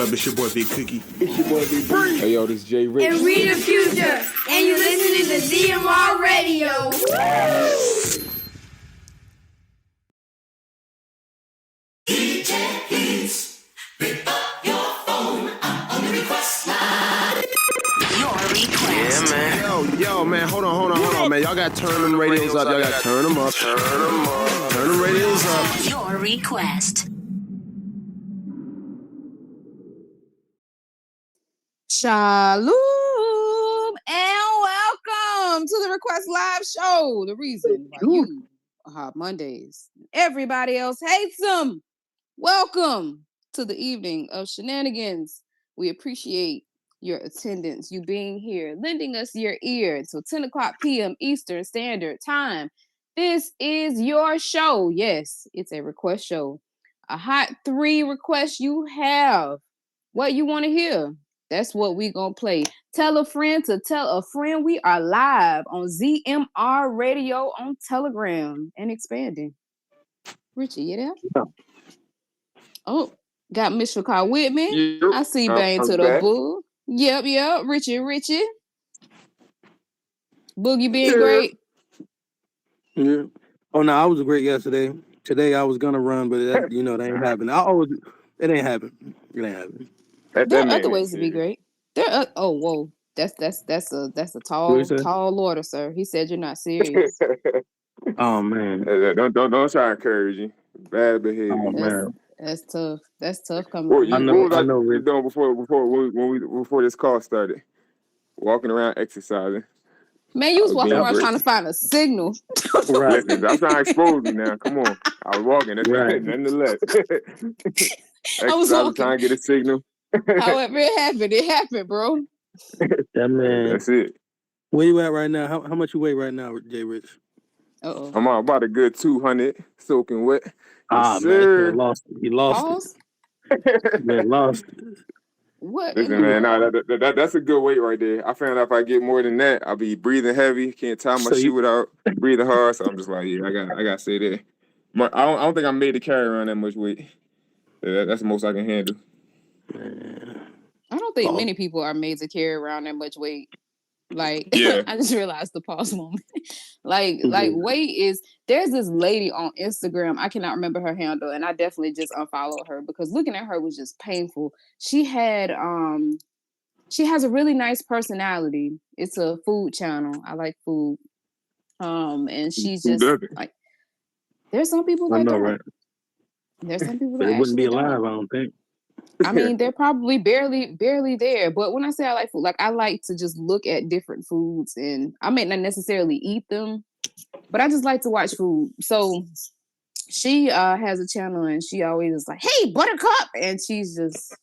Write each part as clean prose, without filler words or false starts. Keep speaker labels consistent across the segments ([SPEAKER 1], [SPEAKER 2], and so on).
[SPEAKER 1] It's your boy Big Cookie.
[SPEAKER 2] It's your boy Big Bree.
[SPEAKER 3] Hey yo, this is Jay Rich.
[SPEAKER 4] And we the future, and you listening to ZMR Radio.
[SPEAKER 5] DJs, pick up your phone. I'm on the request line. Your request.
[SPEAKER 1] Yeah, man. Yo, man. Hold on, man. Y'all got to turn them radios up. Y'all got to turn them up. Turn them radios up.
[SPEAKER 5] Your request.
[SPEAKER 6] Shalom and welcome to the Request Live Show. The reason why you have Mondays, everybody else hates them. Welcome to the evening of shenanigans. We appreciate your attendance, you being here, lending us your ear until 10 o'clock p.m. Eastern Standard Time. This is your show. Yes, it's a request show. A hot 3 requests you have. What you want to hear? That's what we gonna play. Tell a friend to tell a friend. We are live on ZMR Radio on Telegram and expanding. Richie, you there?
[SPEAKER 3] Yeah.
[SPEAKER 6] Oh, got Mr. Carl with me.
[SPEAKER 3] Yep.
[SPEAKER 6] I see Bang to the bull. Yep. Richie. Boogie being great.
[SPEAKER 2] Yeah. Oh no, I was great yesterday. Today I was gonna run, but that ain't happening. It ain't happening. It ain't happening.
[SPEAKER 6] There are other ways to be great. Whoa. That's a tall order, sir. He said you're not serious.
[SPEAKER 2] Oh man.
[SPEAKER 3] Don't try to encourage you. Bad behavior.
[SPEAKER 2] Oh man.
[SPEAKER 6] That's tough. That's tough coming.
[SPEAKER 3] What was I
[SPEAKER 2] Rich.
[SPEAKER 3] doing before this call started? Walking around exercising.
[SPEAKER 6] Man, you was walking around trying to find a signal.
[SPEAKER 3] Right. Listen, I'm trying to expose you now. Come on. I was walking. That's right. Nonetheless.
[SPEAKER 6] I was walking.
[SPEAKER 3] Trying to get a signal.
[SPEAKER 6] However it happened, bro.
[SPEAKER 2] That man.
[SPEAKER 3] That's it.
[SPEAKER 2] Where you at right now? How much you weigh right now, Jay Rich?
[SPEAKER 6] Uh-oh.
[SPEAKER 3] I'm about a good 200, soaking wet.
[SPEAKER 2] Man, you lost it. Man, lost it.
[SPEAKER 6] What?
[SPEAKER 3] Listen, man, that's a good weight right there. I found out if I get more than that, I'll be breathing heavy. Can't tie my shoe without breathing hard. So I'm just like, yeah, I gotta stay there. I don't think I'm made to carry around that much weight. That's the most I can handle.
[SPEAKER 6] I don't think many people are made to carry around that much weight. Like,
[SPEAKER 3] yeah.
[SPEAKER 6] I just realized the pause moment. like weight is. There's this lady on Instagram. I cannot remember her handle, and I definitely just unfollowed her because looking at her was just painful. She has a really nice personality. It's a food channel. I like food. And she's just like. There's some people that don't.
[SPEAKER 2] Right?
[SPEAKER 6] There's some people
[SPEAKER 2] but
[SPEAKER 6] that
[SPEAKER 2] it wouldn't be alive.
[SPEAKER 6] Don't.
[SPEAKER 2] I don't think.
[SPEAKER 6] I mean, they're probably barely there. But when I say I like food, like I like to just look at different foods, and I may not necessarily eat them, but I just like to watch food. So she has a channel, and she always is like, "Hey, Buttercup," and she's just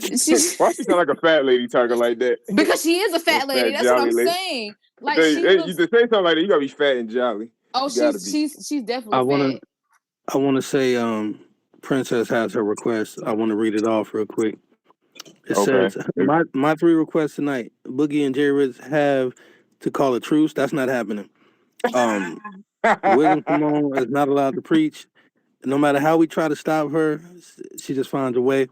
[SPEAKER 6] she's
[SPEAKER 3] why she sound like a fat lady talking like that?
[SPEAKER 6] Because she is a fat lady. That's what I'm saying. Like
[SPEAKER 3] you to say something like that, you gotta be fat and jolly.
[SPEAKER 6] Oh, she's definitely fat.
[SPEAKER 2] I want to say, Princess has her request. I want to read it off real quick. It says, my 3 requests tonight. Boogie and Jay Rich have to call a truce. That's not happening. William Simone is not allowed to preach. No matter how we try to stop her, she just finds a way.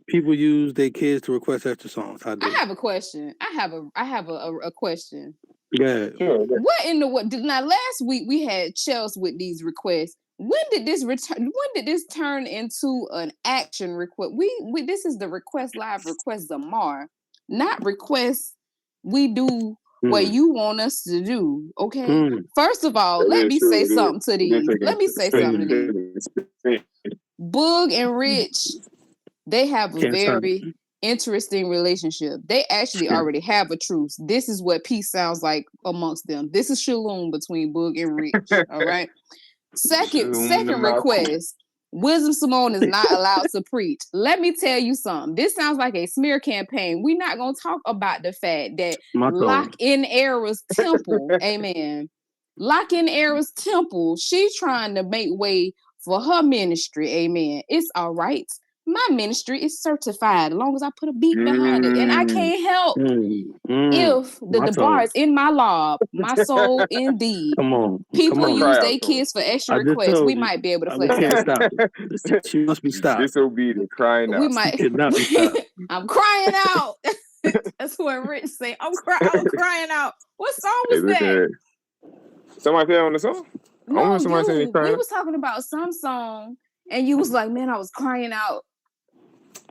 [SPEAKER 2] People use their kids to request extra songs. I have
[SPEAKER 6] a question. I have a question.
[SPEAKER 2] Yeah.
[SPEAKER 6] What in the what? Now last week we had Chelsea with these requests. When did this turn into an action request? We this is the request Zamar, not request. We do what you want us to do. Okay. First of all, let me say something to these. Boog and Rich, they have a very interesting relationship. They actually already have a truce. This is what peace sounds like amongst them. This is shalom between Boog and Rich. All right. Second request. Wisdom Simone is not allowed to preach. Let me tell you something. This sounds like a smear campaign. We're not going to talk about the fact that Lock in Era's temple, amen. Lock in Era's temple, she's trying to make way for her ministry, amen. It's all right. my ministry is certified as long as I put a beat behind it. And I can't help if the bar is in my lob, my soul indeed.
[SPEAKER 2] Come on.
[SPEAKER 6] People
[SPEAKER 3] on.
[SPEAKER 6] use
[SPEAKER 3] Cry
[SPEAKER 6] their
[SPEAKER 3] out to 'em.
[SPEAKER 6] kids for extra
[SPEAKER 2] I just
[SPEAKER 6] requests.
[SPEAKER 2] told
[SPEAKER 6] We
[SPEAKER 2] you.
[SPEAKER 6] might be able to
[SPEAKER 2] We
[SPEAKER 6] flex
[SPEAKER 2] can't
[SPEAKER 6] that.
[SPEAKER 2] stop it. She must be stopped.
[SPEAKER 3] Disobedient, crying
[SPEAKER 6] We
[SPEAKER 3] out.
[SPEAKER 6] might.
[SPEAKER 2] Cannot be stopped.
[SPEAKER 6] I'm crying out. That's what Rich say. I'm crying out. What song was that?
[SPEAKER 3] Somebody said on the song?
[SPEAKER 6] No,
[SPEAKER 3] somebody saying
[SPEAKER 6] we
[SPEAKER 3] crying.
[SPEAKER 6] was talking about some song, and you was like, "Man, I was crying out."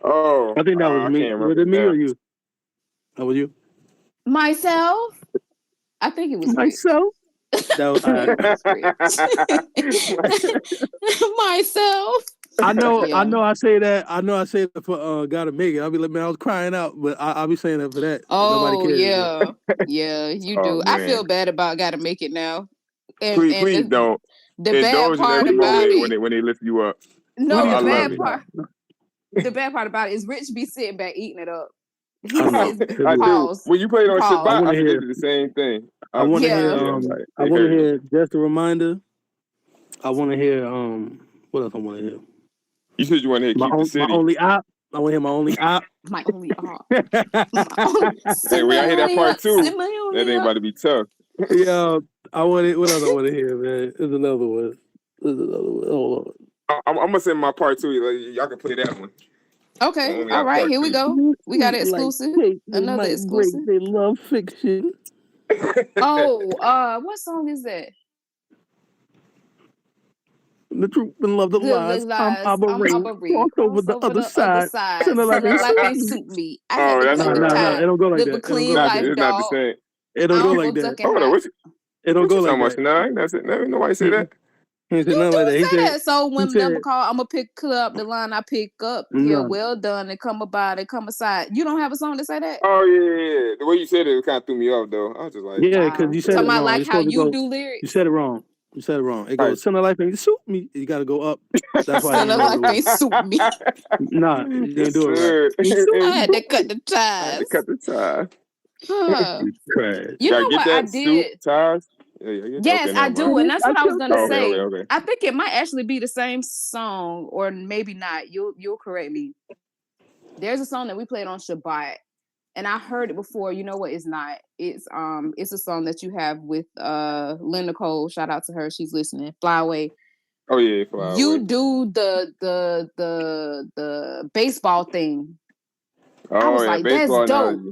[SPEAKER 3] Oh,
[SPEAKER 2] I think that was
[SPEAKER 3] I
[SPEAKER 2] me.
[SPEAKER 3] can't remember
[SPEAKER 2] Was it me
[SPEAKER 3] now.
[SPEAKER 2] or you? That was you.
[SPEAKER 6] Myself. I think it was
[SPEAKER 2] Myself. That was,
[SPEAKER 6] myself.
[SPEAKER 2] I know.
[SPEAKER 6] Yeah.
[SPEAKER 2] I know. I say that. I know. I say that for gotta make it. I'll be like, man, I was crying out, but I'll be saying that for that. Nobody
[SPEAKER 6] Oh
[SPEAKER 2] cares.
[SPEAKER 6] yeah, yeah, you
[SPEAKER 3] Oh,
[SPEAKER 6] do. I
[SPEAKER 3] man.
[SPEAKER 6] feel bad about gotta make it now. And
[SPEAKER 3] Please don't.
[SPEAKER 6] The bad
[SPEAKER 3] Indulge in
[SPEAKER 6] part
[SPEAKER 3] every
[SPEAKER 6] about
[SPEAKER 3] moment
[SPEAKER 6] it.
[SPEAKER 3] when they lift you up.
[SPEAKER 6] No,
[SPEAKER 3] I
[SPEAKER 6] the
[SPEAKER 3] love
[SPEAKER 6] bad
[SPEAKER 3] it.
[SPEAKER 6] part. The bad part about it is Rich be sitting back eating it up. He
[SPEAKER 2] I know.
[SPEAKER 6] sits.
[SPEAKER 3] I do.
[SPEAKER 6] Pause.
[SPEAKER 3] When you played on
[SPEAKER 6] Pause.
[SPEAKER 3] Shabbat, I
[SPEAKER 2] wanna
[SPEAKER 3] said
[SPEAKER 2] hear-
[SPEAKER 3] this is the same thing.
[SPEAKER 2] I want to
[SPEAKER 6] Yeah.
[SPEAKER 2] hear.
[SPEAKER 3] I'm like,
[SPEAKER 2] I
[SPEAKER 3] they
[SPEAKER 2] want to
[SPEAKER 3] heard me.
[SPEAKER 2] hear. Just a reminder. I want to hear. What else I want to hear?
[SPEAKER 3] You said you want to hear Keep the
[SPEAKER 2] My
[SPEAKER 3] City.
[SPEAKER 2] only op. I want to hear my only op.
[SPEAKER 6] My only op.
[SPEAKER 3] Hey, when I hear that part two, that ain't about to be tough.
[SPEAKER 2] Yeah, I want it. What else I want to hear, man? There's another one. Hold on.
[SPEAKER 3] I'm gonna send my part two. Like, y'all can play that one.
[SPEAKER 6] Okay, all right, here we go. We got an exclusive. Another exclusive.
[SPEAKER 2] They love fiction.
[SPEAKER 6] Oh, what song is that?
[SPEAKER 2] The truth and love the lies. I'm Aubrey. Cross over the other side. Sinner like
[SPEAKER 6] they suit me. I had to cut the
[SPEAKER 2] No.
[SPEAKER 6] tie.
[SPEAKER 2] It don't go like
[SPEAKER 6] Live a
[SPEAKER 2] that.
[SPEAKER 6] clean life,
[SPEAKER 3] It's not the
[SPEAKER 6] dog.
[SPEAKER 3] same.
[SPEAKER 2] It don't go like that.
[SPEAKER 3] Hold on,
[SPEAKER 2] It don't
[SPEAKER 3] what
[SPEAKER 2] go
[SPEAKER 3] you
[SPEAKER 2] like
[SPEAKER 3] talking about?
[SPEAKER 2] that.
[SPEAKER 3] No, nobody say that.
[SPEAKER 2] He
[SPEAKER 6] You
[SPEAKER 2] said
[SPEAKER 6] do
[SPEAKER 2] nothing like that. He
[SPEAKER 6] say
[SPEAKER 2] said,
[SPEAKER 6] that. So when
[SPEAKER 2] he said-
[SPEAKER 6] number call, I'm gonna pick up the line I pick up. Yeah,
[SPEAKER 2] No.
[SPEAKER 6] well done and come about and come aside. You don't have a song to say that?
[SPEAKER 3] Oh yeah. The way you said it kind of threw me off though. I was just like,
[SPEAKER 2] yeah, because you said
[SPEAKER 6] Talking
[SPEAKER 2] it
[SPEAKER 6] about
[SPEAKER 2] wrong.
[SPEAKER 6] like
[SPEAKER 2] You're
[SPEAKER 6] how
[SPEAKER 2] supposed to
[SPEAKER 6] you
[SPEAKER 2] go-
[SPEAKER 6] do lyrics.
[SPEAKER 2] You said it wrong. It goes, Sinner life ain't suit me. You got to go up. That's why.
[SPEAKER 6] Sinner life ain't suit me.
[SPEAKER 2] Nah, you didn't do it right.
[SPEAKER 6] I had to cut the ties.
[SPEAKER 3] I had to cut the tie.
[SPEAKER 6] Huh.
[SPEAKER 2] Trash.
[SPEAKER 6] You know
[SPEAKER 3] Get
[SPEAKER 6] what
[SPEAKER 3] that
[SPEAKER 6] I did?
[SPEAKER 3] ties?
[SPEAKER 6] Yes,
[SPEAKER 3] okay,
[SPEAKER 6] I do, and that's what I was gonna say.
[SPEAKER 3] Okay.
[SPEAKER 6] I think it might actually be the same song, or maybe not. You'll correct me. There's a song that we played on Shabbat, and I heard it before. You know what? It's not. It's a song that you have with Linda Cole. Shout out to her. She's listening. Fly Away.
[SPEAKER 3] Oh yeah, Fly
[SPEAKER 6] You
[SPEAKER 3] Away.
[SPEAKER 6] do the baseball thing. I was like, that's dope.
[SPEAKER 3] Analogy.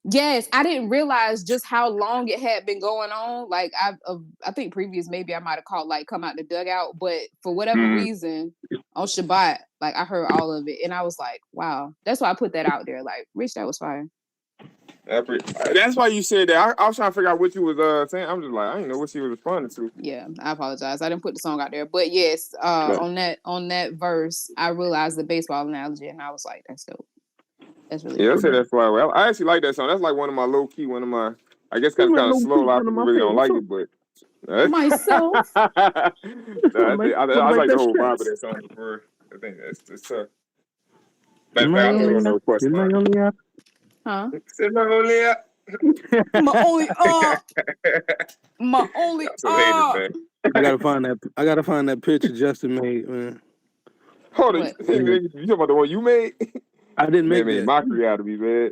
[SPEAKER 6] Yes, I didn't realize just how long it had been going on. Like I think previous maybe I might have called like come out the dugout, but for whatever reason on Shabbat, like I heard all of it and I was like, wow. That's why I put that out there. Like, Rich, that was fire.
[SPEAKER 3] That's why you said that. I was trying to figure out what you was saying. I'm just like, I didn't know what she was responding to.
[SPEAKER 6] Yeah, I apologize. I didn't put the song out there, but yes, on that verse, I realized the baseball analogy, and I was like, that's dope. That's really
[SPEAKER 3] I
[SPEAKER 6] dope.
[SPEAKER 3] said that Fly Away. I actually like that song. That's like one of my low key, I guess kind of slow. A lot of people really don't like it, but
[SPEAKER 6] myself.
[SPEAKER 3] I like the whole vibe of that song. I think that's tough. Matter of fact, I don't know no request.
[SPEAKER 6] Huh?
[SPEAKER 3] My only
[SPEAKER 6] My only
[SPEAKER 2] I gotta find that picture Justin made, man.
[SPEAKER 3] Hold on, you talking about the one you made?
[SPEAKER 2] I didn't make
[SPEAKER 3] made
[SPEAKER 2] that.
[SPEAKER 3] mockery out of me, man.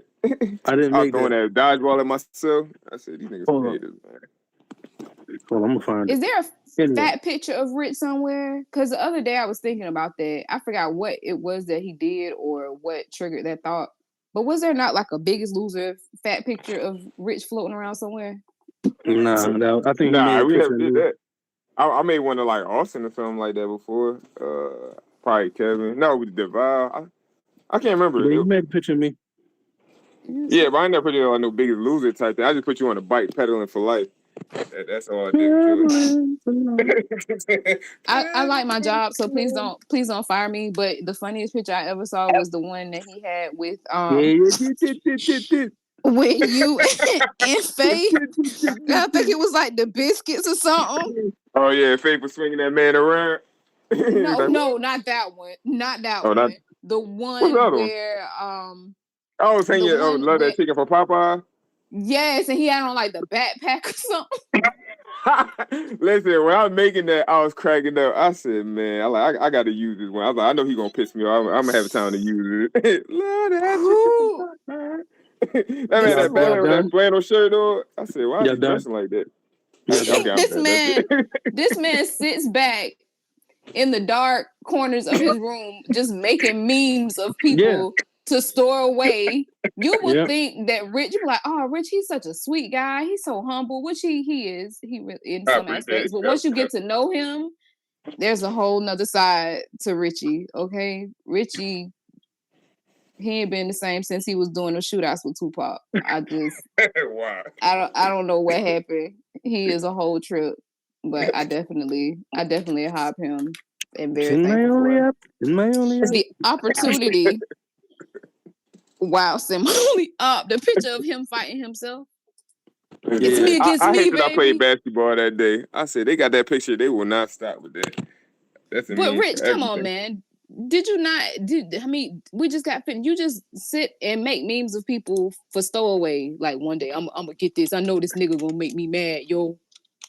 [SPEAKER 2] I didn't make
[SPEAKER 3] throwing that dodgeball at myself. I said, these niggas
[SPEAKER 2] Hold on.
[SPEAKER 3] haters, man.
[SPEAKER 2] Hold on, I'm gonna find it.
[SPEAKER 6] Is there a fat picture of Rich somewhere? Because the other day I was thinking about that. I forgot what it was that he did or what triggered that thought. But was there not like a Biggest Loser fat picture of Rich floating around somewhere?
[SPEAKER 2] Nah, I think
[SPEAKER 3] we haven't did that. I made one of like Austin or something like that before. Probably Kevin. No, with Deval. I can't remember.
[SPEAKER 2] Yeah, you made a picture of me.
[SPEAKER 3] Yeah, but I never put you on no Biggest Loser type thing. I just put you on a bike pedaling for life. That's all I did.
[SPEAKER 6] I like my job, so please don't fire me. But the funniest picture I ever saw was the one that he had with with you and Faye. I think it was like the Biscuits or something.
[SPEAKER 3] Oh yeah, Faye was swinging that man around.
[SPEAKER 6] No, not that one. Not that one. The one where
[SPEAKER 3] saying love that chicken for Popeye.
[SPEAKER 6] Yes, and he had on like the backpack or something.
[SPEAKER 3] Listen, when I was making that, I was cracking up. I said, "Man, I got to use this one." I was like, "I know he gonna piss me off. I'm gonna have time to use it." Lord,
[SPEAKER 6] Who?
[SPEAKER 3] that man,
[SPEAKER 2] Y'all,
[SPEAKER 3] that
[SPEAKER 2] y'all
[SPEAKER 3] man with that
[SPEAKER 2] done?
[SPEAKER 3] flannel shirt on. I said, "Why is
[SPEAKER 2] Y'all
[SPEAKER 3] he
[SPEAKER 2] done?
[SPEAKER 3] dressing like that?"
[SPEAKER 2] Y'all done?
[SPEAKER 3] Okay, I'm
[SPEAKER 6] This
[SPEAKER 3] done.
[SPEAKER 6] man,
[SPEAKER 3] That's it.
[SPEAKER 6] this man sits back in the dark corners of his room, just making memes of people to store away. You would
[SPEAKER 2] Yeah.
[SPEAKER 6] think that Rich, you be like, oh, Rich, he's such a sweet guy. He's so humble, which he is. He really in
[SPEAKER 3] I
[SPEAKER 6] some
[SPEAKER 3] appreciate
[SPEAKER 6] aspects.
[SPEAKER 3] it.
[SPEAKER 6] But once you get to know him, there's a whole nother side to Richie. Okay, Richie, he ain't been the same since he was doing the shootouts with Tupac.
[SPEAKER 3] Wow.
[SPEAKER 6] I don't know what happened. He is a whole trip, but I definitely hype him and very thankful for the opportunity. Wow, Simone up the picture of him fighting himself. It's me against
[SPEAKER 3] I
[SPEAKER 6] me,
[SPEAKER 3] hate that I played
[SPEAKER 6] baby.
[SPEAKER 3] basketball that day. I said they got that picture. They will not stop with that. That's a
[SPEAKER 6] But
[SPEAKER 3] meme
[SPEAKER 6] Rich,
[SPEAKER 3] for
[SPEAKER 6] come on,
[SPEAKER 3] everything.
[SPEAKER 6] man. Did you not? I mean, we just got fit. You just sit and make memes of people for stowaway. Like one day, I'm gonna get this. I know this nigga gonna make me mad, yo.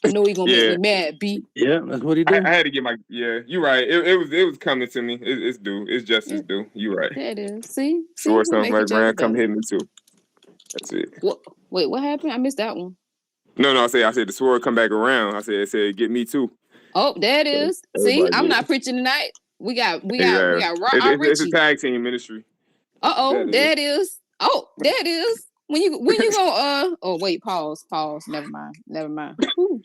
[SPEAKER 6] I know he gonna make me mad, B.
[SPEAKER 2] Yeah, that's what he did.
[SPEAKER 3] I had to get my You're right. It was coming to me. It's due. It's justice due. You right.
[SPEAKER 6] That is. See,
[SPEAKER 3] Swore
[SPEAKER 6] we
[SPEAKER 3] something
[SPEAKER 6] make
[SPEAKER 3] like
[SPEAKER 6] each other
[SPEAKER 3] man, come
[SPEAKER 6] better.
[SPEAKER 3] hit me too. That's it.
[SPEAKER 6] What? Wait, what happened? I missed that one.
[SPEAKER 3] No, I said the sword come back around. I said get me too.
[SPEAKER 6] Oh, there it is. See,
[SPEAKER 3] Everybody
[SPEAKER 6] I'm
[SPEAKER 3] get
[SPEAKER 6] not
[SPEAKER 3] it.
[SPEAKER 6] preaching tonight. We got our
[SPEAKER 3] It's a
[SPEAKER 6] Richie.
[SPEAKER 3] tag team ministry.
[SPEAKER 6] There it is. Oh, there it is. When you go oh wait, pause. Never mind. Whew.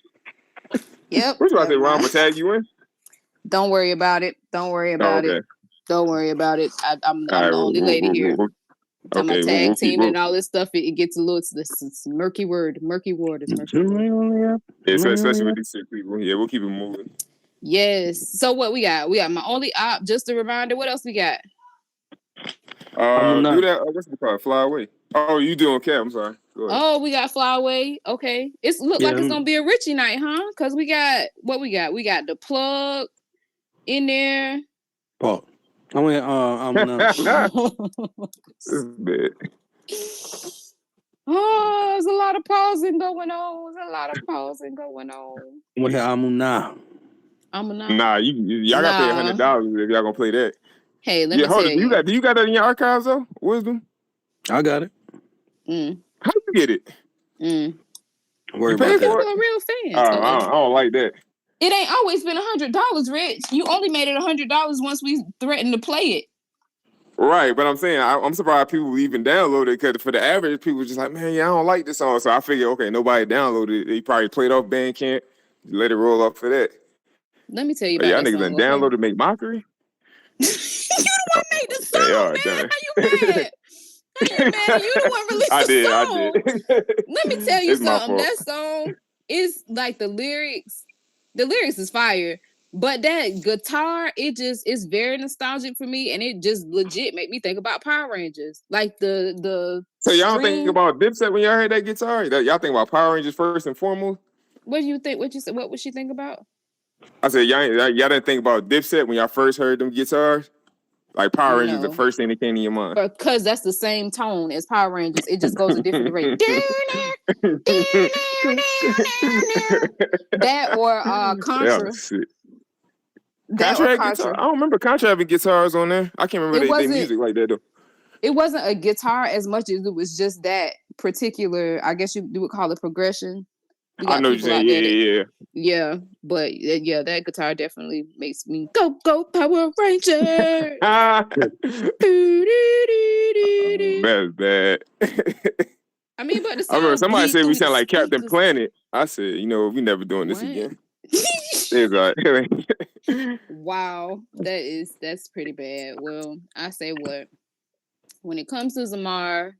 [SPEAKER 6] Yep.
[SPEAKER 3] Which one I
[SPEAKER 6] Never
[SPEAKER 3] say Ron
[SPEAKER 6] mind.
[SPEAKER 3] will tag you in?
[SPEAKER 6] Don't worry about it.
[SPEAKER 3] Oh, okay.
[SPEAKER 6] Don't worry about it. I'm
[SPEAKER 3] All right,
[SPEAKER 6] the only lady here. I'm a tag team and all this stuff. It gets a little it's murky word. Murky word is murky word.
[SPEAKER 3] Yeah, especially with these sick people. Yeah, we'll keep it moving.
[SPEAKER 6] Yes. So what we got? We got my only op. Just a reminder. What else we got?
[SPEAKER 3] Do that. What's it called? Fly away. Oh, you doing Cap? I'm sorry. Go ahead.
[SPEAKER 6] Oh, we got Fly Away. Okay. It's like it's gonna be a Richie night, huh? Because we got what we got. We got the plug in there.
[SPEAKER 2] Oh, I'm not.
[SPEAKER 3] This is bad.
[SPEAKER 6] Oh, there's a lot of pausing going on.
[SPEAKER 2] What I'm not.
[SPEAKER 3] Nah, y'all gotta pay $100 if y'all gonna play that.
[SPEAKER 6] Hey, let me tell you.
[SPEAKER 3] Do you got that in your archives though? Wisdom?
[SPEAKER 2] I got it.
[SPEAKER 3] How you get it?
[SPEAKER 2] Worry
[SPEAKER 3] You pay
[SPEAKER 6] People
[SPEAKER 3] for it?
[SPEAKER 6] are real fans.
[SPEAKER 3] I don't like that.
[SPEAKER 6] It ain't always been $100, Rich. You only made it $100 once we threatened to play it.
[SPEAKER 3] Right, but I'm saying I'm surprised people even download it because for the average people just like, man, yeah, I don't like this song. So I figure, okay, nobody downloaded it. They probably played off Bandcamp, let it roll up for that.
[SPEAKER 6] Let me tell you
[SPEAKER 3] But
[SPEAKER 6] about
[SPEAKER 3] y'all
[SPEAKER 6] that
[SPEAKER 3] niggas
[SPEAKER 6] song.
[SPEAKER 3] done downloaded make mockery.
[SPEAKER 6] You the one made the song,
[SPEAKER 3] They are
[SPEAKER 6] man.
[SPEAKER 3] done.
[SPEAKER 6] How you mad? How you mad? You the one released the song.
[SPEAKER 3] I did.
[SPEAKER 6] Let me tell you
[SPEAKER 3] It's my
[SPEAKER 6] something.
[SPEAKER 3] fault.
[SPEAKER 6] That song is like the lyrics is fire. But that guitar, it's very nostalgic for me, and it just legit make me think about Power Rangers. Like the
[SPEAKER 3] So y'all don't think
[SPEAKER 6] string.
[SPEAKER 3] about Dipset when y'all heard that guitar? Y'all think about Power Rangers first and foremost?
[SPEAKER 6] What do you think? What you said? What would she think about?
[SPEAKER 3] I said y'all didn't think about Dipset when y'all first heard them guitars? Like Power Rangers, the first thing that came to your mind.
[SPEAKER 6] Because that's the same tone as Power Rangers. It just goes a different rate. That or Contra.
[SPEAKER 3] Contra had guitar. I don't remember Contra having guitars on there. I can't remember their music like that though.
[SPEAKER 6] It wasn't a guitar as much as it was just that particular, I guess you would call it progression.
[SPEAKER 3] I know what you're saying.
[SPEAKER 6] Yeah. But that guitar definitely makes me go Power Ranger.
[SPEAKER 3] That's bad.
[SPEAKER 6] I mean, but the song.
[SPEAKER 3] I remember somebody said we sound like Captain Planet. I said, we never doing this again.
[SPEAKER 6] Wow, that's pretty bad. Well, I say what? When it comes to Zamar,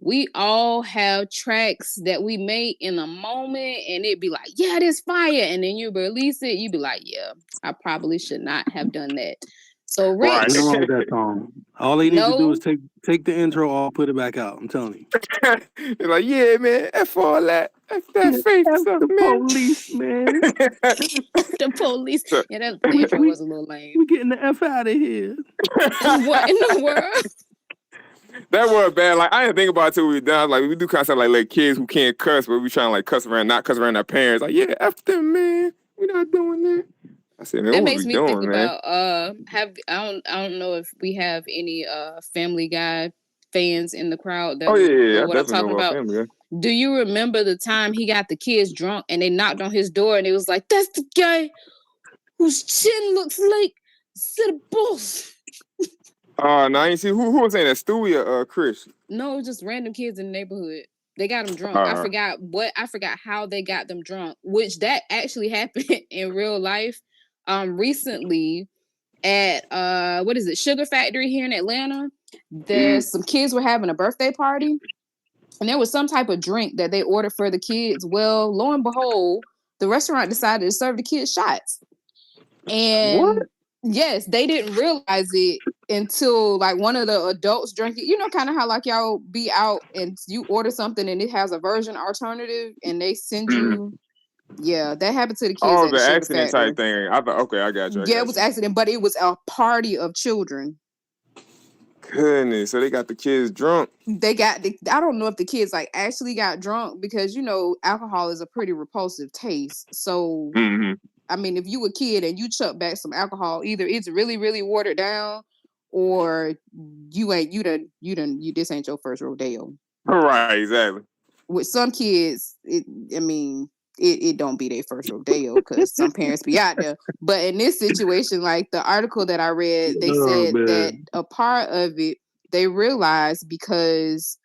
[SPEAKER 6] we all have tracks that we make in a moment, and it'd be like, yeah, this fire, and then you release it, you'd be like, yeah, I probably should not have done that. So, Rich,
[SPEAKER 2] nothing wrong with that song. All they need to do is take the intro off, put it back out. I'm telling you.
[SPEAKER 3] They're like, yeah, man, F all that. F that fake stuff,
[SPEAKER 2] the
[SPEAKER 3] man.
[SPEAKER 2] Police, man.
[SPEAKER 6] The police. Yeah, that intro was a little lame.
[SPEAKER 2] We getting the F out of here.
[SPEAKER 6] What in the world?
[SPEAKER 3] That was bad. Like I didn't think about it till we were done. Like we do kind of sound like kids who can't cuss, but we trying to like cuss around, not cuss around our parents. Like yeah, F them, man. We not doing that. I said, man,
[SPEAKER 6] That
[SPEAKER 3] what
[SPEAKER 6] makes
[SPEAKER 3] we
[SPEAKER 6] me
[SPEAKER 3] doing,
[SPEAKER 6] think
[SPEAKER 3] man?
[SPEAKER 6] about I don't know if we have any Family Guy fans in the crowd that
[SPEAKER 3] Oh
[SPEAKER 6] will
[SPEAKER 3] yeah,
[SPEAKER 6] know
[SPEAKER 3] I
[SPEAKER 6] what I'm
[SPEAKER 3] definitely know
[SPEAKER 6] talking
[SPEAKER 3] about
[SPEAKER 6] about.
[SPEAKER 3] Family Guy.
[SPEAKER 6] Do you remember the time he got the kids drunk and they knocked on his door and it was like, that's the guy whose chin looks like the boss.
[SPEAKER 3] No, I ain't see who was saying that, Stewie or Chris?
[SPEAKER 6] No, it was just random kids in the neighborhood. They got them drunk. I forgot how they got them drunk, which that actually happened in real life. Recently at what is it, Sugar Factory here in Atlanta. There's some kids were having a birthday party, and there was some type of drink that they ordered for the kids. Well, lo and behold, the restaurant decided to serve the kids shots. And
[SPEAKER 3] what?
[SPEAKER 6] Yes, they didn't realize it until like one of the adults drank it. You know, kind of how like y'all be out and you order something and it has a version alternative and they send you. Yeah, that happened to the kids at
[SPEAKER 3] The
[SPEAKER 6] the Sugar
[SPEAKER 3] accident
[SPEAKER 6] Factory.
[SPEAKER 3] type thing. I thought, okay, I got you.
[SPEAKER 6] It was accident, but it was a party of children.
[SPEAKER 3] Goodness, so they got the kids drunk.
[SPEAKER 6] I don't know if the kids like actually got drunk because you know alcohol is a pretty repulsive taste. So I mean, if you a kid and you chuck back some alcohol, either it's really, really watered down, or this ain't your first rodeo.
[SPEAKER 3] Right, exactly.
[SPEAKER 6] With some kids, it don't be their first rodeo because some parents be out there. But in this situation, like the article that I read, they said that a part of it they realized because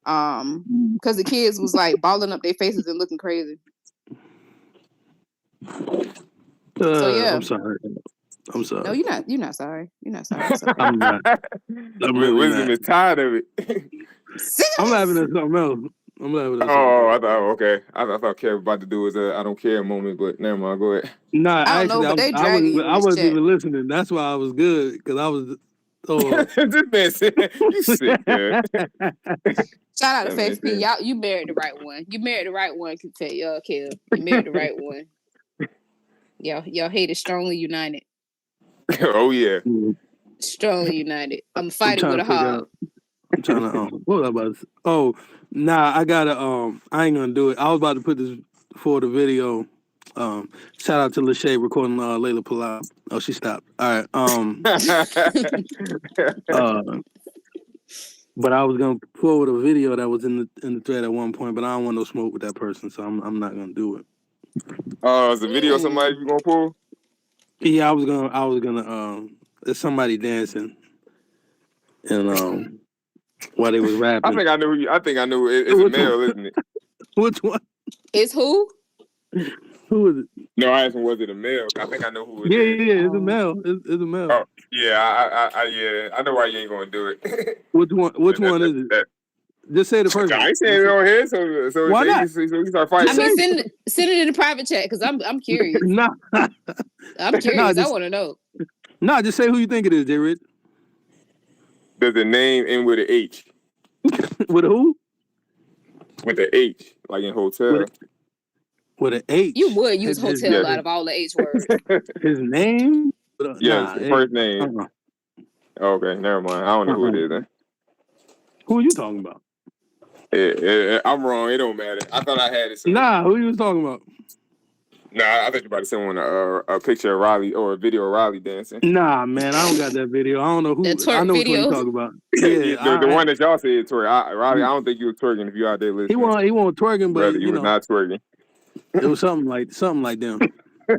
[SPEAKER 6] the kids was like balling up their faces and looking crazy. So yeah,
[SPEAKER 2] I'm sorry.
[SPEAKER 6] No, you're not sorry. You're not sorry. It's okay.
[SPEAKER 2] I'm not. I'm really
[SPEAKER 3] Wisdom
[SPEAKER 2] not.
[SPEAKER 3] is tired of it.
[SPEAKER 2] I'm laughing at something else.
[SPEAKER 3] I thought okay. I thought Kev about to do his I don't care moment, but never mind. Go ahead.
[SPEAKER 2] Nah,
[SPEAKER 6] I don't know, but they dragging you in
[SPEAKER 2] I
[SPEAKER 6] this
[SPEAKER 2] wasn't
[SPEAKER 6] chat.
[SPEAKER 2] even listening. That's why I was good because I was. Oh,
[SPEAKER 3] This man said, you sick, man.
[SPEAKER 6] Shout out to Face P. Y'all, you married the right one. You married the right one, Kev. You married the right one. Y'all hate it strongly united.
[SPEAKER 3] Oh yeah.
[SPEAKER 6] Strongly united. I'm fighting with a hog.
[SPEAKER 2] I'm trying to what was I about to say? Oh, nah, I gotta I ain't gonna do it. I was about to put this for the video. Shout out to Lachey recording Layla Palau. Oh, she stopped. All right. But I was gonna forward a video that was in the thread at one point, but I don't want no smoke with that person, so I'm not gonna do it.
[SPEAKER 3] Is the video somebody you gonna pull?
[SPEAKER 2] Yeah, I was gonna there's somebody dancing and while they was rapping.
[SPEAKER 3] I think I knew it's a male, isn't it?
[SPEAKER 2] Which one?
[SPEAKER 6] It's who?
[SPEAKER 2] Who is it?
[SPEAKER 3] No, I asked him, was it a male? I think I know who it is.
[SPEAKER 2] Yeah, it's a male. It's a male.
[SPEAKER 3] Oh, yeah, I know why you ain't gonna do it.
[SPEAKER 2] Which one is it? Just say the person.
[SPEAKER 3] I ain't saying it on here, so
[SPEAKER 2] why not?
[SPEAKER 3] So you start fighting.
[SPEAKER 6] I mean, send it in the private chat because I'm curious.
[SPEAKER 2] Nah.
[SPEAKER 6] I'm curious. I want to know.
[SPEAKER 2] Nah, just say who you think it is, J-Rich.
[SPEAKER 3] Does the name end with an H?
[SPEAKER 2] With a who?
[SPEAKER 3] With the H, like in hotel.
[SPEAKER 2] With an H.
[SPEAKER 6] You would use hotel out of all the H words.
[SPEAKER 2] His name?
[SPEAKER 3] Yes, the first name. Okay, never mind. I don't know who it is then.
[SPEAKER 2] Who are you talking about?
[SPEAKER 3] I'm wrong. It don't matter. I thought I had it. So.
[SPEAKER 2] Nah, who you was talking about?
[SPEAKER 3] Nah, I thought you about to send a picture of Riley or a video of Riley dancing.
[SPEAKER 2] Nah, man, I don't got that video. I don't know who. I know what you talking about. Yeah,
[SPEAKER 3] the one that y'all said twerk. Riley, I don't think you was twerking if you out there listening.
[SPEAKER 2] He wasn't twerking, but
[SPEAKER 3] brother, you was not twerking.
[SPEAKER 2] It was something like them.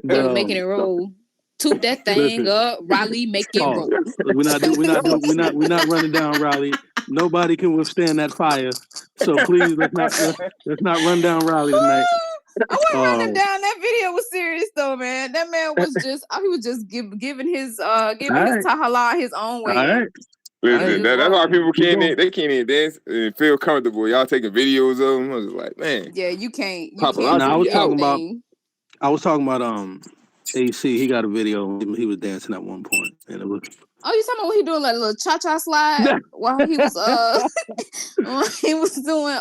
[SPEAKER 6] They were making it roll. Toot that thing up, Riley. Make it roll.
[SPEAKER 2] We're not running down Riley. Nobody can withstand that fire. So please let's not run down Riley tonight.
[SPEAKER 6] I wasn't running down. That video was serious though, man. That man was just giving his tahala his own way.
[SPEAKER 2] All right.
[SPEAKER 3] Listen, that's why people can't even dance and feel comfortable. Y'all taking videos of them. I was like, man.
[SPEAKER 6] Yeah, you can't.
[SPEAKER 2] I was talking about AC. He got a video. He was dancing at one point, and it was.
[SPEAKER 6] Oh, you talking about when he doing like a little cha-cha slide while he was doing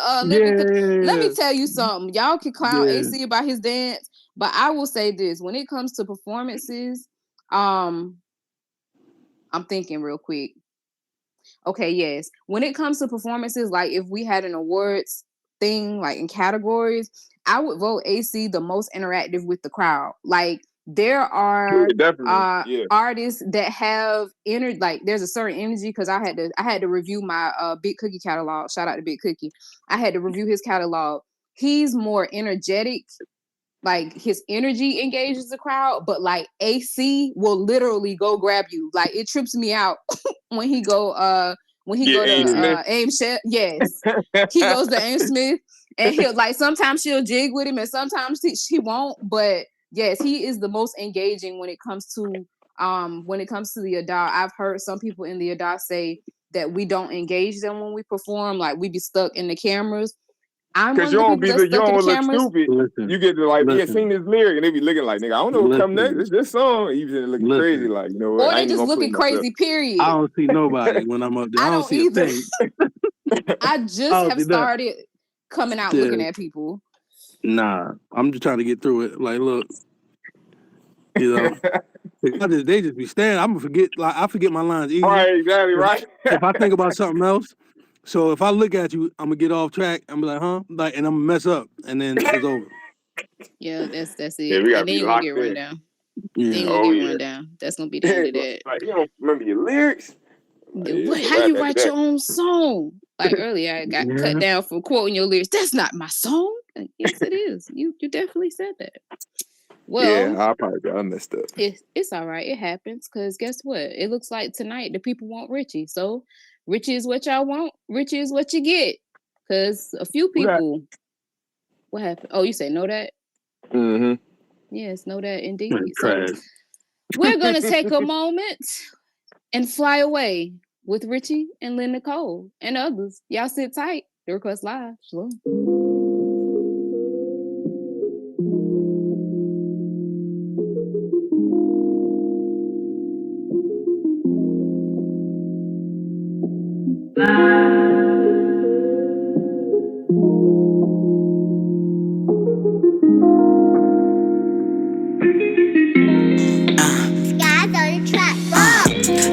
[SPEAKER 6] let me tell you something. Y'all can clown AC about his dance, but I will say this: when it comes to performances, I'm thinking real quick. Okay, yes. When it comes to performances, like if we had an awards thing, like in categories, I would vote AC the most interactive with the crowd. Like there are artists that have like there's a certain energy because I had to review my Big Cookie catalog. Shout out to Big Cookie. I had to review his catalog. He's more energetic. Like his energy engages the crowd, but like AC will literally go grab you. Like it trips me out when he go to Aim Chef. Yes, he goes to Aim Smith, and he'll like sometimes she'll jig with him, and sometimes she won't. But yes, he is the most engaging when it comes to the adult. I've heard some people in the adult say that we don't engage them when we perform, like we be stuck in the cameras.
[SPEAKER 3] Because you don't look stupid. Listen, you get to like, sing this lyric, and they be looking like, nigga, I don't know what come next. It's this song. You be looking crazy, like, you know what?
[SPEAKER 6] Or they just looking crazy, period.
[SPEAKER 2] I don't see nobody when I'm up there. I don't see either. A thing.
[SPEAKER 6] I just have started coming out looking at people.
[SPEAKER 2] Nah, I'm just trying to get through it. Like, look, you know, they just be staring. I'm gonna forget. Like, I forget my lines easy.
[SPEAKER 3] Right, exactly right.
[SPEAKER 2] If I think about something else. So if I look at you, I'm gonna get off track. I'm be like, huh? Like, and I'm gonna mess up, and then it's over.
[SPEAKER 6] Yeah, that's it.
[SPEAKER 3] Yeah, we
[SPEAKER 6] and then you're gonna get run down. Yeah. Then you're gonna get run down. That's gonna be the end of that.
[SPEAKER 3] Like, you don't remember your lyrics?
[SPEAKER 6] Like, how you write your own song? Like earlier, I got cut down for quoting your lyrics. That's not my song. Like, yes, it is. You definitely said that. Well,
[SPEAKER 3] yeah, I messed up.
[SPEAKER 6] It's all right. It happens because guess what? It looks like tonight the people want Richie. So Richie is what y'all want. Richie is what you get. Because a few people. What happened? Oh, you say know that?
[SPEAKER 3] Mm-hmm.
[SPEAKER 6] Yes, know that indeed. So we're gonna take a moment and fly away with Richie and Lynn Nicole and others. Y'all sit tight. The Request Live. Shalom.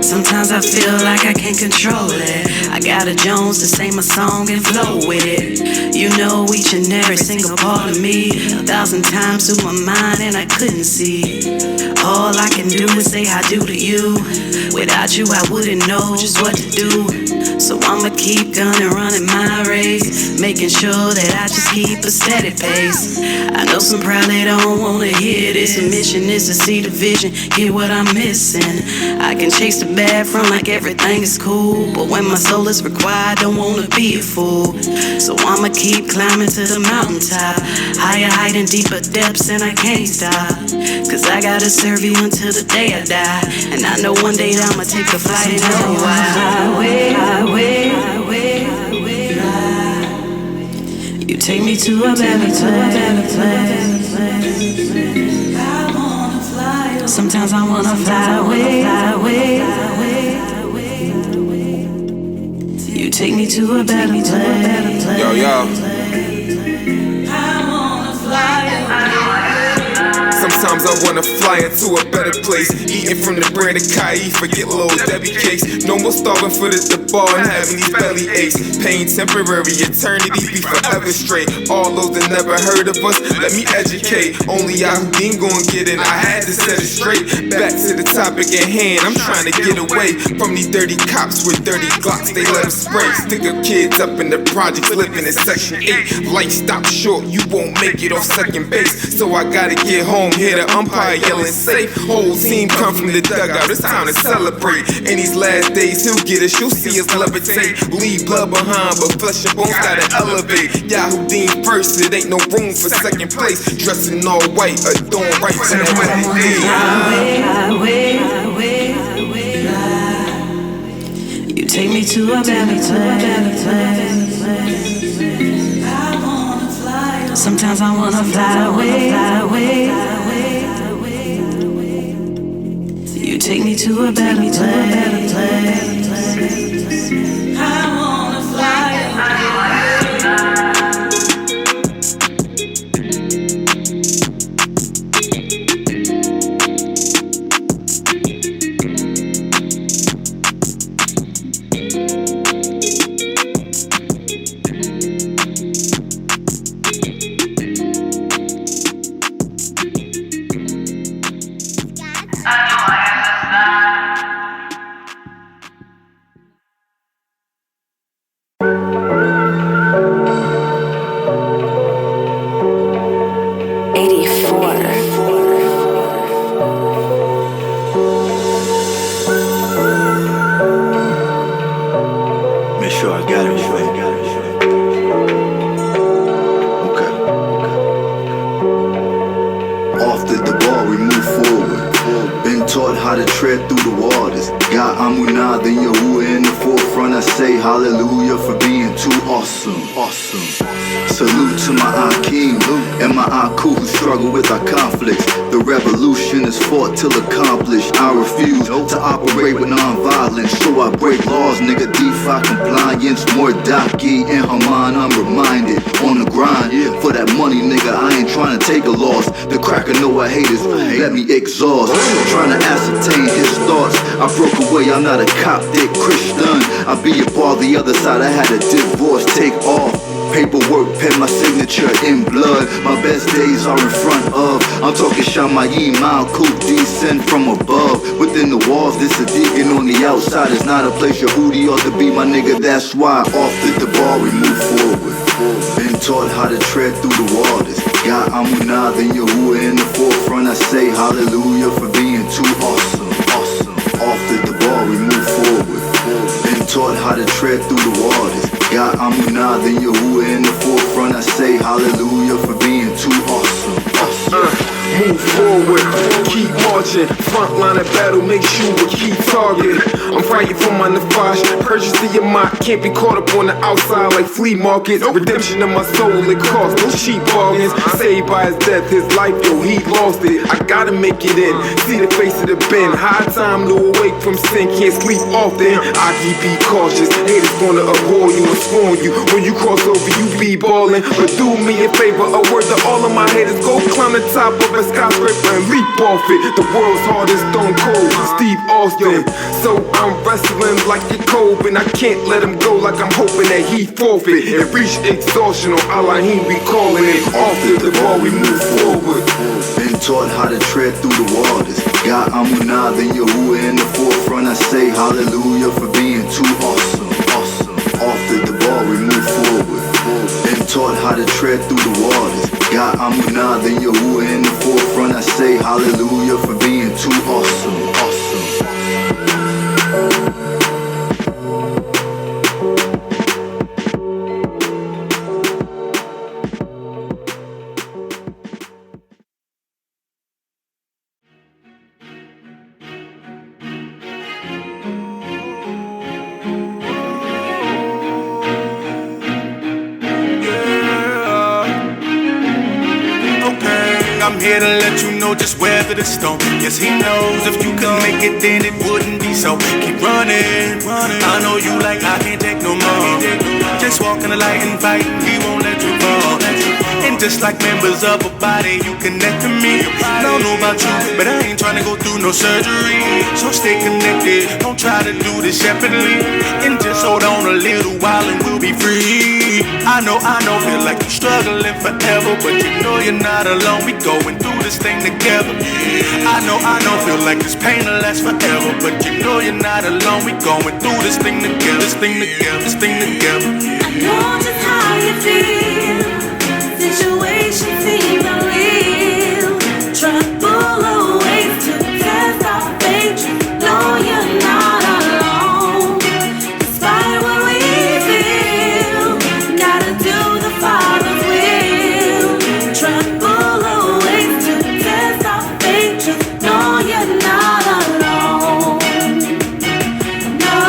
[SPEAKER 5] Sometimes I feel like I can't control it. I got a Jones to say my song and flow with it. You know each and every single part of me 1,000 times through my mind and I couldn't see. All I can do is say I do to you. Without you I wouldn't know just what to do. So I'ma keep gunning, running my race, making sure that I just keep a steady pace. I know some probably don't wanna hear this. The mission is to see the vision, get what I'm missing. I can chase the bad from like everything is cool, but when my soul is required, don't wanna be a fool. So I'ma keep climbing to the mountaintop, higher height and deeper depths, and I can't stop. Cause I gotta serve you until the day I die, and I know one day that I'ma take a flight and know why. You take me to a better place. Sometimes I wanna fly away. You take me to a better place.
[SPEAKER 3] Yo. Sometimes I wanna fly into a better place, eating from the brand of Kai, forget little Debbie cakes. No more starving for the bar and having these belly aches. Pain temporary, eternity be forever straight. All those that never heard of us, let me educate. Only Ahab gon' get it, I had to set it straight. Back to the topic at hand, I'm trying to get away from these dirty cops with dirty Glocks, they let them spray. Stick up kids up in the projects, living in section 8. Life stop short, you won't make it off second base. So I gotta get home, hear the umpire yelling safe. Whole team come from the dugout, it's time to celebrate. In these last days, he'll get us, you'll see us levitate. Leave blood behind, but flesh and bones gotta elevate. Yahudim first, it ain't no room for second place. Dressing all white, adorned right to that wedding day.
[SPEAKER 5] You take me to a better place. Sometimes I wanna fly away. You take me to a better place. I wanna fly away.
[SPEAKER 7] sure I got it right. Okay. Off the ball, we move forward. Been taught how to tread through the waters. Got Amunah, then Yahuwah in the forefront. I say hallelujah for being too awesome. Salute to my Akeem and my Aku who struggle with our conflicts. The revolution is fought till accomplished. I refuse to operate with non-violence, so I break laws, nigga. DeFi compliance, more Daki and Haman. I'm reminded on the grind for that money, nigga. I ain't trying to take a loss. The cracker know I hate us. Let me exhaust. Trying to ascertain his thoughts. I broke away. I'm not a Coptic Christian. I be up all the other side. I had a divorce. Take off. Paperwork, pen my signature in blood. My best days are in front of. I'm talking Shamayim, Malkut, descend from above. Within the walls, this a deacon. On the outside, it's not a place Yehudi ought to be, my nigga. That's why off the ball we move forward. Been taught how to tread through the waters. Got Amunah, then Yahuwah in the forefront. I say hallelujah for being too awesome. Off the ball we move forward. Been taught how to tread through the waters. Got Amunah, then Yahuwah in the forefront. I say hallelujah for being too awesome.
[SPEAKER 1] Move forward, keep marching. Front line of battle, make sure we keep target. I'm fighting for my Nafash. Purchase of your mind, can't be caught up on the outside like flea markets. Redemption of my soul, it costs no cheap bargains. Saved by his death, his life, yo, he lost it. I gotta make it in, see the face of the bin. High time to awake from sin, can't sleep often. I keep be cautious, haters gonna abhor you and scorn you. When you cross over, you be ballin'. But do me a favor, a word to all of my haters. Go climb the top of a skyscraper and leap off it. The world's hardest stone cold, Steve Austin. So I'm wrestling like a Kobe, and I can't let him go like I'm hoping that he forfeit. And reach exhaustion on Elohim, we calling it. Off the ball, we move forward.
[SPEAKER 7] Been taught how to tread through the waters. Got Amunah, then Yahuwah in the forefront. I say hallelujah for being too awesome. Off the ball, we move forward. Been taught how to tread through the waters. Got Amunah, then Yahuwah in the forefront. I say hallelujah for being too awesome.
[SPEAKER 8] I'm here to let you know just weather the storm. Yes, he knows if you could make it, then it wouldn't be so. Keep running. I know you like I can't take no more. Just walk in the light and fight, he won't let you fall. And just like members of a body, you connect to me. I don't know about you, but I ain't trying to go through no surgery. So stay connected, don't try to do this separately. And just hold on a little while and we'll be free. I know, feel like you're struggling forever, but you know you're not alone. We going through this thing together. I know, feel like this pain will last forever, but you know you're not alone. We going through this thing together, this thing together.
[SPEAKER 5] I know just how you feel. Situation seems unreal. Trouble awaits to test our faith. No, you're not alone. Despite what we feel, gotta do the Father's will. Trouble awaits to test our faith. No, you're not alone. No.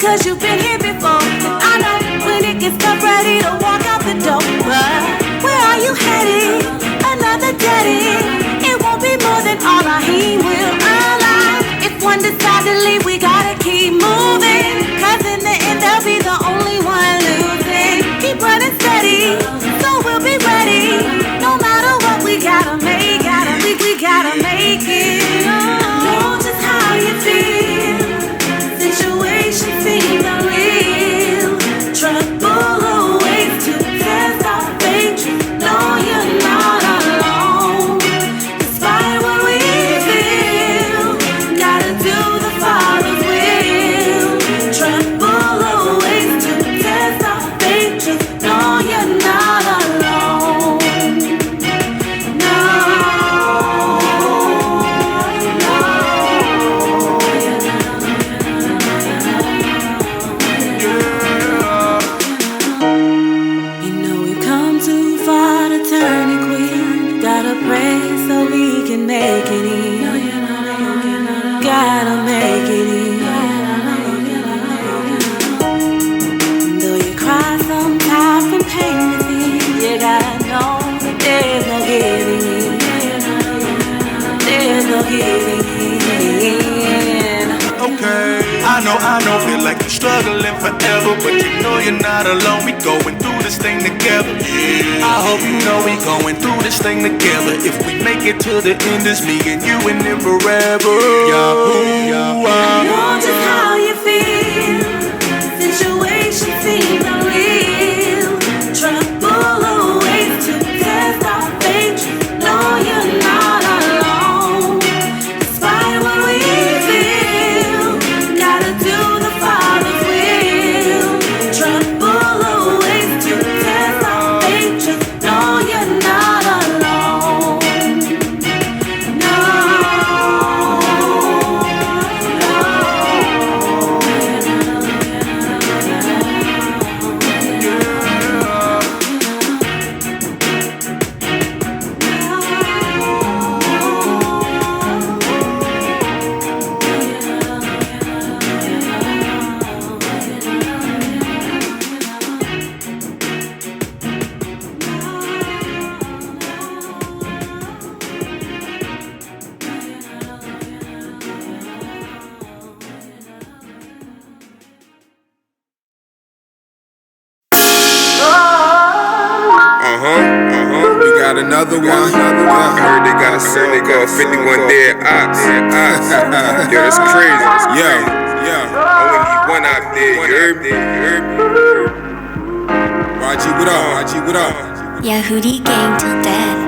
[SPEAKER 5] Cause you've been here before. I know when it gets tough, ready to walk out the door. But where are you headed? Another dead end. It won't be more than all Ahim will allow. If one decides to leave, we gotta keep moving. Cause in the end, they'll be the only one losing. Keep running steady, so we'll be ready. No matter what, we gotta make it. We gotta make it. I know just how you feel. Situation seems unreal. Trouble awaits to test our faith. No, you're not alone. Despite what we feel, gotta do the Father. can make it in. Gotta make it in. Though you cry sometimes from pain within, you gotta know that there's no giving in. There's no giving in.
[SPEAKER 8] Okay, I know, feel like you're struggling forever, but you know you're not alone. We going through this thing together. Yeah. I hope you know we going through this thing together. If we make it to the end, it's me and you and then forever. Yahoo,
[SPEAKER 5] I know just how you feel. Situation seems unreal. Trouble awaits to test our faith. No, you're not alone. Despite what we feel, gotta do the Father's will. Trouble awaits to test our faith. Just know you're not alone. No,
[SPEAKER 1] You got another one. I heard they got a song called 51 Dead Ops. Yo, that's crazy. Yo. Only need one out there. You heard me? Raji, what up?
[SPEAKER 9] Yahudi gang till death.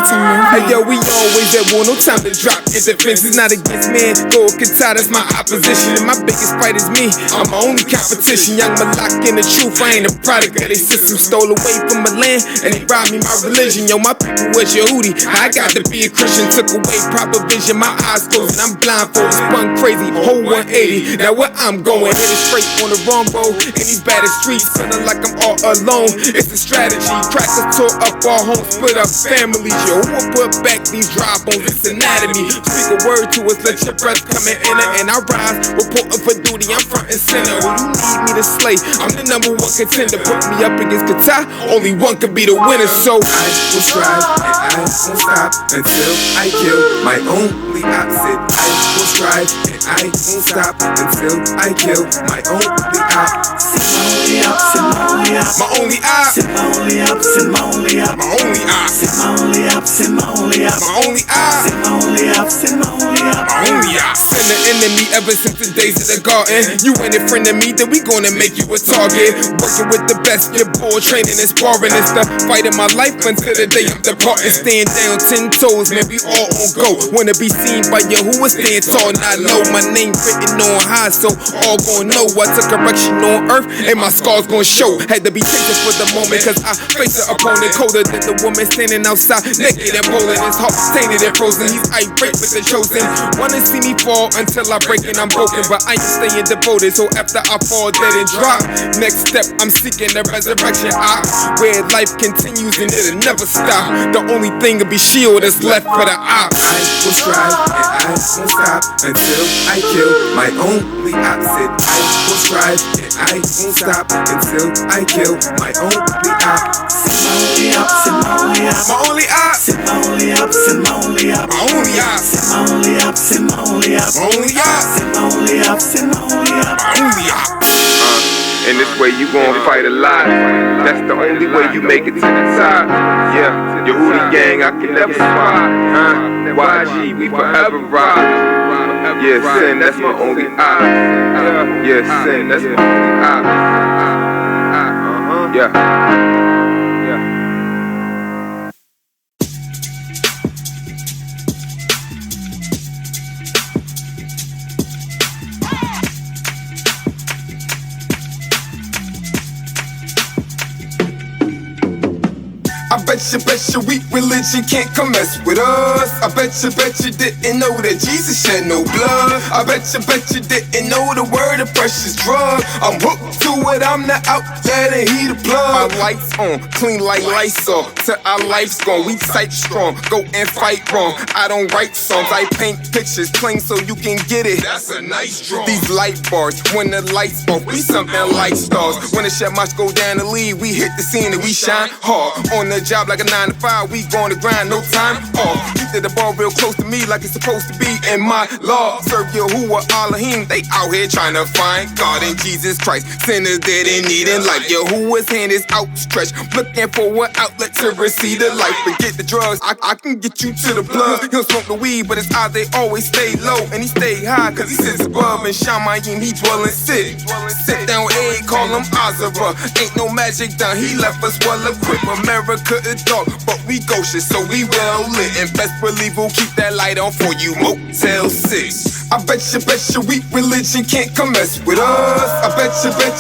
[SPEAKER 9] It's a movement.
[SPEAKER 1] Hey yo, we always at war, no time to drop. Get defense is not against man. Go Qatar, that's my opposition. And my biggest fight is me. I'm my only competition. Young Malak in the truth. I ain't a product of their system. Stole away from my land and they robbed me my religion. Yo, my people was Yehudi. I got to be a Christian. Took away proper vision. My eyes closed and I'm blindfolded. Spun crazy, whole 180. Now where I'm going, headed straight on the wrong road. In these battered streets, feeling like I'm all alone. It's a strategy. Crackers tore up our homes, split up families. Yo, who will put back these dry bones? It's anatomy. Speak a word to us, let your breath come in and I rise. Reporting for duty, I'm front and center. When you need me to slay, I'm the #1 contender. Put me up against Qatar, only one could be the winner. So I will strive and I won't stop until I kill my only opposite. I will strive and I won't stop until I kill my only op. My only op. My only op. My only op. My only op. My only op. Send the enemy ever since the days of the garden. You ain't a friend of me, then we gonna make you a target. Working with the best, your boy training and sparring. It's the fight of my life until the day I'm departing. Stand down 10 toes, man, we all on go. Wanna be seen by you who is stand tall, not low. My name written on high, so all gon' know I took correction on earth and my scars gon' show. Had to be taken for the moment, cause I face an opponent colder than the woman standing outside, naked and bowling. His heart tainted and frozen, he's irate with the chosen. Wanna see me fall until I break and I'm broken, but I ain't staying devoted, so after I fall dead and drop, next step I'm seeking the resurrection. Where life continues and it'll never stop. The only thing will be shield that's left for the ops. I will strive and I won't stop until I kill my only opposite. I will strive and I won't stop until I kill my only op. My only op. My only op. My only op. My only op. My only op. My only op. My only op. My only op. My only op. My only op. My only op. And this way you gon' fight a lot. That's the only way you make it to the top. Yeah, your Hootie gang I can never spot. YG, we forever rock. Yeah, sin, that's my only op. Yeah, sin, that's my only op. Yeah. I bet bet you weak religion can't come mess with us. I bet you didn't know that Jesus shed no blood. I bet you didn't know the word of precious drug. I'm hooked to it, I'm not out there to heat the plug. My lights on, clean like lights off, till our life's gone. We sight strong, go and fight wrong. I don't write songs, I paint pictures, plain so you can get it. That's a nice draw. These light bars, when the lights off, we something like stars. When the chef must go down to leave, we hit the scene and we shine hard. On the job like a 9 to 5, we going to grind, no time off. You did the ball real close to me like it's supposed to be in my law. Serve Yahuwah Elohim, they out here trying to find God in Jesus Christ. Sinners dead and needing life. Yahuwah's hand is outstretched, looking for an outlet to receive the life. Forget the drugs, I can get you to the blood. He'll smoke the weed, but his eyes they always stay low, and he stay high cause he sits above. And Shamayim, he dwell and sit down, egg, call him Azara. Ain't no magic done, he left us well equipped. America is dark, but we ghosts, so we well lit. And best believe we'll keep that light on for you, Motel 6. I bet you weak religion can't come mess with us. I bet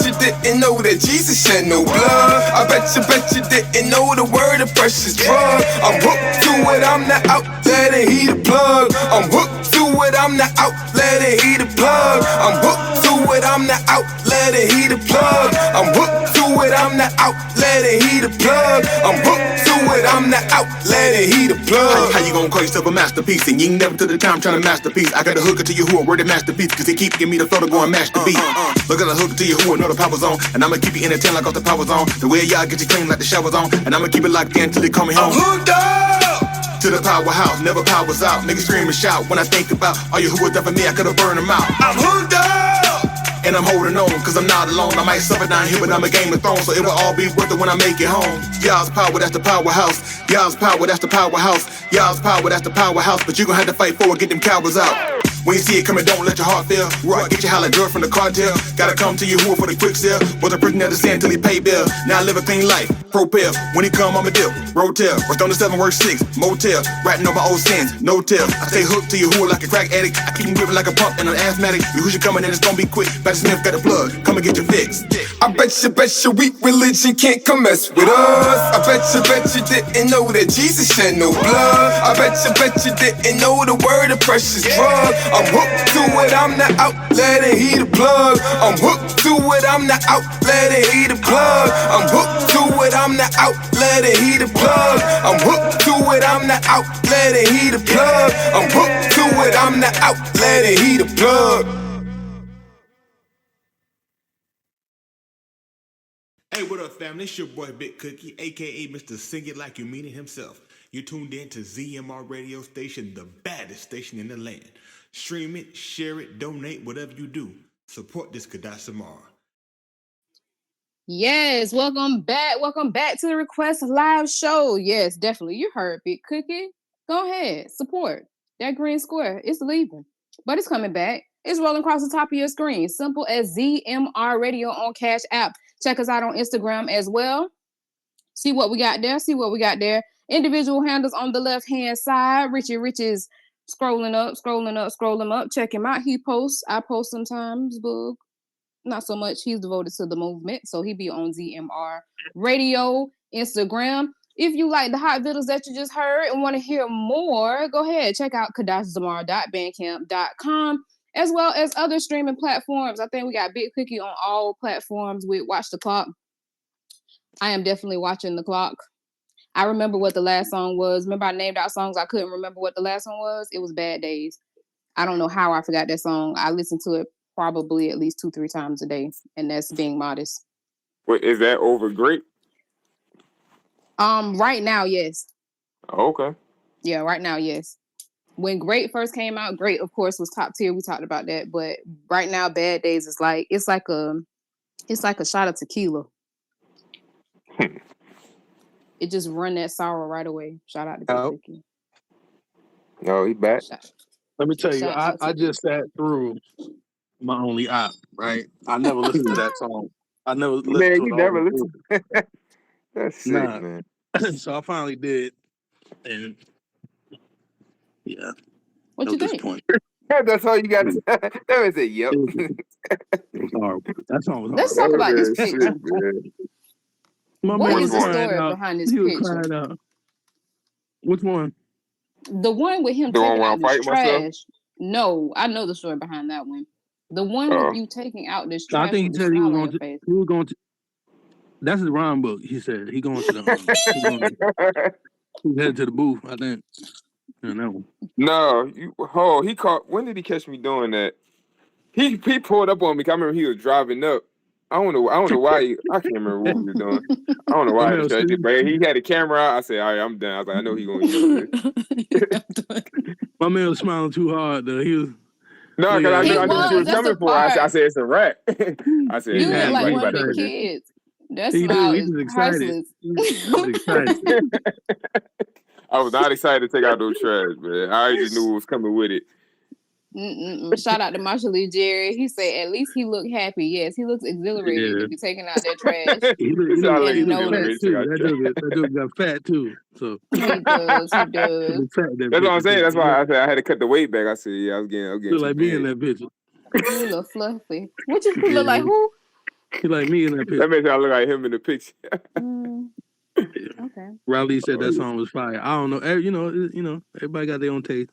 [SPEAKER 1] you didn't know that Jesus shed no blood. I bet you didn't know the word of precious drug. I'm hooked to it, I'm not out there to heat a plug. I'm hooked to it, I'm not out there to heat a plug. I'm hooked to it, I'm not out there to heat a plug. I'm hooked to it, I'm not out there to heat a plug. I'm hooked to it, I'm not out there to heat a plug.
[SPEAKER 8] How you gonna call yourself a masterpiece and you ain't never took the time trying to masterpiece? I got a hooker to you who a worded masterpiece, cause he keep giving me the flow to go and match the beat. Look at the hooker to you who know the power's on, and I'ma keep you entertained like off the power's on. The way y'all get you clean like the shower's on, and I'ma keep it locked in till they call me home.
[SPEAKER 1] I'm hooked up
[SPEAKER 8] to the powerhouse, never powers out. Niggas scream and shout when I think about all you who was there for me, I could've burned them out.
[SPEAKER 1] I'm hooked up
[SPEAKER 8] and I'm holding on, cause I'm not alone. I might suffer down here, but I'm a Game of Thrones, so it will all be worth it when I make it home. Y'all's power, that's the powerhouse. Y'all's power, that's the powerhouse. Y'all's power, that's the powerhouse. But you gon' have to fight for it, get them cowards out. When you see it coming, don't let your heart fail. Right, get your holla girl from the cartel. Gotta come to you who for the quick sale. Was a prisoner to stand till he pay bill. Now I live a clean life, propel. When he come, I'm a dip, rotel. Worked on the 7, work 6, motel. Ratting on my old sins, no tell. I stay hooked to you who like a crack addict. I keep him gripping like a pump and an asthmatic. You who's you coming in, it's gonna be quick. Pastor Smith got the plug, come and get your fix.
[SPEAKER 1] I bet you weak religion can't come mess with us. I bet you didn't know that Jesus shed no blood. I bet you didn't know the word of precious drug. I'm hooked to it, I'm not out there to heat a plug. I'm hooked to it, I'm not out there to heat a plug. I'm hooked to it, I'm not out there to heat a plug. I'm hooked to it, I'm not out there to heat a plug. I'm hooked to it, I'm not out there to heat a plug.
[SPEAKER 8] Hey, what up, family? It's your boy Big Cookie, aka Mr. Sing It Like You Mean It himself. You tuned in to ZMR radio station, the baddest station in the land. Stream it, share it, donate, whatever you do. Support this Kadash Samar.
[SPEAKER 6] Yes, welcome back. Welcome back to the Request Live Show. Yes, definitely. You heard Big Cookie. Go ahead, support. That green square, it's leaving, but it's coming back. It's rolling across the top of your screen. Simple as ZMR Radio on Cash App. Check us out on Instagram as well. See what we got there. Individual handles on the left-hand side. Richie's scrolling up. Check him out. He posts. I post sometimes, but not so much. He's devoted to the movement, so he be on ZMR Radio, Instagram. If you like the hot videos that you just heard and want to hear more, go ahead. Check out kadashzamar.bandcamp.com, as well as other streaming platforms. I think we got Big Cookie on all platforms with Watch the Clock. I am definitely watching the clock. I remember what the last song was. Remember I named out songs. I couldn't remember what the last one was. It was Bad Days. I don't know how I forgot that song. I listen to it probably at least 2-3 times a day, and that's being modest.
[SPEAKER 3] Wait, is that over Great?
[SPEAKER 6] Right now, yes.
[SPEAKER 3] Oh, okay.
[SPEAKER 6] Yeah, right now, yes. When Great first came out, Great, of course, was top tier. We talked about that, but right now, Bad Days is like it's like a shot of tequila. It just run that sorrow right away. Shout out to Big Cookie.
[SPEAKER 3] No, he back.
[SPEAKER 2] Let me tell you, I just sat through My Only Op, right? I never listened to that song. I never listened to it.
[SPEAKER 3] You never listened. That's sick, man.
[SPEAKER 2] So I finally did, and yeah.
[SPEAKER 6] What you think?
[SPEAKER 3] That's all you got to say. That was it. Yep.
[SPEAKER 2] It was horrible. That song was horrible.
[SPEAKER 6] Let's talk about this picture.
[SPEAKER 2] My
[SPEAKER 6] what
[SPEAKER 2] man
[SPEAKER 6] is the story
[SPEAKER 2] out.
[SPEAKER 6] behind this
[SPEAKER 2] he was
[SPEAKER 6] picture?
[SPEAKER 2] crying out. Which one?
[SPEAKER 6] The one with him
[SPEAKER 3] The one
[SPEAKER 6] taking
[SPEAKER 3] where
[SPEAKER 6] out
[SPEAKER 3] I'm
[SPEAKER 6] this
[SPEAKER 3] fighting myself?
[SPEAKER 6] trash. No, I know the story behind that one. The one with you taking out this
[SPEAKER 2] I
[SPEAKER 6] trash
[SPEAKER 2] think
[SPEAKER 6] with
[SPEAKER 2] he
[SPEAKER 6] the
[SPEAKER 2] said he was
[SPEAKER 6] smile on
[SPEAKER 2] going
[SPEAKER 6] your
[SPEAKER 2] to.
[SPEAKER 6] face.
[SPEAKER 2] He was going to. That's his rhyme book. He said he going to the. He headed to the booth. I think. Yeah, that one.
[SPEAKER 3] No, he caught. When did he catch me doing that? He pulled up on me. 'Cause I remember he was driving up. I don't know why. I can't remember what we were doing. I don't know why he tried to, but he had a camera out. I said, "All right, I'm done." I was like, "I know he gonna use this."
[SPEAKER 2] My man was smiling too hard though. He was.
[SPEAKER 3] No, because I knew what you were
[SPEAKER 6] That's
[SPEAKER 3] coming
[SPEAKER 6] the
[SPEAKER 3] for. I
[SPEAKER 6] part.
[SPEAKER 3] said it's a rat. I said
[SPEAKER 6] You
[SPEAKER 3] he
[SPEAKER 6] look like
[SPEAKER 3] he
[SPEAKER 6] one
[SPEAKER 3] about
[SPEAKER 6] of
[SPEAKER 3] to
[SPEAKER 6] the
[SPEAKER 3] put this.
[SPEAKER 6] kids. That
[SPEAKER 2] He
[SPEAKER 6] smile
[SPEAKER 2] was
[SPEAKER 6] is
[SPEAKER 2] excited.
[SPEAKER 6] priceless.
[SPEAKER 2] He was excited.
[SPEAKER 3] I was not excited to take out those trash, man. I just knew what was coming with it.
[SPEAKER 6] Shout out to Marshall Lee Jerry. He said, at least he looked happy. Yes, he looks exhilarated to be taking out that trash.
[SPEAKER 2] He looked
[SPEAKER 6] And
[SPEAKER 2] fat too. That dude got fat too. So
[SPEAKER 6] he does. He does.
[SPEAKER 3] That's what I'm saying. That's why I said I had to cut the weight back. I said, yeah, I was getting
[SPEAKER 2] look
[SPEAKER 3] too
[SPEAKER 2] like
[SPEAKER 3] big.
[SPEAKER 2] me in that picture.
[SPEAKER 6] You look fluffy. What you look like? Who?
[SPEAKER 2] He like me in that picture.
[SPEAKER 3] That makes I look like him in the picture.
[SPEAKER 6] Okay.
[SPEAKER 2] Riley said that song was fire. I don't know. You know, everybody got their own taste.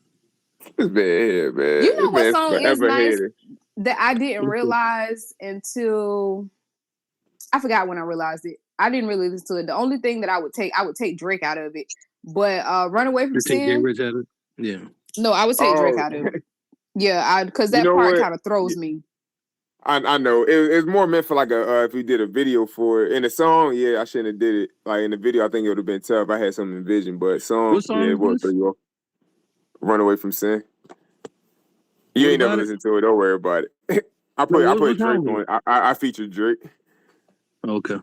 [SPEAKER 3] This man, man.
[SPEAKER 6] You know what song is nice
[SPEAKER 3] hated.
[SPEAKER 6] that I didn't realize until I forgot when I realized it. I didn't really listen to it. The only thing that I would take Drake out of it. But Run Away From Sin.
[SPEAKER 2] Take Jay Rich out of it? Yeah.
[SPEAKER 6] No, I would take Drake out of it. Yeah, because that part kind of throws me.
[SPEAKER 3] I know it's more meant for like if we did a video for it. In the song, yeah, I shouldn't have did it. Like in the video, I think it would have been tough. I had something envisioned, but
[SPEAKER 2] What song
[SPEAKER 3] yeah, it was for you. Run Away From Sin. You ain't never listened to it. Don't worry about it. I put Drake on it. I featured Drake.
[SPEAKER 2] Okay.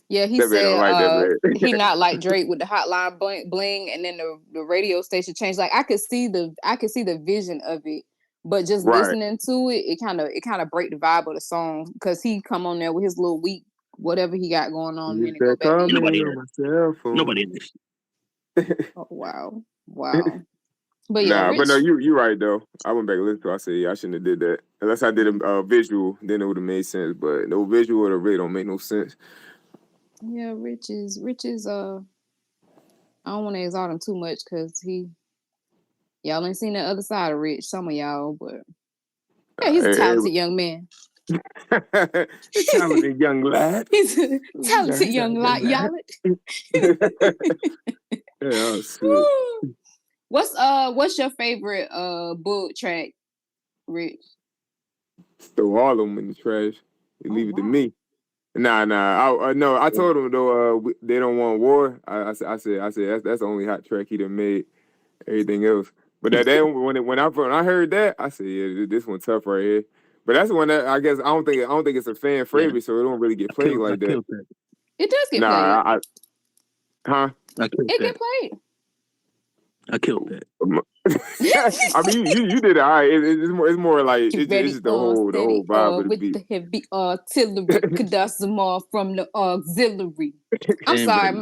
[SPEAKER 6] Yeah, he said he not like Drake with the hotline bling, and then the radio station changed. Like I could see the vision of it, but just listening to it, it kind of break the vibe of the song because he come on there with his little weak whatever he got going on, and then go back to
[SPEAKER 2] Nobody.
[SPEAKER 6] Oh wow. But yeah,
[SPEAKER 3] but no, you right though. I went back and listened to it. I said, yeah, I shouldn't have did that. Unless I did a visual, then it would have made sense. But no visual or really don't make no sense.
[SPEAKER 6] Yeah, Rich is I don't want to exalt him too much because y'all ain't seen the other side of Rich, some of y'all, but yeah, he's a talented young man.
[SPEAKER 3] Talented young lad.
[SPEAKER 6] He's a talented young lad, y'all.
[SPEAKER 3] Yeah, sweet.
[SPEAKER 6] What's your favorite book track, Rich?
[SPEAKER 3] Throw all of them in the trash. You leave it to me. Nah. I told him though. They don't want war. I said that's the only hot track he done made. Everything else, but when I heard that, I said, yeah, this one's tough right here. But that's the one that I guess I don't think it's a fan favorite, so it don't really get played like that.
[SPEAKER 6] It does get played.
[SPEAKER 2] It
[SPEAKER 6] get played.
[SPEAKER 2] I killed that.
[SPEAKER 3] I mean, you did it. All right. It's more like it's just the whole vibe of the beat.
[SPEAKER 6] With the heavy artillery, that's them all from the auxiliary. I'm sorry,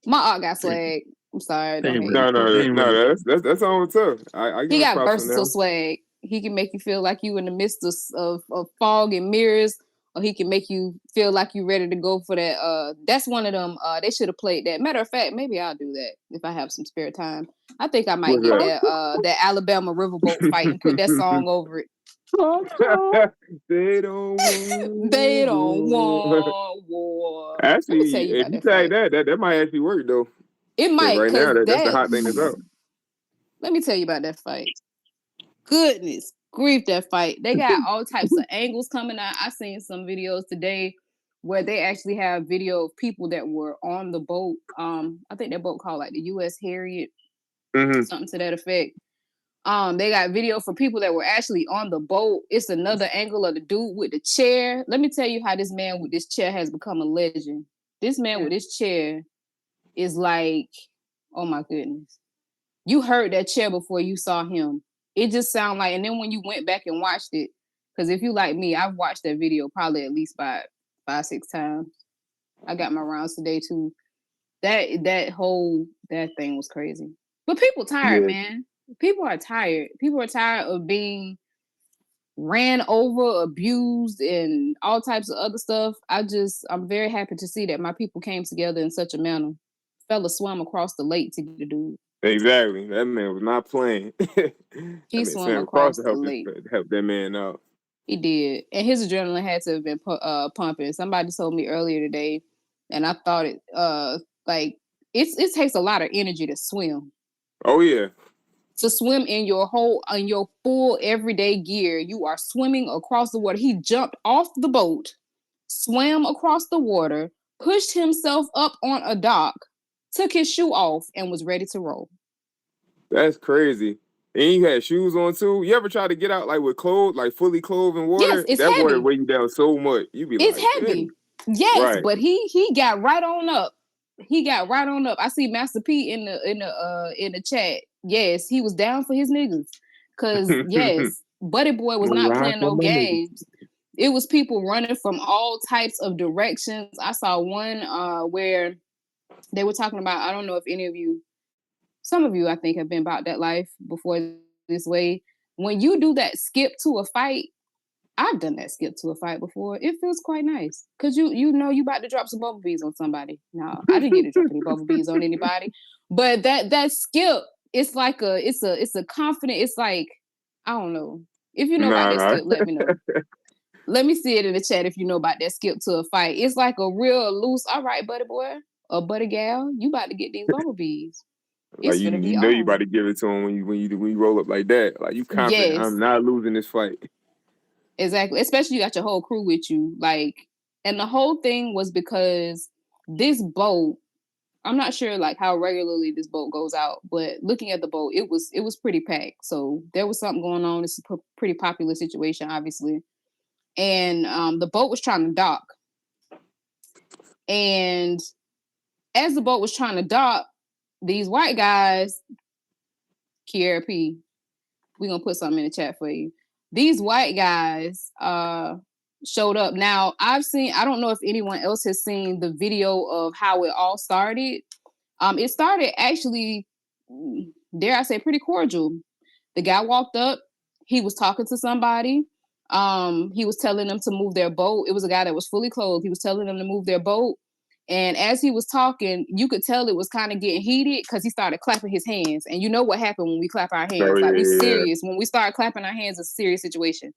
[SPEAKER 6] my art got swag. I'm sorry.
[SPEAKER 3] No, that's on tough.
[SPEAKER 6] He got versatile swag. He can make you feel like you in the midst of fog and mirrors, or he can make you feel like you ready to go for that. That's one of them. They should have played that. Matter of fact, maybe I'll do that if I have some spare time. I think I might get that Alabama riverboat fight and put that song over it.
[SPEAKER 3] They don't
[SPEAKER 6] want war.
[SPEAKER 3] Actually, if you say that might actually work though.
[SPEAKER 6] It might.
[SPEAKER 3] Right now, that's the hot thing that's up.
[SPEAKER 6] Let me tell you about that fight. Goodness grief, that fight. They got all types of angles coming out. I seen some videos today where they actually have video of people that were on the boat. I think that boat called like the U.S. Harriet, something to that effect. They got video for people that were actually on the boat. It's another angle of the dude with the chair. Let me tell you how this man with this chair has become a legend. This man with this chair is like, oh my goodness. You heard that chair before you saw him. It just sounded like, and then when you went back and watched it, because if you like me, I've watched that video probably at least 5-6 times. I got my rounds today too. That thing was crazy. But people tired, man. People are tired. People are tired of being ran over, abused, and all types of other stuff. I'm very happy to see that my people came together in such a manner. Fella swam across the lake to get the dude.
[SPEAKER 3] Exactly. That man was not playing. That
[SPEAKER 6] He
[SPEAKER 3] man
[SPEAKER 6] swam
[SPEAKER 3] swam across
[SPEAKER 6] across
[SPEAKER 3] to
[SPEAKER 6] the lake.
[SPEAKER 3] help that man out.
[SPEAKER 6] He did, and his adrenaline had to have been pumping. Somebody told me earlier today, and I thought it like it takes a lot of energy to swim.
[SPEAKER 3] Oh yeah.
[SPEAKER 6] To swim in your full everyday gear. You are swimming across the water. He jumped off the boat, swam across the water, pushed himself up on a dock, took his shoe off, and was ready to roll.
[SPEAKER 3] That's crazy. And you had shoes on too. You ever try to get out like with clothes, like fully clothed in
[SPEAKER 6] Yes,
[SPEAKER 3] water?
[SPEAKER 6] it's
[SPEAKER 3] That water
[SPEAKER 6] heavy.
[SPEAKER 3] weigh you down so much. You be
[SPEAKER 6] It's
[SPEAKER 3] like,
[SPEAKER 6] heavy.
[SPEAKER 3] goodness.
[SPEAKER 6] Yes,
[SPEAKER 3] Right.
[SPEAKER 6] but he got right on up. He got right on up. I see Master P in the chat. Yes, he was down for his niggas. Cause yes, Buddy Boy was not playing no games. It was people running from all types of directions. I saw one where they were talking about, I don't know if any of you, some of you I think have been about that life before this way. When you do that skip to a fight, I've done that skip to a fight before. It feels quite nice. Cause you know you about to drop some bumblebees on somebody. No, I didn't get to drop any bumblebees on anybody. But that skip, it's like it's a confident, it's like, I don't know. If you know about that
[SPEAKER 3] Nah.
[SPEAKER 6] skip, let me know. Let me see it in the chat if you know about that skip to a fight. It's like a real loose, all right, buddy boy or buddy gal, you about to get these bumblebees.
[SPEAKER 3] Like
[SPEAKER 6] It's
[SPEAKER 3] you
[SPEAKER 6] gonna be
[SPEAKER 3] know you about
[SPEAKER 6] on.
[SPEAKER 3] to give it to him when you roll up like that. Like you confident.
[SPEAKER 6] Yes,
[SPEAKER 3] I'm not losing this fight.
[SPEAKER 6] exactly. Especially you got your whole crew with you. Like, and the whole thing was because this boat, I'm not sure like how regularly this boat goes out, but looking at the boat, it was pretty packed. So there was something going on. It's a pretty popular situation, obviously. And the boat was trying to dock. And as the boat was trying to dock, these white guys, Kiera P, we're gonna put something in the chat for you. These white guys showed up. Now I don't know if anyone else has seen the video of how it all started. It started actually, dare I say, pretty cordial. The guy walked up, he was talking to somebody. He was telling them to move their boat. It was a guy that was fully clothed. He was telling them to move their boat. And as he was talking, you could tell it was kind of getting heated because he started clapping his hands. And you know what happened when we clap our hands?
[SPEAKER 3] Oh
[SPEAKER 6] Like, we
[SPEAKER 3] yeah.
[SPEAKER 6] serious. When we start clapping our hands, it's a serious situation.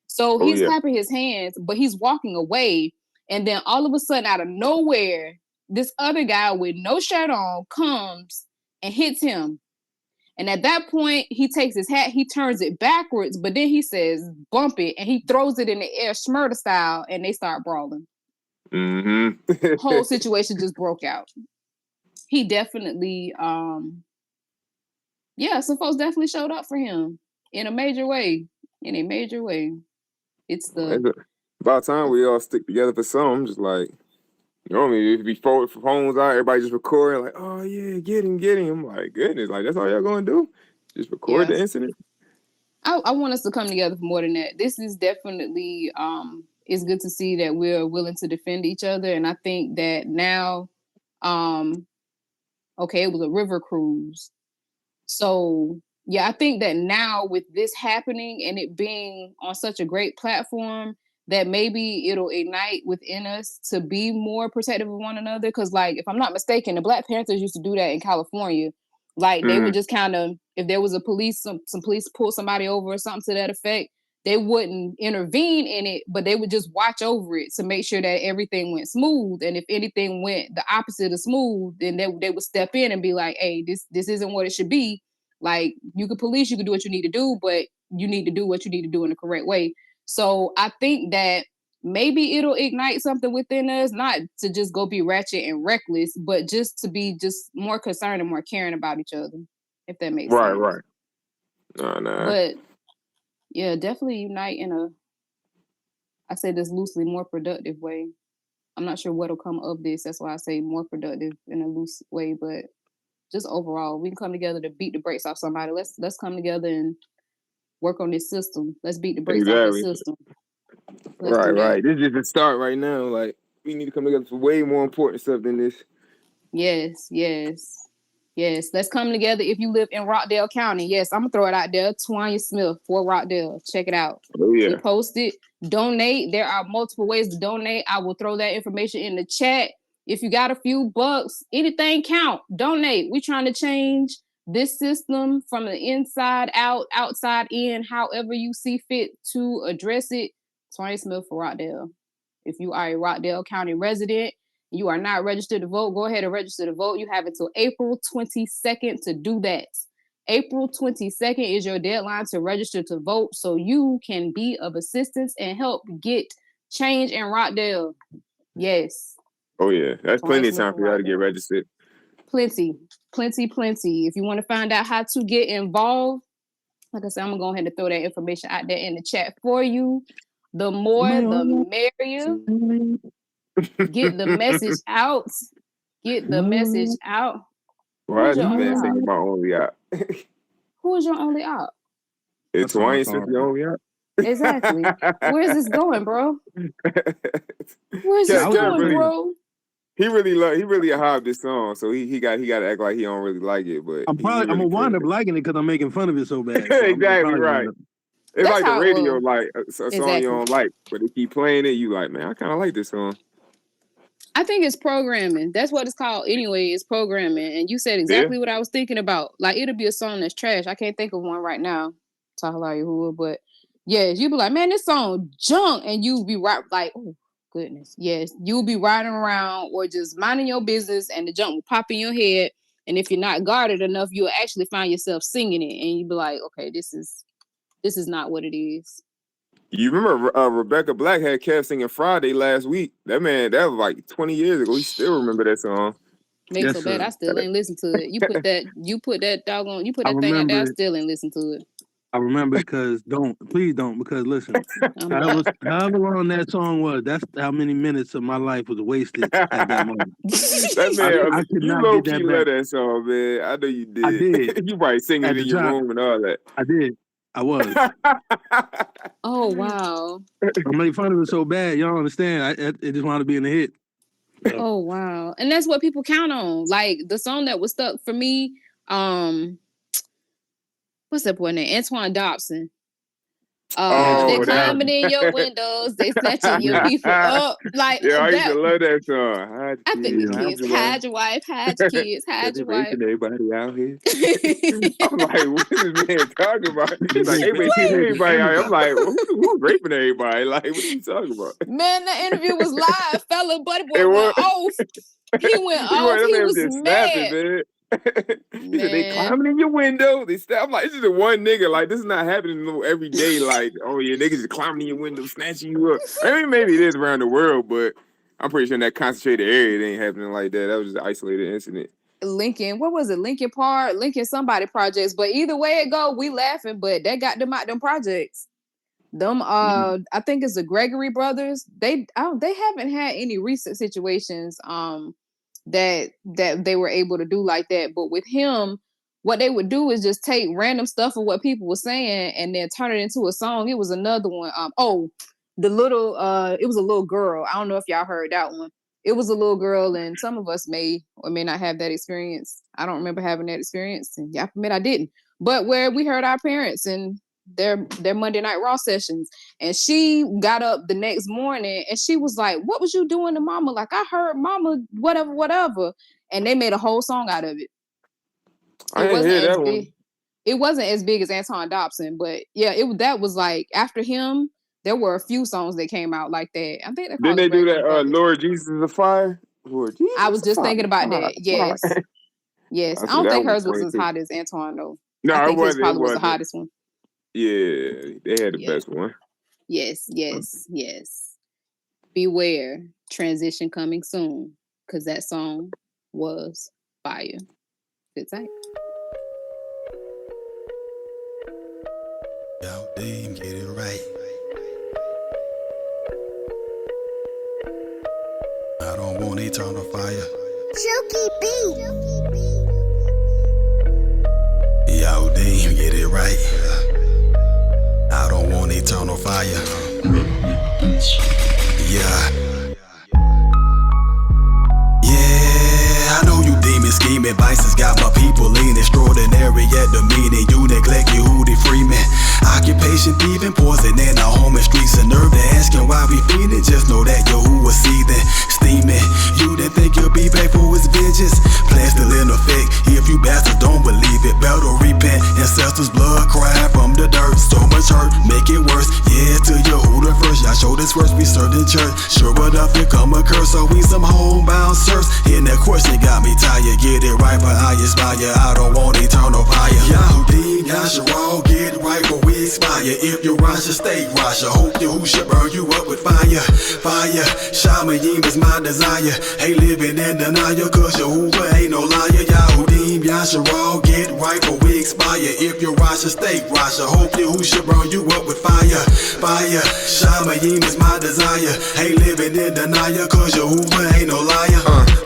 [SPEAKER 6] So
[SPEAKER 3] Oh
[SPEAKER 6] he's
[SPEAKER 3] yeah.
[SPEAKER 6] clapping his hands, but he's walking away. And then all of a sudden, out of nowhere, this other guy with no shirt on comes and hits him. And at that point, he takes his hat, he turns it backwards, but then he says, bump it, and he throws it in the air, Schmurda style, and they start brawling.
[SPEAKER 3] Mm-hmm.
[SPEAKER 6] Whole situation just broke out. He definitely, some folks definitely showed up for him in a major way. In a major way. It's
[SPEAKER 3] About time we all stick together for something. I'm just like, you know what I mean? If we forward for phones out, everybody just recording, like, oh yeah, get him. I'm like, goodness, like that's all y'all gonna do? Just record the incident?
[SPEAKER 6] I want us to come together for more than that. This is definitely it's good to see that we're willing to defend each other. And I think that now, okay, it was a river cruise. So yeah, I think that now with this happening and it being on such a great platform, that maybe it'll ignite within us to be more protective of one another. Cause like, if I'm not mistaken, the Black Panthers used to do that in California. Like they would just kind of, if there was a police, some police pull somebody over or something to that effect, they wouldn't intervene in it, but they would just watch over it to make sure that everything went smooth. And if anything went the opposite of smooth, then they would step in and be like, hey, this isn't what it should be. Like, you could police, you could do what you need to do, but you need to do what you need to do in the correct way. So I think that maybe it'll ignite something within us, not to just go be ratchet and reckless, but just to be just more concerned and more caring about each other, if that makes sense.
[SPEAKER 3] Right. Nah.
[SPEAKER 6] But yeah, definitely unite in a, I say this loosely, more productive way. I'm not sure what'll come of this. That's why I say more productive in a loose way, but just overall, we can come together to beat the brakes off somebody. Let's come together and work on this system. Let's beat the brakes off this system.
[SPEAKER 3] Right. This is just a start right now. Like, we need to come together for way more important stuff than this.
[SPEAKER 6] Yes. Let's come together. If you live in Rockdale County, yes, I'm gonna throw it out there. Twanya Smith for Rockdale. Check it out.
[SPEAKER 3] Oh yeah.
[SPEAKER 6] We posted. Donate. There are multiple ways to donate. I will throw that information in the chat. If you got a few bucks, anything count. Donate. We're trying to change this system from the inside out, outside in, however you see fit to address it, Tony Smith for Rockdale. If you are a Rockdale County resident, you are not registered to vote, go ahead and register to vote. You have until April 22nd to do that. April 22nd is your deadline to register to vote so you can be of assistance and help get change in Rockdale. Yes.
[SPEAKER 3] Oh, yeah. That's plenty of time for y'all to get registered.
[SPEAKER 6] Plenty. If you want to find out how to get involved, like I said, I'm going to go ahead and throw that information out there in the chat for you. The more, the merrier. Get the message out. Get the message out.
[SPEAKER 3] Why is this man taking my only out?
[SPEAKER 6] Who is your only out?
[SPEAKER 3] It's Wayne since the only out.
[SPEAKER 6] Exactly. Where's this going, bro? Where's this going, bro?
[SPEAKER 3] He really ahab this song, so he got to act like he don't really like it. But
[SPEAKER 2] I'm gonna wind up liking it because I'm making fun of it so bad. So
[SPEAKER 3] exactly right. It's like the radio, like a song you don't like, but they keep playing it. You like, man, I kind of like this song.
[SPEAKER 6] I think it's programming. That's what it's called anyway. It's programming. And you said exactly what I was thinking about. Like, it'll be a song that's trash. I can't think of one right now. But yes, you'll be like, man, this song junk. And you'll be right like, oh, goodness. Yes, you'll be riding around or just minding your business and the junk will pop in your head. And if you're not guarded enough, you'll actually find yourself singing it. And you'll be like, okay, this is not what it is.
[SPEAKER 3] You remember Rebecca Black had Kev singing Friday last week. That was like 20 years ago. We still remember that song.
[SPEAKER 6] Makes so bad. I still ain't listened to it. You put that thing out there, I still ain't listened to it.
[SPEAKER 2] I remember please don't, because listen, however long that song was, that's how many minutes of my life was wasted at that moment.
[SPEAKER 3] That man, I could not low-key love that song, man. I know you did.
[SPEAKER 2] I did.
[SPEAKER 3] You probably sing it in your room and all that.
[SPEAKER 2] I did. I was.
[SPEAKER 6] Oh, wow.
[SPEAKER 2] I made fun of it so bad. Y'all understand? It just wanted to be in the hit.
[SPEAKER 6] So. Oh, wow. And that's what people count on. Like, the song that was stuck for me, what's that boy name? Antoine Dobson. They climbing in your windows, they snatching your people up. Like,
[SPEAKER 3] I used to love that song.
[SPEAKER 6] I think the kids, hide your wife, hide your kids, hide your wife.
[SPEAKER 3] Everybody out here. I'm like, what is this man talking about? He's like, they raping everybody out here. I'm like, who's raping everybody? Like, what are you talking about?
[SPEAKER 6] Man, the interview was live, fella. Buddy boy went off. He went off. He was mad.
[SPEAKER 3] Man. He said they climbing in your window. I'm like, this is the one nigga. Like, this is not happening every day. Like, oh yeah, niggas just climbing in your window, snatching you up. I mean, maybe it is around the world, but I'm pretty sure in that concentrated area it ain't happening like that. That was just an isolated incident.
[SPEAKER 6] Lincoln, what was it? Lincoln Park, Lincoln somebody projects. But either way it go, we laughing. But they got them out them projects. Them, I think it's the Gregory brothers. They haven't had any recent situations. That they were able to do like that. But with him, what they would do is just take random stuff of what people were saying and then turn it into a song. It was another one. It was a little girl. I don't know if y'all heard that one. It was a little girl, and some of us may or may not have that experience. I don't remember having that experience, and y'all admit I didn't. But where we heard our parents and their Monday Night Raw sessions, and she got up the next morning and she was like, what was you doing to mama? Like, I heard mama whatever, and they made a whole song out of it. It wasn't as big as Antoine Dobson, but yeah, that was like after him there were a few songs that came out like that. I think
[SPEAKER 3] didn't they do that Lord Jesus is a Fire? Lord Jesus,
[SPEAKER 6] I was just thinking about that. Yes. I don't think hers was as hot as Antoine though.
[SPEAKER 3] No,
[SPEAKER 6] I think
[SPEAKER 3] it
[SPEAKER 6] his
[SPEAKER 3] wasn't.
[SPEAKER 6] probably was the hottest one.
[SPEAKER 3] Yeah, they had the best one.
[SPEAKER 6] Yes. Beware, transition coming soon, because that song was fire. Good tight.
[SPEAKER 8] Yo, damn, get it right. I don't want eternal fire.
[SPEAKER 9] Silky B.
[SPEAKER 8] Yo, damn, get it right. I don't want eternal fire. Yeah, I know you demon scheming. Vices got my people lean. Extraordinary at the meeting. You neglect you who they freeman. Occupation, thieving, poison in our home and streets. And nerve to asking why we feeding. Just know that yo who was seething, steaming. You didn't think you'll be back for his vengeance. Plan still in effect. If you bastards don't believe it, ancestors' blood cried from the dirt. So much hurt, make it worse. Yeah, to your who the first. Y'all show this first, we served in church. Sure enough, it come a curse. So we some homebound serfs. And that question got me tired. Get it right, but I aspire. I don't want eternal fire. Yahoo, y'all should all get right, but we expire. If you rise, you stay rise. Hope your who should burn you up with fire. Fire, Shamayim is my desire. Ain't living in denial, cause your Hoover ain't no liar. Yahudim, y'all should all get right, but we expire. If you rise, you stay rise. Hope your who should burn you up with fire. Fire, Shamayim is my desire. Ain't living in denial, cause your Hoover ain't no liar.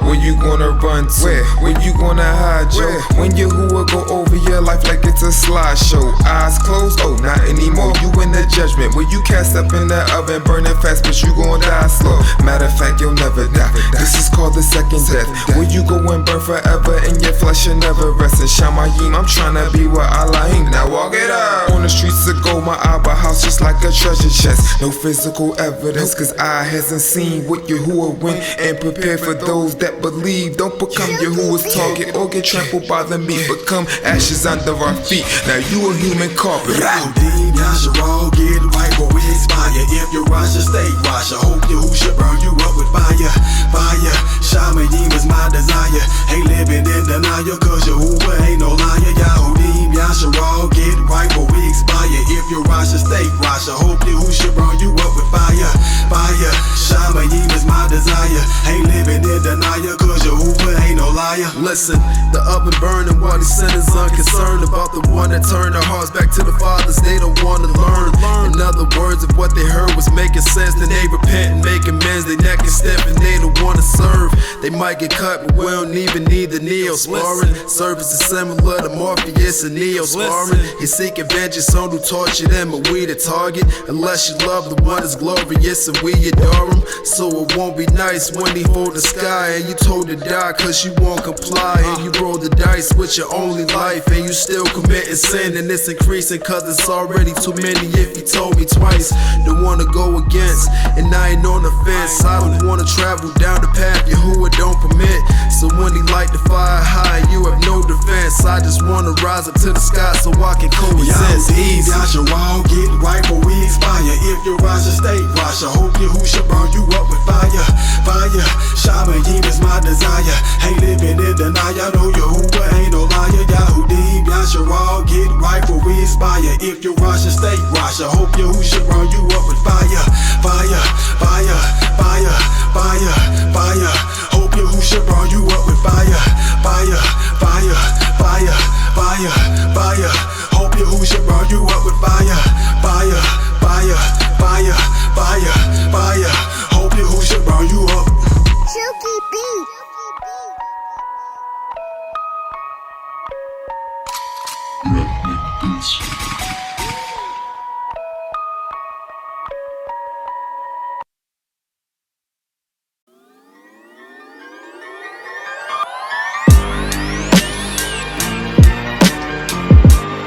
[SPEAKER 1] Where you gonna run to? Where you gonna hide, Joe? When your who will go over your life like it's a slideshow. Eyes closed, oh, not anymore. You in the judgment. Where you cast up in the oven, burning fast, but you gon' die slow. Matter of fact, you'll never die. This is called the second death. Where you go and burn forever, and your flesh will never rest. And Shamayim, I'm tryna be with Allahim. Now walk it up. On the streets of gold, my Abba house just like a treasure chest. No physical evidence, cause I hasn't seen what Yahuwah went and prepare for those that believe. Don't become Yahuwah's target or get trampled by the meat. Become ashes under our feet. Now you a human carpet.
[SPEAKER 8] Yahudim, y'all should all get right, but we expire. If you rise, you stay rise. I hope your who should burn you up with fire. Fire, Shamayim is my desire. Ain't living in denial, cause your Hoover ain't no liar. Yahudim, y'all should all get right, but we expire. If you rise, you stay rise. I hope your who should burn you up with fire. Fire, Shamayim is my desire. Ain't living in denial, cause your Hoover ain't no liar.
[SPEAKER 10] Listen, the up and burning while these sinners unconcerned about the one that turned their hearts back to the fathers. They don't wanna learn. In other words, if what they heard was making sense, then they repent and make amends. They neck and step and they don't wanna serve. They might get cut, but we don't even need the Neo-sparring. Service is similar to Morpheus and Neo-sparring. He's seeking vengeance on who tortured them, but we the target. Unless you love the one that's glorious and we adore him. So it won't be nice when he hold the sky and you told to die cause you won't comply. And you roll the dice with your only life and you still committing sin. And it's increasing cause it's already too many if you told me twice. Don't wanna go against, and I ain't on the fence. I don't wanna travel down the path Yahuwah don't permit. So when he light the fire high, you have no defense. I just wanna rise up to the sky so I can coexist.
[SPEAKER 8] Easy. Y'all should all get right, but we expire. If you rise, you stay rise. I hope your who should burn you up with fire. Fire, Shamayim is my desire. Ain't living in denial, know your Hoover ain't no liar. Yahudim, y'all should all get right, but we expire. If you rise, you stay rise. I hope your who should burn you up with fire. Fire, fire, fire, fire, fire. Hope your who should burn you up with fire. Fire, fire, fire, fire, fire. Hope your who should burn you up with fire. Fire, fire, fire, fire, fire. Hope your who should burn you up.
[SPEAKER 9] Silky beat.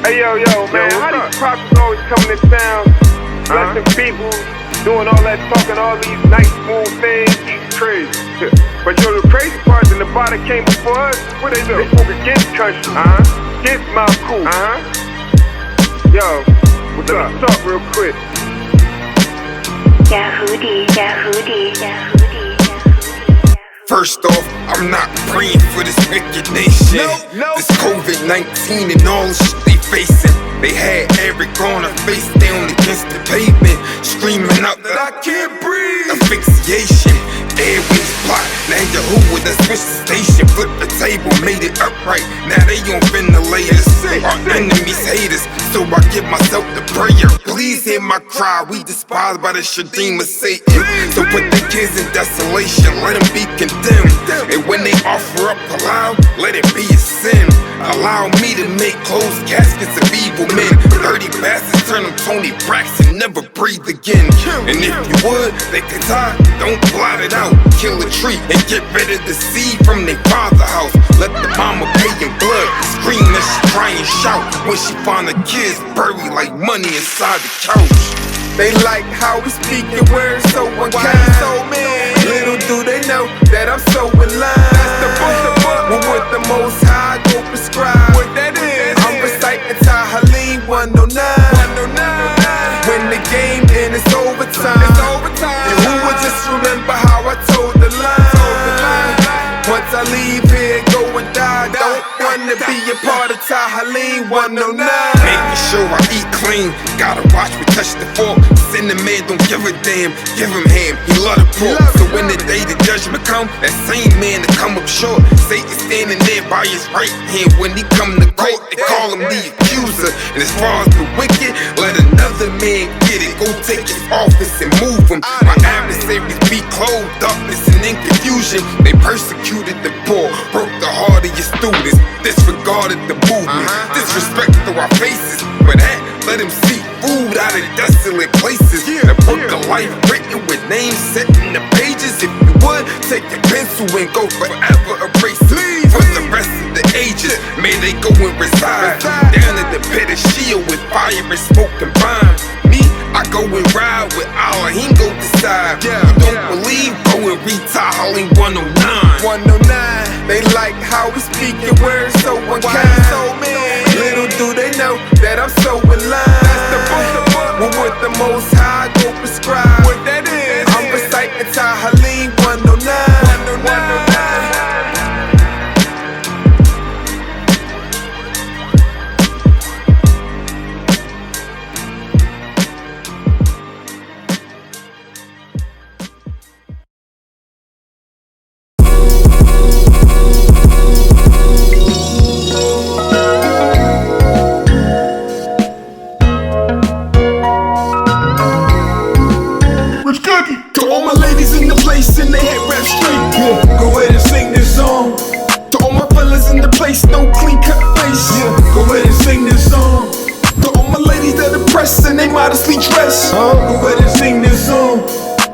[SPEAKER 3] Hey yo, man, how these prophets always coming to town, blessing people, doing all that talking, all these nice smooth things? He's crazy. But yo, the crazy part is in the body came before us. What they do? They spoke against country, against Mount Cool. Yo, what's up? Talk real quick.
[SPEAKER 9] Yahudi, Yahudi, Yahudi.
[SPEAKER 1] First off, I'm not praying for this wicked nation. This COVID-19 and all the shit they facing. They had Eric on her face down against the pavement, screaming out that I can't breathe. Asphyxiation, airways blocked. Now Yahuwah that switched the station, flipped the table, made it upright. Now they on ventilators. Our enemies haters, so I give myself the prayer. Please hear my cry. We despised by the Shadim of Satan. So put the kids in desolation, let them be condemned. And when they offer up halal, let it be a sin. Allow me to make closed caskets of evil men. 30 bastards turn them Tony Braxton, never breathe again. And if you would, they could die, don't blot it out. Kill a tree and get rid of the seed from their father house. Let the mama pay in blood, scream as she cry and shout when she find the kids buried like money inside the couch. They like how we speaking words so unkind, so mean. Little do they know that I'm so in line. That's the book, but what the Most High go prescribe. What that is, I'm reciting Tahalil. wanna be a part of Tahaleen 109. Making sure I eat clean, gotta watch me touch the fork. Cinnamon don't give a damn, give him ham, he love the pork. So when the day the judgment come, that same man to come up short. Satan standing there by his right hand when he come to court. They call him the accuser, and as far as the wicked, let another man get it. Go take his office and move him. My adversaries be clothed, darkness and in confusion. They persecuted the poor, broke the heart of your students, disregarded the movement, disrespect to our faces. But that, let him see food out of desolate places. The book of life written with names set in the pages. If you would, take your pencil and go forever erase it. For the rest of the ages, may they go and reside down in the pit of Sheol with fire and smoke combined. Me, I go and ride with Allah, he go decide. You don't believe, go and read Tahaleen 109. 109, they like how we speak your words so unkind. Little do they know that I'm so in line. That's the book, well, what the Most High go prescribe. What that is, I'm reciting Tahaleen 109. 109. To all my ladies in the place and they head wrapped straight, go ahead and sing this song. To all my fellas in the place, no clean cut face, go ahead and sing this song. To all my ladies that are pressed and they modestly dressed, go ahead and sing this song.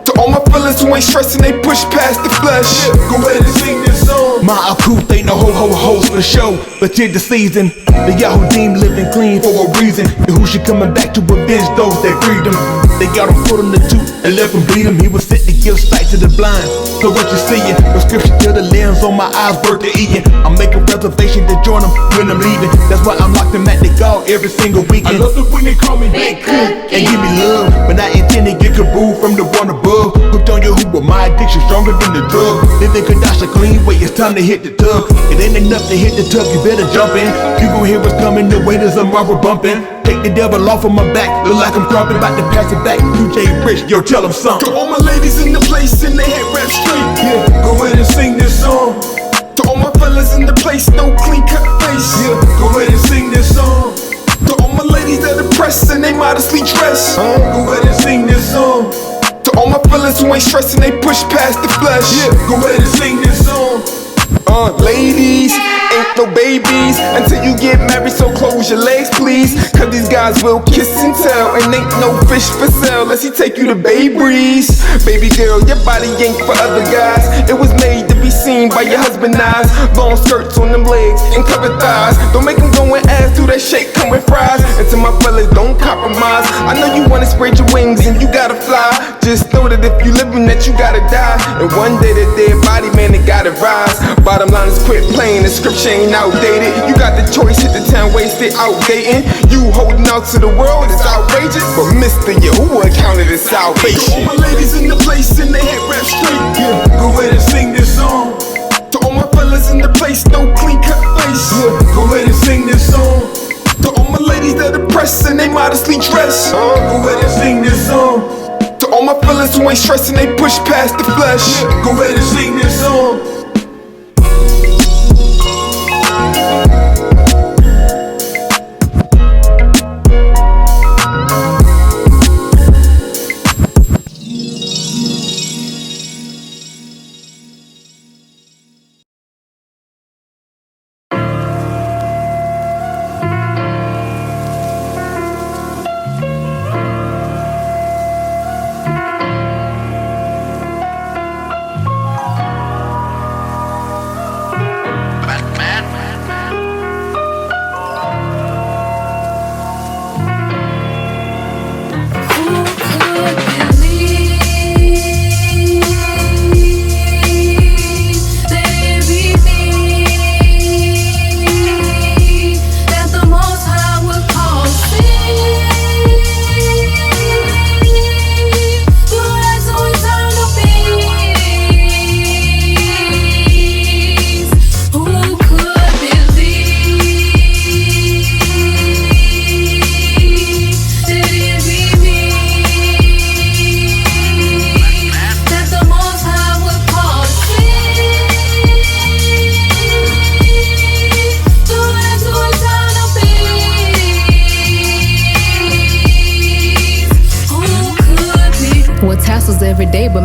[SPEAKER 1] To all my fellas who ain't stressing, they push past the flesh, go ahead and sing this song.
[SPEAKER 11] My Akuth ain't no ho-ho-hos for show, but tis the season. The Yahudim living clean for a reason. Yahushua coming back to avenge those that freed him. They got him put on the tooth and left him bleed him. He was sent to give sight to the blind. So what you seeing? The scripture till the lens on my eyes worth the eating. I'm making reservation to join them when I'm leaving. That's why I'm locked in at the God every single weekend. I love it when they call me Big Cook and give me love, but I intend to get kaboo from the one above. Hooked on your hoop, but my addiction stronger than the drug. Living Kadash a clean way, it's time to hit the tub. It ain't enough to hit the tub, you better jump in. You gon' hear what's coming, the waiters are marble bumping. Take the devil off of my back, look like I'm crumping, about to pass it back. DJ Rich, yo, tell him something.
[SPEAKER 1] To all my ladies in the place and they head wrapped straight, go ahead and sing this song. To all my fellas in the place, no clean cut face, go ahead and sing this song. To all my ladies that are pressed and they modestly dressed, go ahead and sing this song. To all my fellas who ain't stressing, they push past the flesh, go ahead and sing this song. Ladies, ain't no babies until you get married, so close your legs please, cause these guys will kiss and tell, and ain't no fish for sale unless he take you to Bay Breeze. Baby girl, your body ain't for other guys, it was made to be seen by your husband's eyes. Long skirts on them legs and covered thighs, don't make them go and ask, do that shake come with fries. And to my fellas, don't compromise, I know you wanna spread your wings and you gotta fly. Just know that if you living that you gotta die, and one day that dead body, man, it gotta rise. Bottom line is quit playing, the scripture ain't outdated. You got the choice, hit the town, wasted, outdating. You holding out to the world is outrageous, but Mr. Yahuwah counted as salvation. To all my ladies in the place and they head wrapped straight, go ahead and sing this song. To all my fellas in the place, no clean cut face, go ahead and sing this song. To all my ladies that are pressed and they modestly dressed, go ahead and sing this song. To all my fellas who ain't stressing, they push past the flesh, go ahead and sing this song.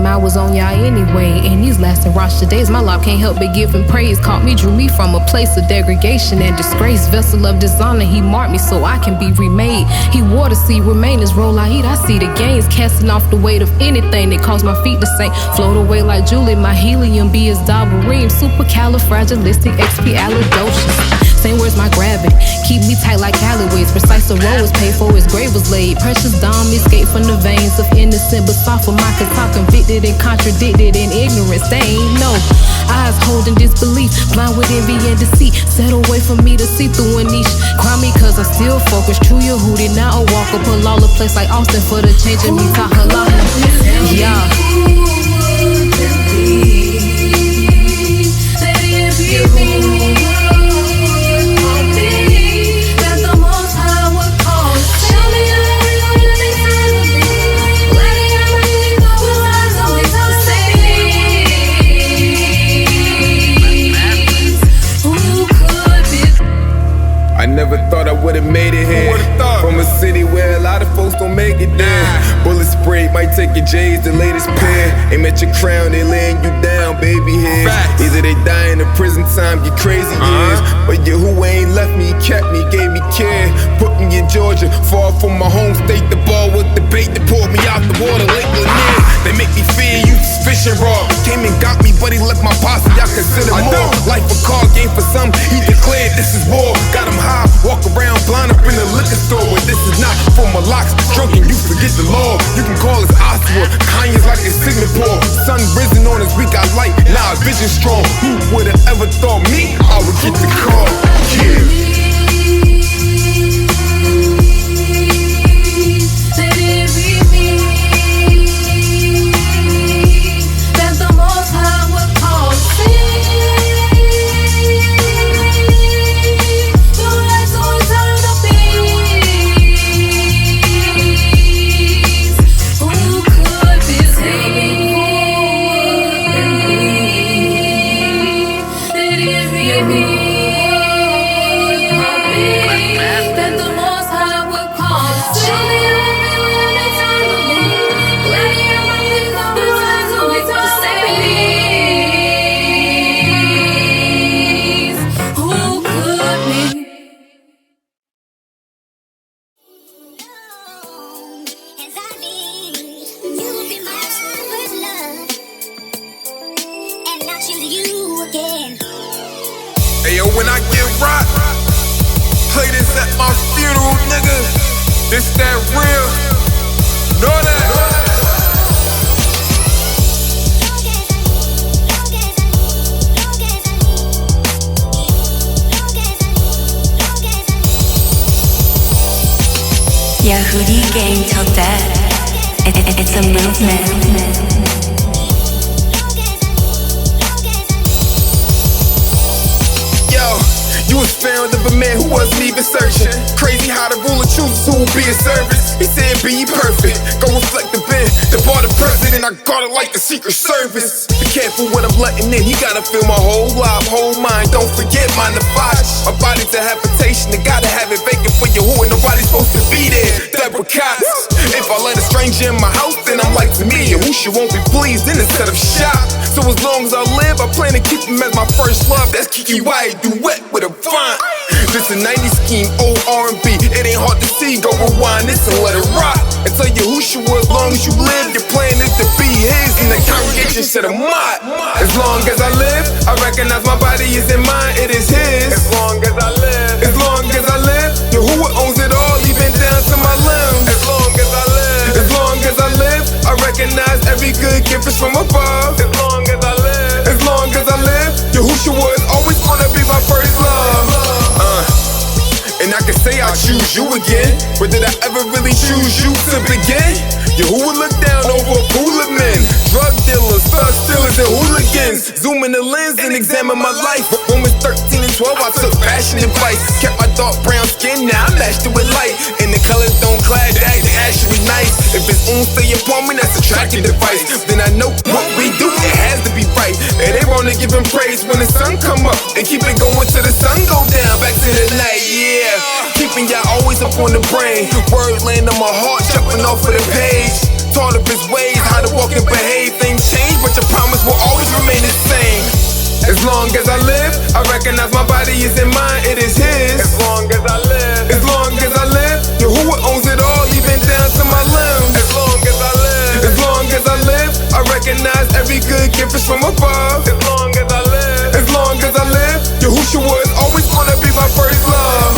[SPEAKER 12] I was on y'all anyway. In these lasting roster days, my life can't help but give him praise. Caught me, drew me from a place of degradation and disgrace. Vessel of dishonor, he marked me so I can be remade. He wore to see remainers roll I eat. I see the gains, casting off the weight of anything that caused my feet to sink. Float away like Julie, my helium be as Darbareem. Supercalifragilisticexpialidocious. Same words, my gravity. Keep me tight like alleyways. Precise the road was paid for, his grave was laid. Precious dom escape from the veins of innocent, but soft for my talk convicted and contradicted in ignorance. They ain't no eyes holding disbelief, blind with envy and deceit. Set away from me to see through a niche. Cry me cause I'm still focused. True Yehudi, now a walker. Pull all the place like Austin for the change of me. Talk halal. Yeah.
[SPEAKER 1] I never thought I would've made it here. From a city where a lot of folks don't make it there. Bullet sprayed, might take your J's, the latest pair. Aim at your crown, they laying you down, baby hairs. Either they die in the prison time, get crazy years. But you who ain't left me, kept me, gave me care. Put me in Georgia, far from my home state. The ball with the bait that pulled me out the water, Lake Lanier. They make me fear you fishing raw. Came and got me, but he left my posse, I consider more. Life a card game for some, he declared this is war. Got him high, walk around blind up in the liquor store. But this is not for my locks, drunk and you forget the law. You can call us Oscar, Kanye's like a signet pour. Sun risen on us, we got light, now our vision strong. Who would've ever thought me, I would get the call? Yeah. Ayo, when I get rocked, play this at my funeral, nigga. This that real, know that.
[SPEAKER 5] Yehudi gang till death. It's a movement.
[SPEAKER 1] You was found of a man who wasn't even searching. Crazy how the ruler chooses who will be in service. He said be perfect, go reflect the bin. The bar the president, I got it like the Secret Service. Be careful what I'm letting in, he gotta feel my whole life, whole mind. Don't forget mind the flash. My body's a habitation, I gotta have it vacant for you who and nobody's supposed to be there. Deborah Cox. If I let a stranger in my house, then I'm like to me. Yahusha won't be pleased in a set of shock. So as long as I live, I plan to keep him as my first love. That's Kiki White duet with a font. This a 90s scheme, old R&B. It ain't hard to see, go rewind this and let it rock. And tell Yahusha as long as you live, your plan is to be his. And the congregation said I'm not. As long as I live, I recognize my body is in mine, it is his. As long as I live, as long as I live, Yahuwah owns it all, even down to my limbs. As long as I live, as long as I live, I recognize every good gift is from above. As long as I live, as long as I live, Yahushua is always gonna be my first love. And I can say I choose you again, but did I ever really choose you to begin? Yahuwah look down over a pool of men, drug dealers, thug stealers, and hooligans. Zoom in the lens and examine my life. Romans 13 and 12, I took passion and vice. Kept my dark brown skin, now I matched it with light. And the colors don't clash, they actually nice. If it's stay upon me, that's a tracking device. Then I know what we do, it has to be right. It ain't wrong to give him praise when the sun come up, and keep it going till the sun go down. Back to the night, yeah. Keeping y'all always up on the brain. Word laying on my heart, jumping off of the page. Taught of his ways, how to walk and behave. Things change, but your promise will always remain the same. As long as I live, I recognize my body isn't mine, it is his. As long as I live, as long as I live, Yahuwah owns it all, even down to my limbs. As long as I live, as long as I live, I recognize every good gift is from above. As long as I live, as long as I live, Yahushua is always gonna be my first love.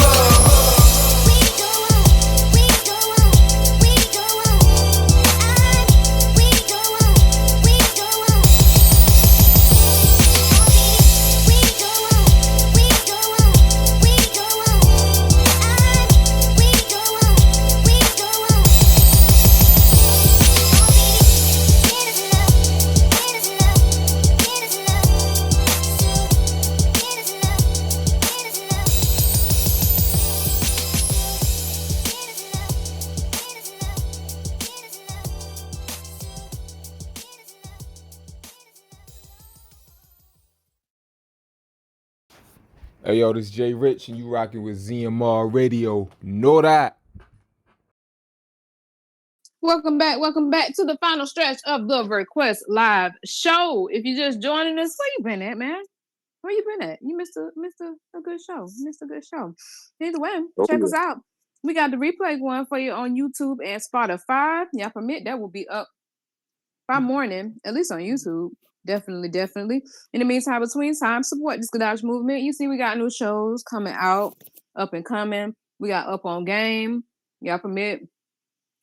[SPEAKER 3] Hey yo, this is Jay Rich and you rocking with ZMR Radio. Know that.
[SPEAKER 6] Welcome back to the final stretch of the Request Live show. If you're just joining us, where you been at, man? Where you been at? You missed a good show. Missed a good show. Either way, check us out. We got the replay one for you on YouTube and Spotify. Y'all permit that will be up by morning, at least on YouTube. Definitely. In the meantime, between time, support this Gadash movement. You see, we got new shows coming out, up and coming. We got Up on Game. Y'all permit.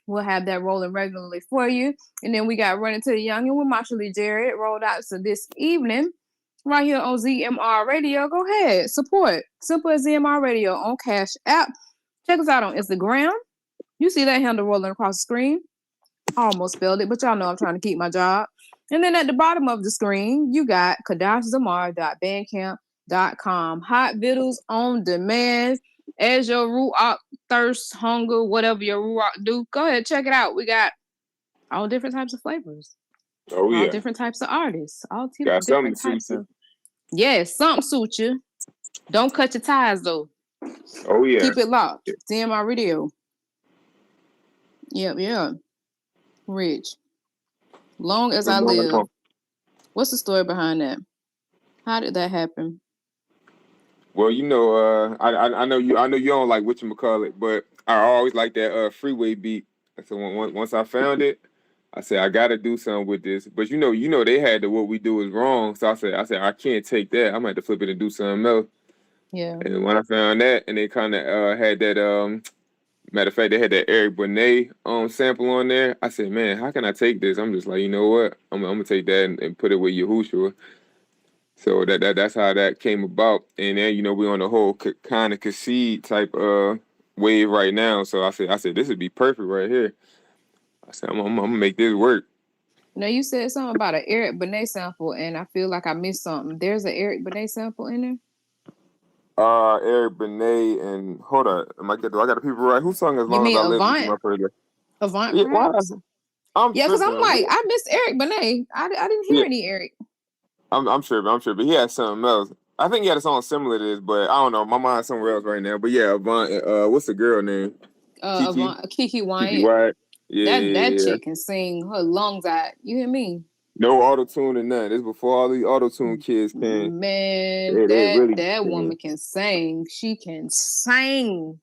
[SPEAKER 6] We'll have that rolling regularly for you. And then we got Running to the Youngin' with Marsha Lee Jarrett rolled out to this evening right here on ZMR Radio. Go ahead, support. Simple as ZMR Radio on Cash App. Check us out on Instagram. You see that handle rolling across the screen. I almost spelled it, but y'all know I'm trying to keep my job. And then at the bottom of the screen, you got kadashzamar.bandcamp.com. Hot vittles on demand. As your ruach thirst, hunger, whatever your ruach do, go ahead, check it out. We got all different types of flavors.
[SPEAKER 3] Oh yeah.
[SPEAKER 6] All different types of artists. All
[SPEAKER 3] got
[SPEAKER 6] different types of. Yes, something suit you. Don't cut your ties though.
[SPEAKER 3] Oh yeah.
[SPEAKER 6] Keep it locked. ZMR Radio. Yep. Rich. Long as I live. What's the story behind that? How did that happen?
[SPEAKER 3] Well, you know, I know you don't like whatchamacallit, but I always like that freeway beat. So once I found it, I said I gotta do something with this. But you know they had the what we do is wrong. So I said I can't take that. I'm gonna have to flip it and do something else.
[SPEAKER 6] Yeah.
[SPEAKER 3] And when I found that, and they kind of had that matter of fact, they had that Eric Benet sample on there. I said, man, how can I take this? I'm just like, you know what? I'm gonna take that and put it with Yahushua. So that's how that came about. And then we're on the whole kind of concede type wave right now. So I said this would be perfect right here. I said I'm gonna make this work.
[SPEAKER 6] Now you said something about an Eric Benet sample, and I feel like I missed something. There's an Eric Benet sample in there.
[SPEAKER 3] Eric Benet and hold on, do I got the people right? Who sung As Long As I Live?
[SPEAKER 6] Avant,
[SPEAKER 3] yeah,
[SPEAKER 6] perhaps?
[SPEAKER 3] because
[SPEAKER 6] I'm like, I missed Eric Benet. I didn't hear any Eric.
[SPEAKER 3] I'm sure, but he had something else. I think he had a song similar to this, but I don't know. My mind's somewhere else right now. But yeah, Avant. What's the girl name?
[SPEAKER 6] Kiki Wyatt.
[SPEAKER 3] Kiki Wyatt. Yeah,
[SPEAKER 6] that chick can sing her lungs out. You hear me?
[SPEAKER 3] No auto-tune and nothing. This before all these auto-tune kids came.
[SPEAKER 6] Man, that woman can sing. She can sing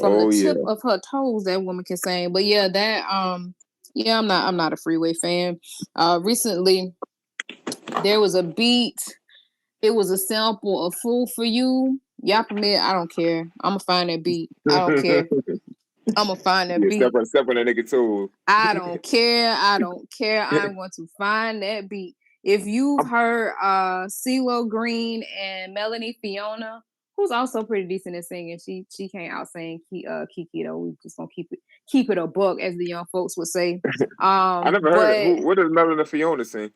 [SPEAKER 6] from the tip of her toes. That woman can sing. But yeah, I'm not a Freeway fan. Recently, there was a beat. It was a sample of "Fool for You." Y'all permit? I don't care. I'm gonna find that beat. I don't care. I'm gonna find that beat.
[SPEAKER 3] Step on that nigga too.
[SPEAKER 6] I don't care. I'm going to find that beat. If you've heard CeeLo Green and Melanie Fiona, who's also pretty decent at singing, she can't out-sing Kiki though. We just gonna keep it a buck, as the young folks would say.
[SPEAKER 3] I never heard it. What does Melanie Fiona sing?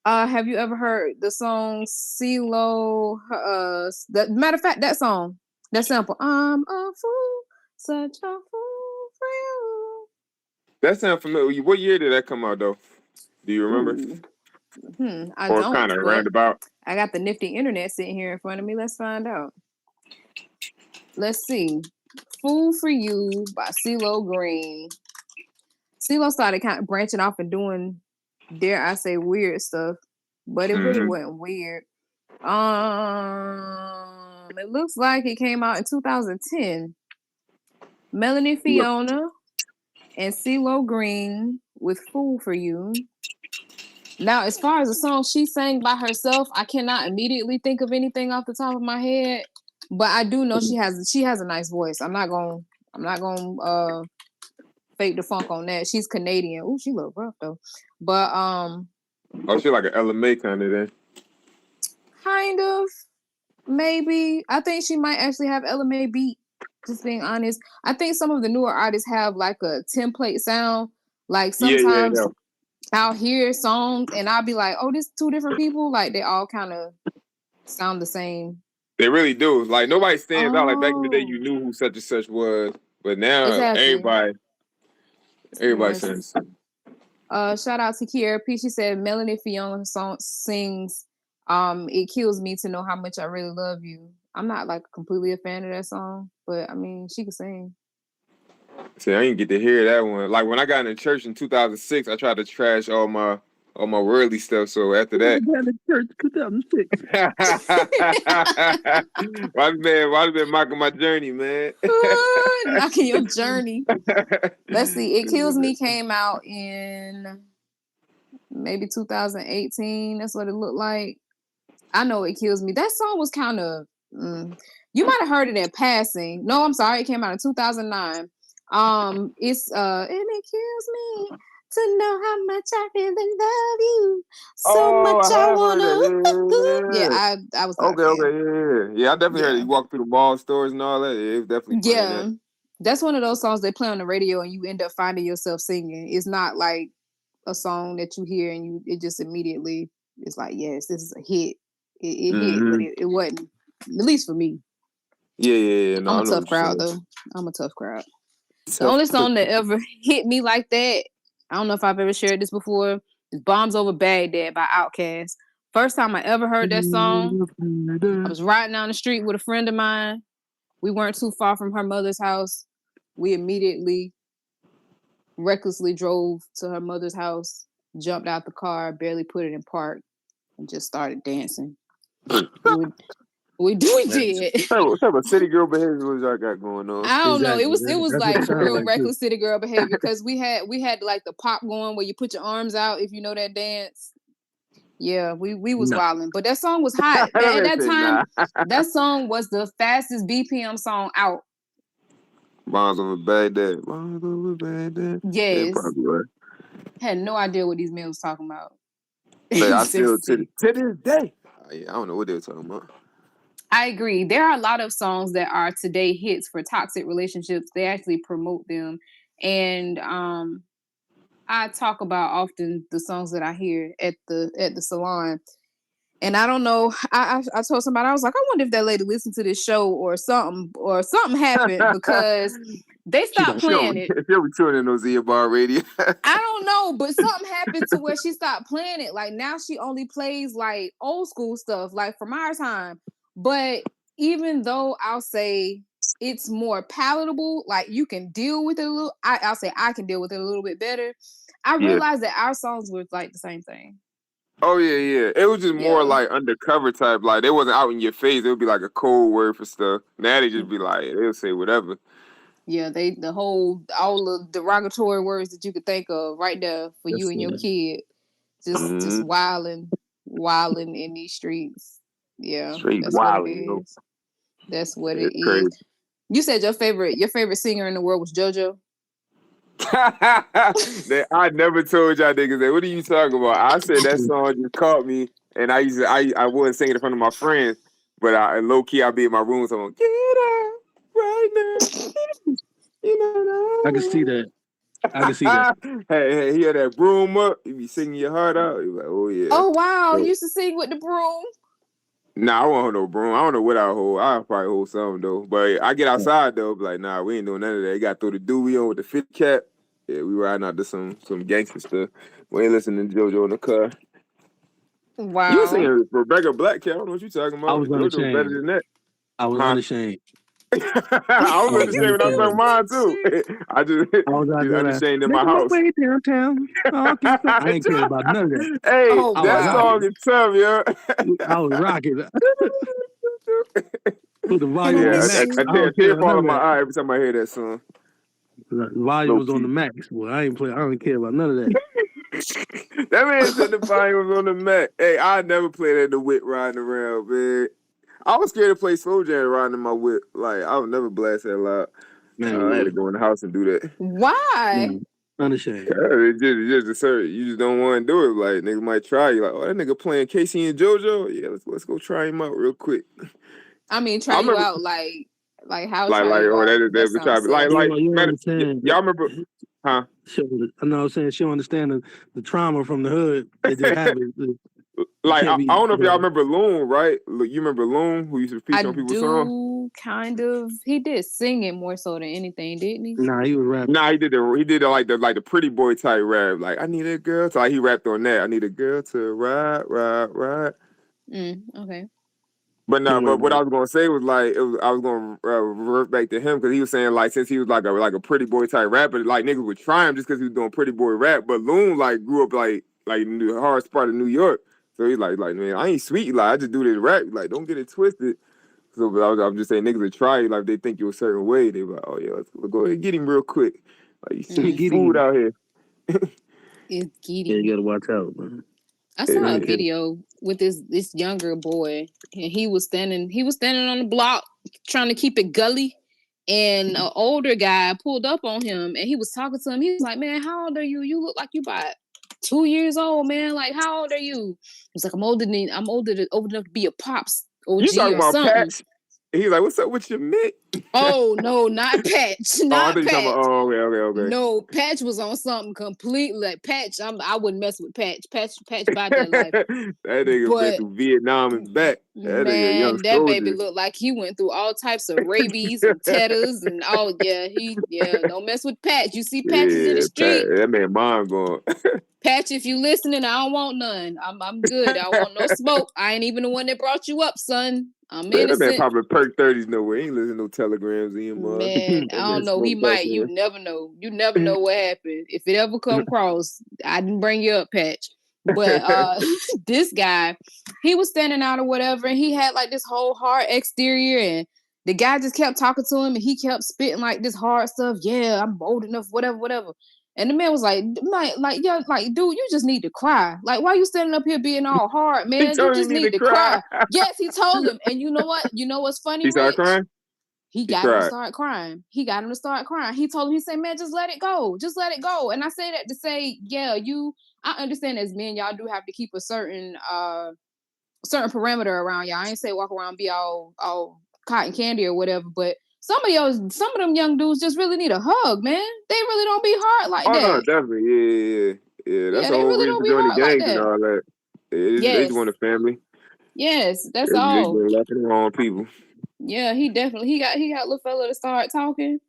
[SPEAKER 6] Have you ever heard the song CeeLo? Matter of fact, that song, that sample. I'm a fool, such a fool for you.
[SPEAKER 3] That sounds familiar. What year did that come out though? Do you remember?
[SPEAKER 6] I
[SPEAKER 3] or
[SPEAKER 6] don't.
[SPEAKER 3] Kind of roundabout.
[SPEAKER 6] I got the nifty internet sitting here in front of me. Let's find out. Let's see. "Fool for You" by CeeLo Green. CeeLo started kind of branching off and doing, dare I say, weird stuff, but it really wasn't weird. It looks like it came out in 2010. Melanie Fiona and CeeLo Green with "Fool for You." Now, as far as the song she sang by herself, I cannot immediately think of anything off the top of my head, but I do know she has a nice voice. I'm not gonna fake the funk on that. She's Canadian. Ooh, she look rough though, but
[SPEAKER 3] she like an LMA kind of then.
[SPEAKER 6] Kind of, maybe. I think she might actually have LMA beat. Just being honest, I think some of the newer artists have like a template sound. Like sometimes.
[SPEAKER 3] Yeah.
[SPEAKER 6] I'll hear songs and I'll be like, oh, this 2 different people. Like they all kind of sound the same.
[SPEAKER 3] They really do. Like nobody stands out. Like back in the day, you knew who such and such was, but now everybody sounds the same.
[SPEAKER 6] Shout out to Kiera P. She said Melanie Fiona song sings "It Kills Me to Know How Much I Really Love You." I'm not like completely a fan of that song, but I mean she can sing.
[SPEAKER 3] See, I didn't get to hear that one. Like when I got into church in 2006, I tried to trash all my worldly stuff. So after that,
[SPEAKER 2] church 2006.
[SPEAKER 3] why been mocking my journey, man?
[SPEAKER 6] Knocking your journey. Let's see. "It Kills Me" came out in maybe 2018. That's what it looked like. I know "It Kills Me." That song was kind of. You might have heard it in passing. No, I'm sorry. It came out in 2009. It's and it kills me to know how much I really love you. So much I wanna. Yeah, I was
[SPEAKER 3] okay. Yeah. I definitely heard it. You walk through the mall stores and all that. Yeah, it was definitely playing that.
[SPEAKER 6] That's one of those songs they play on the radio and you end up finding yourself singing. It's not like a song that you hear and it just immediately it's like, yes, this is a hit. It hit, but it wasn't. At least for me.
[SPEAKER 3] Yeah. No,
[SPEAKER 6] I'm a tough crowd though. I'm a tough crowd. The only song that ever hit me like that, I don't know if I've ever shared this before, is "Bombs Over Baghdad" by Outkast. First time I ever heard that song, I was riding down the street with a friend of mine. We weren't too far from her mother's house. We immediately, recklessly drove to her mother's house, jumped out the car, barely put it in park, and just started dancing. We did.
[SPEAKER 3] What type of city girl behavior was y'all got going on?
[SPEAKER 6] I don't know. It was like real reckless city girl behavior because we had like the pop going where you put your arms out if you know that dance. Yeah, we was wilding, but that song was hot. At that time, that song was the fastest BPM song out.
[SPEAKER 3] Bombs Over Baghdad. Bombs Over Baghdad.
[SPEAKER 6] Yes.
[SPEAKER 3] Yeah, probably right.
[SPEAKER 6] Had no idea what these men was talking about.
[SPEAKER 3] Like, I still to this day. I don't know what they were talking about.
[SPEAKER 6] I agree. There are a lot of songs that are today hits for toxic relationships. They actually promote them. And I talk about often the songs that I hear at the salon. And I don't know. I told somebody, I was like, I wonder if that lady listened to this show or something happened because they stopped playing it.
[SPEAKER 3] If you're tuning those earbud radio.
[SPEAKER 6] I don't know, but something happened to where she stopped playing it. Like now she only plays like old school stuff, like from our time. But even though I'll say it's more palatable, like you can deal with it a little, I'll say I can deal with it a little bit better. I realized that our songs were like the same thing.
[SPEAKER 3] Oh yeah. It was just more like undercover type. Like they wasn't out in your face. It would be like a code word for stuff. Now they just be like, they'll say whatever.
[SPEAKER 6] Yeah, all the derogatory words that you could think of right there for you and your kid. Just wilding in these streets. Yeah,
[SPEAKER 3] straight
[SPEAKER 6] that's
[SPEAKER 3] wild,
[SPEAKER 6] what it is. That's what it
[SPEAKER 3] crazy.
[SPEAKER 6] is. You said your favorite singer in the world was JoJo.
[SPEAKER 3] I never told y'all niggas that. What are you talking about? I said that song just caught me, and I wasn't singing in front of my friends, but low key I'd be in my room, so I'm like, get up right now. You know,
[SPEAKER 2] I can see that.
[SPEAKER 3] Hey, he had that broom up. You be singing your heart out. You like, oh yeah.
[SPEAKER 6] Oh wow, you used to sing with the broom.
[SPEAKER 3] Nah, I won't hold no broom. I don't know what I'll hold. I'll probably hold something though. But I get outside though, be like, nah, we ain't doing none of that. You got to throw the dewey on with the fit cap. Yeah, we riding out to some gangster stuff. We ain't listening to JoJo in the car.
[SPEAKER 6] Wow.
[SPEAKER 3] You were singing Rebecca Black, Cat. I don't know what you talking about.
[SPEAKER 2] I was unashamed.
[SPEAKER 3] JoJo better than that.
[SPEAKER 2] I was unashamed.
[SPEAKER 3] I was unashamed when I sung mine too. I just unashamed in my house.
[SPEAKER 2] Way downtown. I ain't care about none of that.
[SPEAKER 3] Hey,
[SPEAKER 6] Oh,
[SPEAKER 3] that song is tough, yo.
[SPEAKER 2] I was rocking. Put the volume
[SPEAKER 3] Yeah,
[SPEAKER 2] on max.
[SPEAKER 3] I tell tear fall in my eye every time I hear that song.
[SPEAKER 2] The volume was on the max. Well, I don't care about none of that.
[SPEAKER 3] That man said the volume was on the max. Hey, I never played at the whip riding around, man. I was scared to play slow jam riding in my whip. Like, I would never blast that loud.
[SPEAKER 2] Man,
[SPEAKER 3] I had to go in the house and do that.
[SPEAKER 6] Why?
[SPEAKER 2] Unashamed.
[SPEAKER 3] It's just absurd. You just don't want to do it. Like, nigga might try you. Like, oh, that nigga playing Casey and JoJo. Yeah, let's go try him out real quick.
[SPEAKER 6] I mean, try you out like how?
[SPEAKER 3] Like, oh, that try.
[SPEAKER 2] You understand?
[SPEAKER 3] Y'all remember? Huh?
[SPEAKER 2] I know. I'm saying she don't understand the trauma from the hood. They just have it.
[SPEAKER 3] Like, I don't know if y'all remember Loon, right? You remember Loon, who used to feature on people's songs?
[SPEAKER 6] Kind of. He did singing more so than anything, didn't he?
[SPEAKER 2] Nah, he was rapping.
[SPEAKER 3] Nah, he did the pretty boy type rap. Like, I need a girl. So like, he rapped on that. I need a girl to ride.
[SPEAKER 6] Okay.
[SPEAKER 3] But what I was gonna say was like I was gonna revert back to him because he was saying like since he was like a pretty boy type rapper, like niggas would try him just because he was doing pretty boy rap. But Loon like grew up like in the hardest part of New York, so he's like man, I ain't sweet, like I just do this rap, like don't get it twisted. So but I was just saying niggas would try you, like if they think you a certain way, they be like, oh yeah, let's go ahead and get him real quick. Like you see food out here.
[SPEAKER 6] It's Giddy.
[SPEAKER 2] Yeah, you gotta watch out, man.
[SPEAKER 6] I saw a video with this younger boy, and he was standing on the block trying to keep it gully, and an older guy pulled up on him, and he was talking to him. He was like, "Man, how old are you? You look like you about 2 years old, man. Like, how old are you?" He was like, "I'm old enough to be a pops OG
[SPEAKER 3] you talking
[SPEAKER 6] or
[SPEAKER 3] about
[SPEAKER 6] something."
[SPEAKER 3] Patch? He's like, "What's up with your mitt?"
[SPEAKER 6] Oh no, not Patch. Not Patch.
[SPEAKER 3] Okay.
[SPEAKER 6] No, Patch was on something completely like Patch. I wouldn't mess with Patch. Patch about that life.
[SPEAKER 3] That nigga been through Vietnam and back. That nigga young
[SPEAKER 6] that
[SPEAKER 3] soldier.
[SPEAKER 6] baby looked like he went through all types of rabies and tetters and all. Yeah, don't mess with Patch. You see Patches in the street.
[SPEAKER 3] That man mind going.
[SPEAKER 6] Patch, if you listening, I don't want none. I'm good. I don't want no smoke. I ain't even the one that brought you up, son. I'm innocent.
[SPEAKER 3] That man probably perk 30s nowhere. He ain't listening to no telegrams in
[SPEAKER 6] Man, I don't know. He might. You never know. You never know what happened. If it ever come across, I didn't bring you up, Patch. But this guy, he was standing out or whatever, and he had like this whole hard exterior, and the guy just kept talking to him, and he kept spitting like this hard stuff. Yeah, I'm old enough, whatever. And the man was like, dude, you just need to cry. Like, why you standing up here being all hard, man? You just need to cry. Yes, he told him. And you know what? You know what's funny?
[SPEAKER 3] He started crying?
[SPEAKER 6] He got him to start crying. He told him, he said, man, just let it go. Just let it go. And I say that to say, yeah, I understand as men, y'all do have to keep a certain parameter around y'all. I ain't say walk around be all cotton candy or whatever, but some of them young dudes just really need a hug, man. They really don't be hard like that.
[SPEAKER 3] No, definitely. Yeah. That's the whole reason to join the gangs and all that. They just want a family.
[SPEAKER 6] Yes, that's all.
[SPEAKER 3] They laughing at wrong people.
[SPEAKER 6] Yeah, he got little fella to start talking.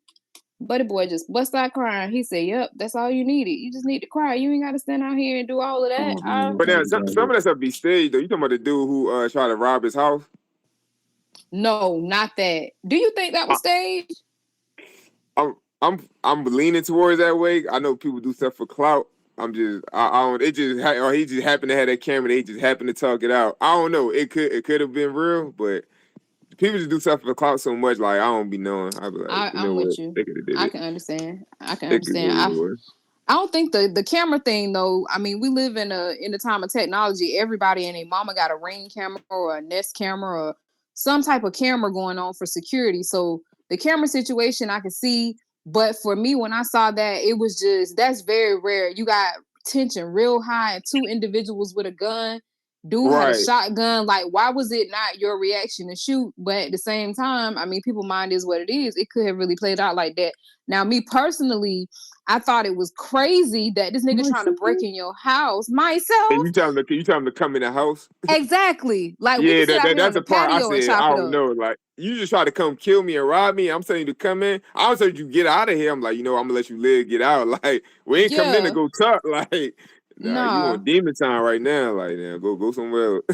[SPEAKER 6] Buddy boy just bust out crying. He said, "Yep, that's all you needed. You just need to cry. You ain't got to stand out here and do all of that."
[SPEAKER 3] But now some of that stuff be staged though. You talking about the dude who tried to rob his house?
[SPEAKER 6] No, not that. Do you think that was staged?
[SPEAKER 3] I'm leaning towards that way. I know people do stuff for clout. He just happened to have that camera. They just happened to talk it out. I don't know. It could have been real, but people just do stuff for clout so much. Like I don't be knowing. I be like,
[SPEAKER 6] I'm with you. I can understand. I don't think the camera thing though. I mean, we live in a time of technology. Everybody and their mama got a Ring camera or a Nest camera or some type of camera going on for security. So the camera situation I can see, but for me, when I saw that, it was that's very rare. You got tension real high and two individuals with a gun. Dude had a shotgun. Like, why was it not your reaction to shoot? But at the same time, I mean, people's mind is what it is. It could have really played out like that. Now, me personally, I thought it was crazy that this nigga trying to break in your house. Myself.
[SPEAKER 3] And you tell him to come in the house?
[SPEAKER 6] Exactly. Like,
[SPEAKER 3] yeah, that's the part I said. I don't know. Like, you just try to come kill me and rob me. I'm telling you to come in. I was telling you get out of here. I'm like, I'm gonna let you live, get out. Like, we ain't coming in to go talk. Like, you on demon time right now. Like, go somewhere else.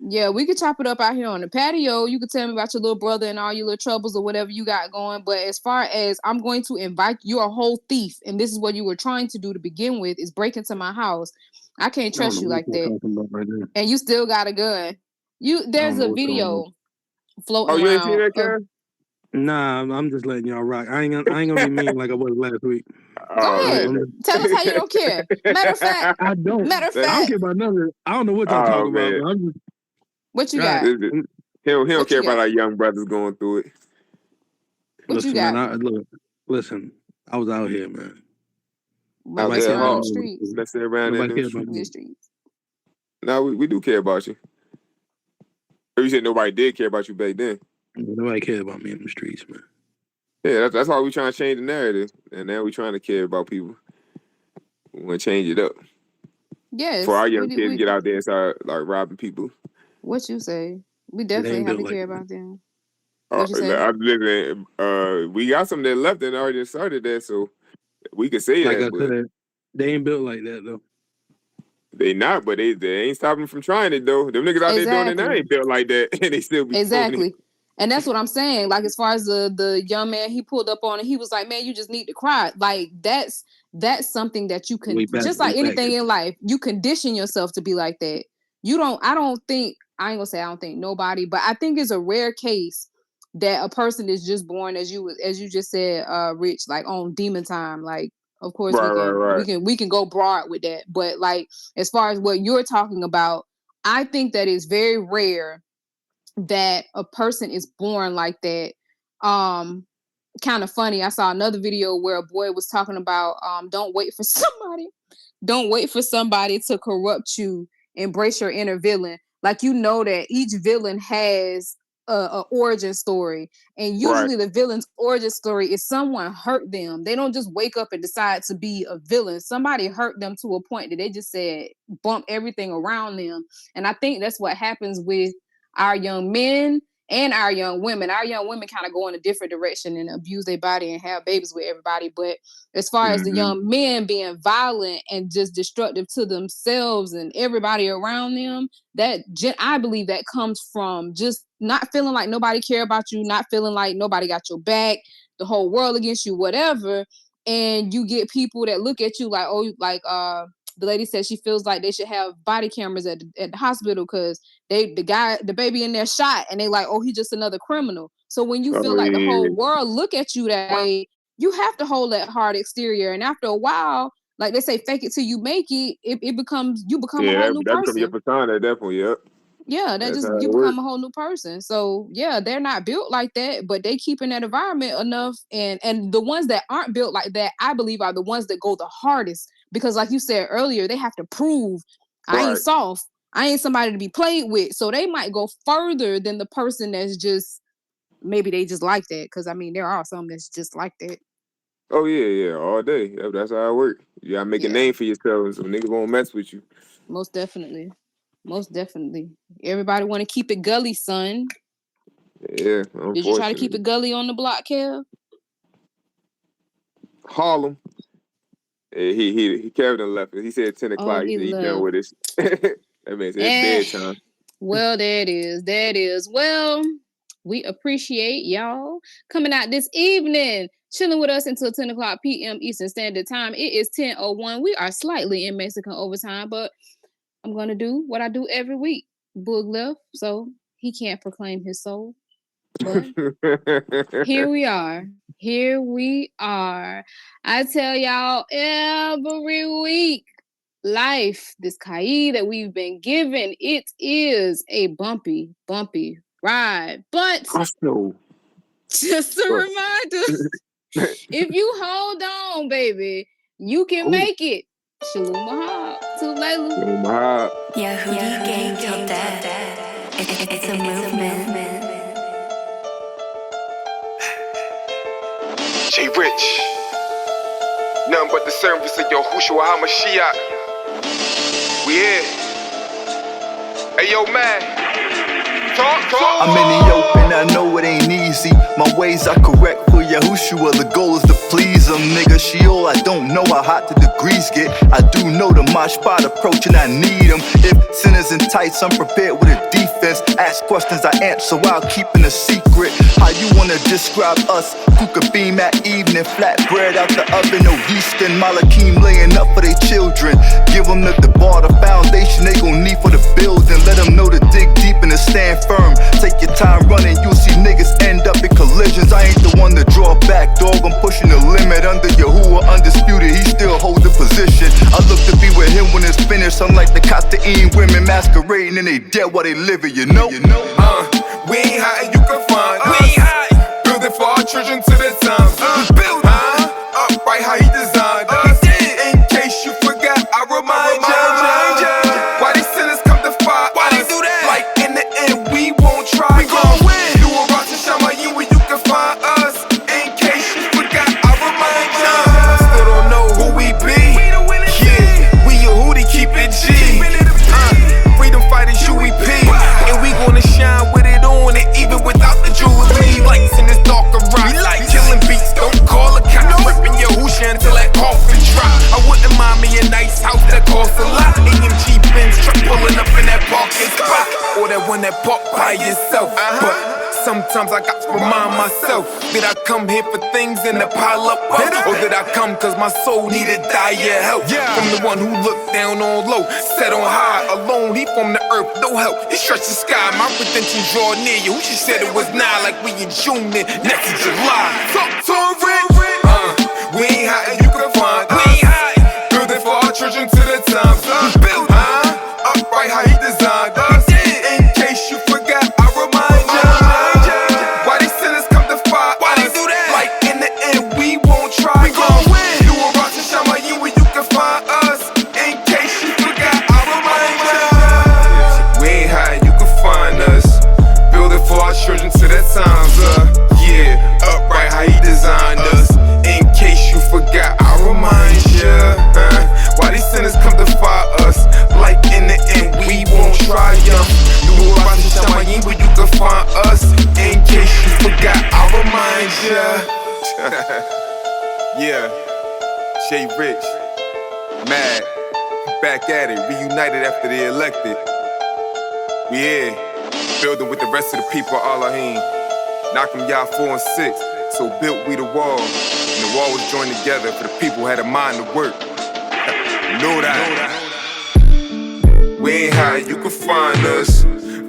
[SPEAKER 6] Yeah, we could chop it up out here on the patio. You could tell me about your little brother and all your little troubles or whatever you got going. But as far as I'm going to invite, you're a whole thief, and this is what you were trying to do to begin with, is break into my house. I can't trust you like that. Right, and you still got a gun. There's a video floating around.
[SPEAKER 3] You ain't seen that, Karen?
[SPEAKER 2] Nah, I'm just letting y'all rock. I ain't gonna be mean like I was last week.
[SPEAKER 6] Go ahead. Tell us how you don't care. Matter of fact,
[SPEAKER 2] I don't.
[SPEAKER 6] Matter of fact,
[SPEAKER 2] I don't care about nothing. I don't know what y'all talking about. But I'm just,
[SPEAKER 6] what you got?
[SPEAKER 3] He don't care about our young brothers going through it.
[SPEAKER 6] What you got?
[SPEAKER 2] Man, listen, I was out here, man.
[SPEAKER 3] Out there in the streets. Let's say around in the streets. No, we do care about you. You said nobody did care about you back then.
[SPEAKER 2] Nobody cared about me in the streets, man.
[SPEAKER 3] Yeah, that's why we trying to change the narrative, and now we trying to care about people. We want to change it up.
[SPEAKER 6] Yes.
[SPEAKER 3] For our young kids to get out there and start like robbing people.
[SPEAKER 6] What you say? We definitely have to care about them.
[SPEAKER 3] What you say? We got some that left and already started that, so we could say
[SPEAKER 2] like
[SPEAKER 3] that.
[SPEAKER 2] I said, they ain't built like that though.
[SPEAKER 3] They not, but they ain't stopping from trying it though. Them niggas out there doing it now ain't built like that, and they still be
[SPEAKER 6] exactly. And that's what I'm saying. Like, as far as the young man he pulled up on, and he was like, "Man, you just need to cry." Like, that's something that you can, just like anything in life, you condition yourself to be like that. I don't think nobody, but I think it's a rare case that a person is just born, as you just said, Rich, like on demon time. Like, of course we can go broad with that, but like as far as what you're talking about, I think that is very rare that a person is born like that. Kind of funny. I saw another video where a boy was talking about don't wait for somebody to corrupt you. Embrace your inner villain. Like, you know that each villain has a origin story, and usually the villain's origin story is someone hurt them. They don't just wake up and decide to be a villain. Somebody hurt them to a point that they just said bump everything around them. And I think that's what happens with our young men and our young women. Our young women kind of go in a different direction and abuse their body and have babies with everybody. But as far as the young men being violent and just destructive to themselves and everybody around them, I believe that comes from just not feeling like nobody care about you, not feeling like nobody got your back, the whole world against you, whatever. And you get people that look at you like, the lady said she feels like they should have body cameras at the hospital because the baby in there shot, and they like, oh, he's just another criminal. So when you feel like the whole world look at you that way, you have to hold that hard exterior. And after a while, like they say, fake it till you make it. You become a whole new person.
[SPEAKER 3] That becomes your persona at that point. Yep.
[SPEAKER 6] Yeah, you become a whole new person. So yeah, they're not built like that, but they keep in that environment enough. And the ones that aren't built like that, I believe, are the ones that go the hardest. Because like you said earlier, they have to prove I ain't soft. I ain't somebody to be played with. So they might go further than the person that's just, maybe they just like that. Because I mean, there are some that's just like that.
[SPEAKER 3] Oh yeah, all day. That's how it works. You gotta make a name for yourself, so niggas won't mess with you.
[SPEAKER 6] Most definitely. Everybody want to keep it gully, son.
[SPEAKER 3] Yeah.
[SPEAKER 6] Did you try to keep it gully on the block, Kev?
[SPEAKER 3] Harlem. He Kevin left it. He said 10 o'clock. He done with this. That means it's bedtime.
[SPEAKER 6] Well, that is. Well, we appreciate y'all coming out this evening, chilling with us until 10 o'clock p.m. Eastern Standard Time. It is 10:01. We are slightly in Mexican overtime, but I'm going to do what I do every week. Boog left, so he can't proclaim his soul. But here we are. I tell y'all every week, life, this Kai that we've been given, it is a bumpy ride. But just a reminder, if you hold on, baby, you can make it. Shalom ahab. Tulaylu.
[SPEAKER 3] Shalom ahab.
[SPEAKER 9] Yahudi gang till death. It's a movement.
[SPEAKER 1] J Rich. Nothing but the service of Yahushua HaMashiach. We here. Hey yo, man. Talk.
[SPEAKER 7] I'm in the open, I know it ain't easy. My ways are correct for Yahushua. The goal is to please him, nigga. Sheol, I don't know how hot the degrees get. I do know the mosh spot approaching, I need him. If sinners in tights, I'm prepared with a defense. defense. Ask questions, I answer while keeping a secret. How you wanna describe us? Cook a beam at evening, flatbread out the oven, no yeast and Malakim laying up for their children. Give them the bar, the foundation they gon' need for the building. Let them know to dig deep and to stand firm. Take your time running, you'll see niggas end up in collisions. I ain't the one to draw back, dog. I'm pushing the limit. Under Yahuwah, undisputed, he still hold the position. I look to be with him when it's finished. Unlike the Costaine women masquerading and they dead while they living, you know?
[SPEAKER 1] We ain't hiding, you can find us. We ain't hiding. Building for our children to the times. Build, upright how he designed us. In case you forgot, I remind ya. Why these sinners come to fight? Why they do that? Like in the end, we won't try. We gon' win. You a rock to shama you where you can find us. In case you forgot, I remind ya. Still don't know who we be. Yeah, we Yehudi, keep it G. Freedom fighters, UEP. And we gonna shine with it on it, even without the jewelry. Lights in this darker rock. We like killing beats, don't call a cop. Ripping your Husha until that coffin drop. I wouldn't mind me a nice house that costs a lot. AMG Benz truck pulling up in that parking spot. Or that one that park by yourself. But sometimes I got to remind myself, did I come here for things and to pile up wealth? Or did I come cause my soul needed dire help? From the one who looked down on low, set on high, alone, he from the earth, no help. He stretched the sky, my redemption draw near you. Who she said it was now, like we in June and next is July. Talk to a ring. We ain't hiding, you can find us. We ain't hiding. Building for our children to the times. Build, upright how he designed us. In case you forgot, I remind ya. Why these sinners come to fight? Why they do that? Like in the end, we won't try. We gon' win. You a rock to shama you where you can find us. In case you forgot, I remind ya. We ain't hiding, you can find us. Building for our children to the times. Yeah, upright how he designed us. In case you forgot, I remind ya. Why these sinners come to fight us? Like in the end, we won't try ya. You a rock to shama you where you can find us. In case you forgot, I remind ya. Yeah, Jay Rich, mad, back at it, reunited after they elected. We here, building with the rest of the people of Elohim. Knocking y'all 4 and 6, so built we the wall. And the wall was joined together for the people who had a mind to work. Know that. We ain't hiding, you can find us.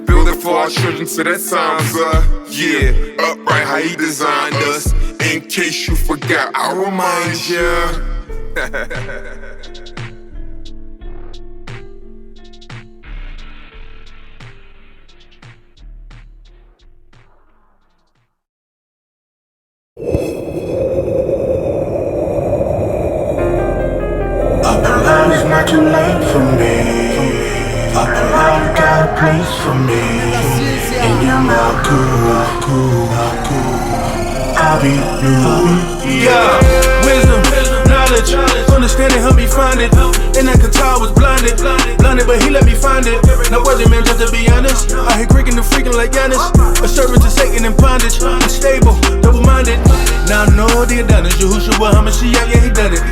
[SPEAKER 1] Building for our children to that times. Yeah, upright how he designed us. In case you forgot, I remind ya.
[SPEAKER 13] It's not too late for me. Up around got a place for me. In your mouth, cool. I'll be you.
[SPEAKER 8] Yeah, wisdom, knowledge, understanding help me find it. And that guitar was blinded, but he let me find it. Now was it, man, just to be honest? I hate creaking and freaking like Giannis. A servant to Satan in bondage, unstable, double-minded. Now I know the advantage. Yahushua HaMashiach, yeah, he done it.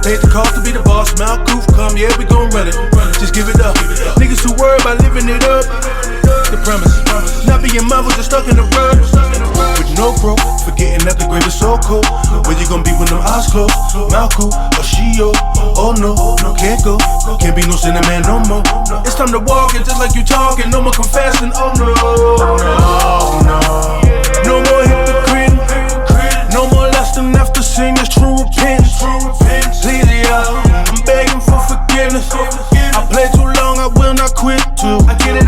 [SPEAKER 8] Paid the cost to be the boss, Malkuf, come, yeah, we gon' run it. Just give it up. Niggas who worry about living it up. The premise, not being marveled, just stuck in the run. With no growth, forgetting that the grave is so cold. Where you gon' be when them eyes closed? Malkuf or Shio? Oh no, can't go. Can't be no sinner man no more. It's time to walk it just like you talking. No more confessing, oh no. No more hypocrite. No more lusting after sin, it's true repentance. Please, yeah, I'm begging for forgiveness. I played too long, I will not quit too. I get it.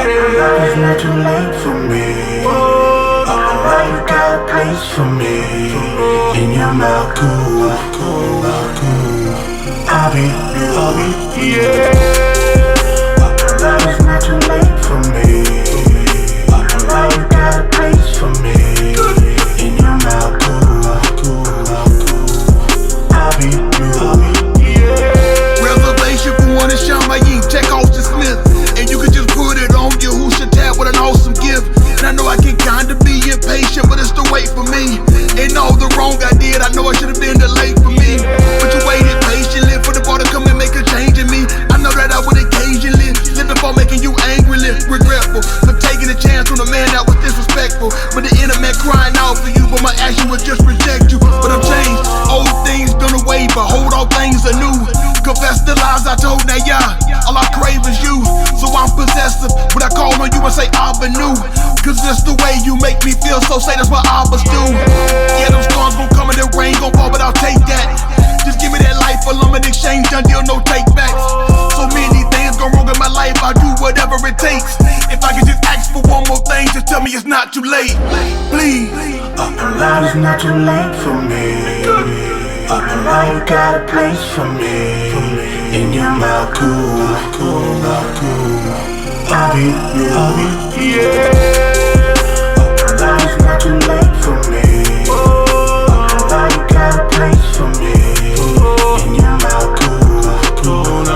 [SPEAKER 13] It's not too late for me. Up around got a place for me. In your mouth, cool. I'll be you. It's not too late for me. Up around got a place for me. In your mouth, cool. I'll be you.
[SPEAKER 14] Revelation for one is Shamayim, check Austin Smith. And you can just put it on Yahusha tab with an awesome gift. And I know I can kinda be impatient, but it's the wait for me. And all the wrong I did, I know I should've been delayed for me. But you waited patiently for the bar to come and make a change in me. I know that I would occasionally live before making you angry. close, say that's what Abbas do. Yeah, them storms gon' come and the rain gon' fall, but I'll take that. Just give me that life, a lump in exchange, done deal, no take backs. So many things go wrong in my life, I'll do whatever it takes. If I could just ask for one more thing, just tell me it's not too late, please.
[SPEAKER 13] Up alive is not too late for me. Up alive got a place for me. In your mouth, cool. I'll be you. Yeah. Up alive is not too late for me. Up alive got a place for me. In your mouth, cool.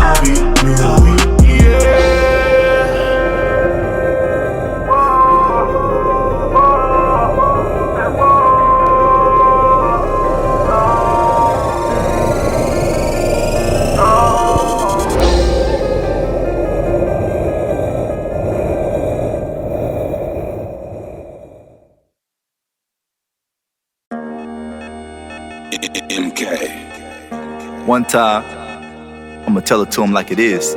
[SPEAKER 13] I'll be you. Yeah.
[SPEAKER 7] MK. One time, I'ma tell it to him like it is.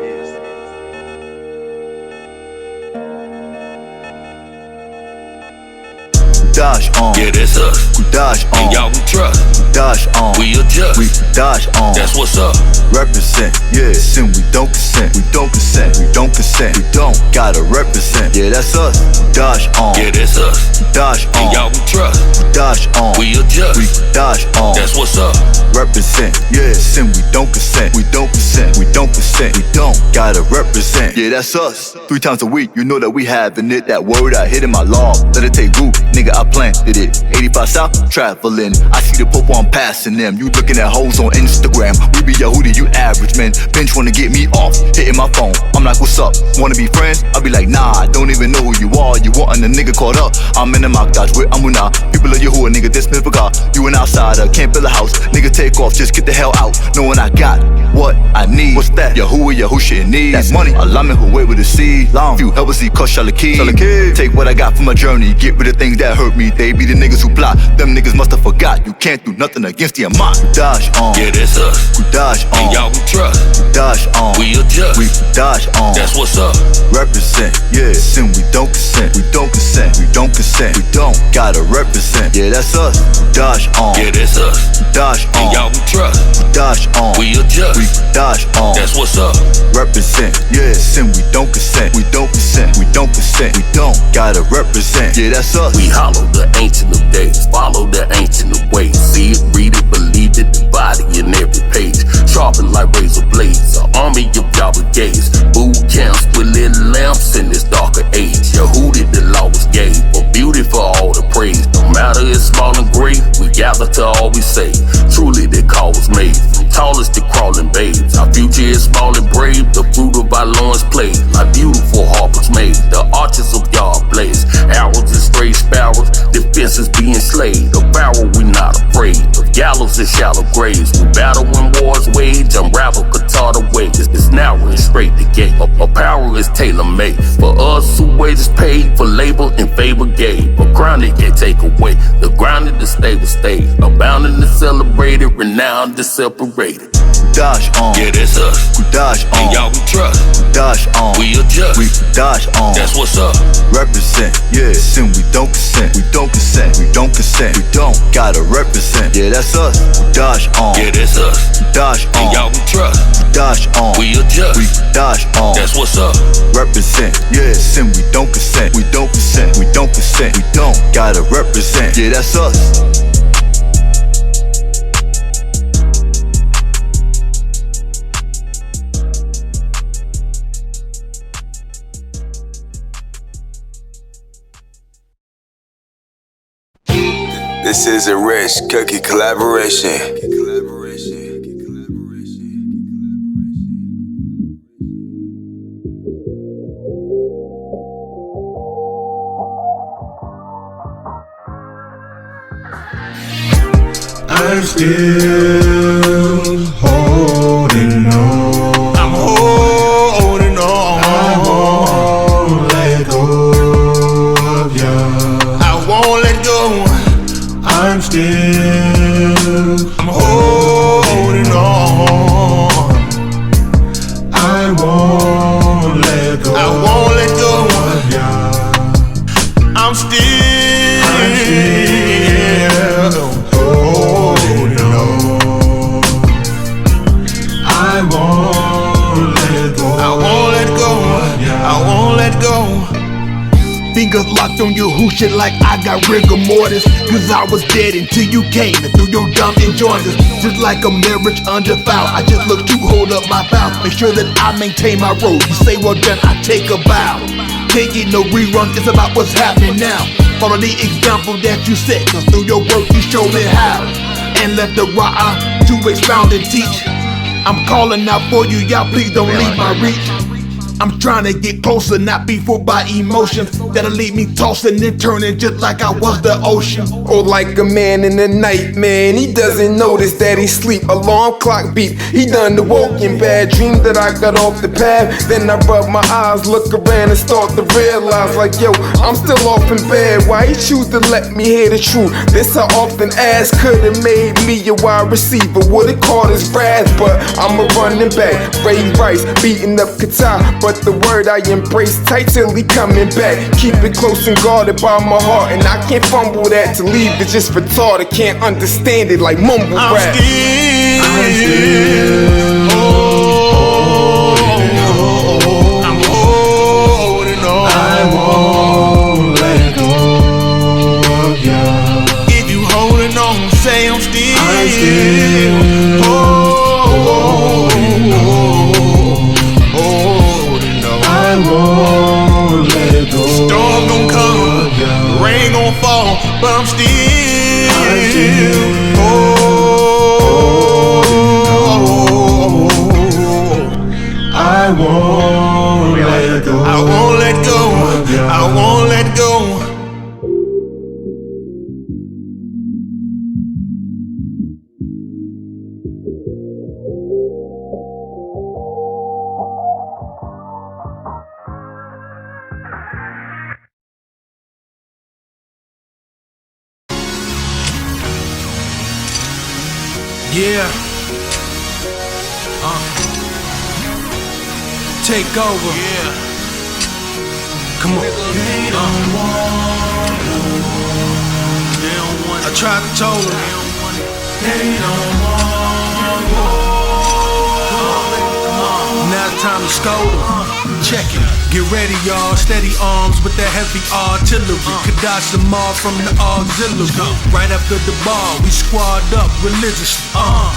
[SPEAKER 7] Dash on.
[SPEAKER 15] Yeah, that's us.
[SPEAKER 7] We dash on.
[SPEAKER 15] And y'all we trust.
[SPEAKER 7] We dash on.
[SPEAKER 15] We adjust.
[SPEAKER 7] We dash on.
[SPEAKER 15] That's what's up.
[SPEAKER 7] Represent. Yeah, sin. We don't consent. We don't consent. We don't consent. We don't gotta represent. Yeah, that's us. We dash on.
[SPEAKER 15] Yeah, that's us.
[SPEAKER 7] We dash on.
[SPEAKER 15] And y'all we trust.
[SPEAKER 7] We dash on.
[SPEAKER 15] We adjust.
[SPEAKER 7] We dash on.
[SPEAKER 15] That's what's up.
[SPEAKER 7] Represent. Yeah, sin. We don't consent. We don't consent. We don't consent. We don't gotta represent. Yeah, that's us. 3 times a week, you know that we having it. That word I hit in my law. Let it take root, nigga. I planted it. 85 South, traveling. I see the Pope, I'm passing them. You looking at hoes on Instagram. We be Yehudi, you average man. Bench wanna get me off, hitting my phone. I'm like, what's up? Wanna be friends? I be like, nah, I don't even know who you are. You wantin' a nigga caught up? I'm in the Makdaj with Amuna. People of Yahuwah, nigga, this Smith God. You an outsider, can't build a house. Nigga, take off, just get the hell out. Knowing I got what I need. What's that? Yahuwah, Yahusha, needs. That's money. Alamin, who wait with the seed. Long. Few help us see, cause Shalaki. Take what I got from my journey. Get rid of things that hurt me. They be the niggas who plot. Them niggas must have forgot. You can't do nothing against the Amat. We dash on.
[SPEAKER 15] Yeah, that's us.
[SPEAKER 7] We dash on.
[SPEAKER 15] And y'all we trust.
[SPEAKER 7] We dash on.
[SPEAKER 15] We adjust.
[SPEAKER 7] We dash on.
[SPEAKER 15] That's what's up.
[SPEAKER 7] Represent. Yeah, sin. We don't consent. We don't consent. We don't consent. We don't gotta represent. Yeah, that's us. We dash on.
[SPEAKER 15] Yeah, that's us.
[SPEAKER 7] We dash on.
[SPEAKER 15] And y'all we trust.
[SPEAKER 7] We dash on.
[SPEAKER 15] We adjust.
[SPEAKER 7] We dash on.
[SPEAKER 15] That's what's up.
[SPEAKER 7] Represent. Yeah, sin. We don't consent. We don't consent. We don't consent. We don't gotta represent. Yeah, that's us.
[SPEAKER 15] We hollow the ancient of days. Follow the ancient of ways. See it, read it, believe it. The body in every page. Sharpened like razor blades. An army of y'all brigades. Boot camps with little lamps in this darker age. Yehudi the law was gave. For beauty for all the praise. No matter it's small and great. We gather to all we say. Truly the call was made. From tallest to crawling babes. Our future is small and brave. The fruit of our loins played. Like beautiful harvest made. The arches of y'all blaze. Arrows and stray sparrows. Defenses being slayed. A barrel we not afraid. Of gallows and shallow graves. We battle when wars wage. Unravel Qatar the way. It's narrow and straight the gate. Our power is tailor-made. For us who wages paid. For labor and favor gave. A crown they can't take away. The grounded the stable stage. Abounding the celebrated. Renowned the separated.
[SPEAKER 7] We dash on.
[SPEAKER 15] Yeah, that's us.
[SPEAKER 7] We dash on.
[SPEAKER 15] And y'all we trust.
[SPEAKER 7] We dash on.
[SPEAKER 15] We adjust.
[SPEAKER 7] We dash on.
[SPEAKER 15] That's what's up.
[SPEAKER 7] Represent. Yeah, sin. We don't consent. We don't consent. We don't consent. We don't gotta represent. Yeah, that's us. We dash on.
[SPEAKER 15] Yeah, that's us.
[SPEAKER 7] We dash on.
[SPEAKER 15] And y'all we trust.
[SPEAKER 7] We dash on.
[SPEAKER 15] We adjust.
[SPEAKER 7] We dash on.
[SPEAKER 15] That's what's up.
[SPEAKER 7] Represent. Yeah, sin. We don't consent. We don't consent. We don't consent. We don't gotta represent. Yeah, that's us.
[SPEAKER 16] This is a Rich Cookie collaboration.
[SPEAKER 13] I'm still holding on.
[SPEAKER 14] I'm holding on.
[SPEAKER 13] I won't let go of you.
[SPEAKER 14] I won't let go.
[SPEAKER 13] I'm
[SPEAKER 14] holding on.
[SPEAKER 13] I won't let go.
[SPEAKER 14] I won't let go.
[SPEAKER 13] Of you.
[SPEAKER 14] I'm still
[SPEAKER 11] shit like I got rigor mortis. Cause I was dead until you came and threw your dumb and joined us. Just like a marriage undefiled, I just look to hold up my vows. Make sure that I maintain my road. You say well done, I take a bow. Can't get no reruns, it's about what's happening now. Follow the example that you set, cause through your work you showed me how. And let the Ra'ah to expound and teach. I'm calling out for you, y'all please don't leave my reach. I'm trying to get closer, not be fooled by emotions that'll leave me tossing and turning just like I was the ocean.
[SPEAKER 1] Or like a man in the night, man, he doesn't notice that he sleep. Alarm clock beep, he done the woken. Bad dream that I got off the path. Then I rub my eyes, look around and start to realize like, yo, I'm still off in bed. Why he choose to let me hear the truth? This I often ask, could've made me a wide receiver, would've caught his wrath, but I'm a running back. Ray Rice, beating up Qatar, but the word I embrace tight till he coming back. Keep it close and guarded by my heart, and I can't fumble that to leave it just retarded. Can't understand it like mumble rap.
[SPEAKER 8] I'm holding on.
[SPEAKER 13] I won't let go of you.
[SPEAKER 8] If you holding on, say I'm still
[SPEAKER 13] I won't let go.
[SPEAKER 8] Storm gon' come, rain gon' fall, but I'm still
[SPEAKER 13] I won't let go.
[SPEAKER 8] I won't let go. I won't let go. Yeah. Take over. Yeah. Come on. I tried to tell them. Now it's time to scold them. Check it. Get ready, y'all. Steady arms with that heavy artillery. Kadash them all from the auxiliary. Right after the bar, we squad up religiously.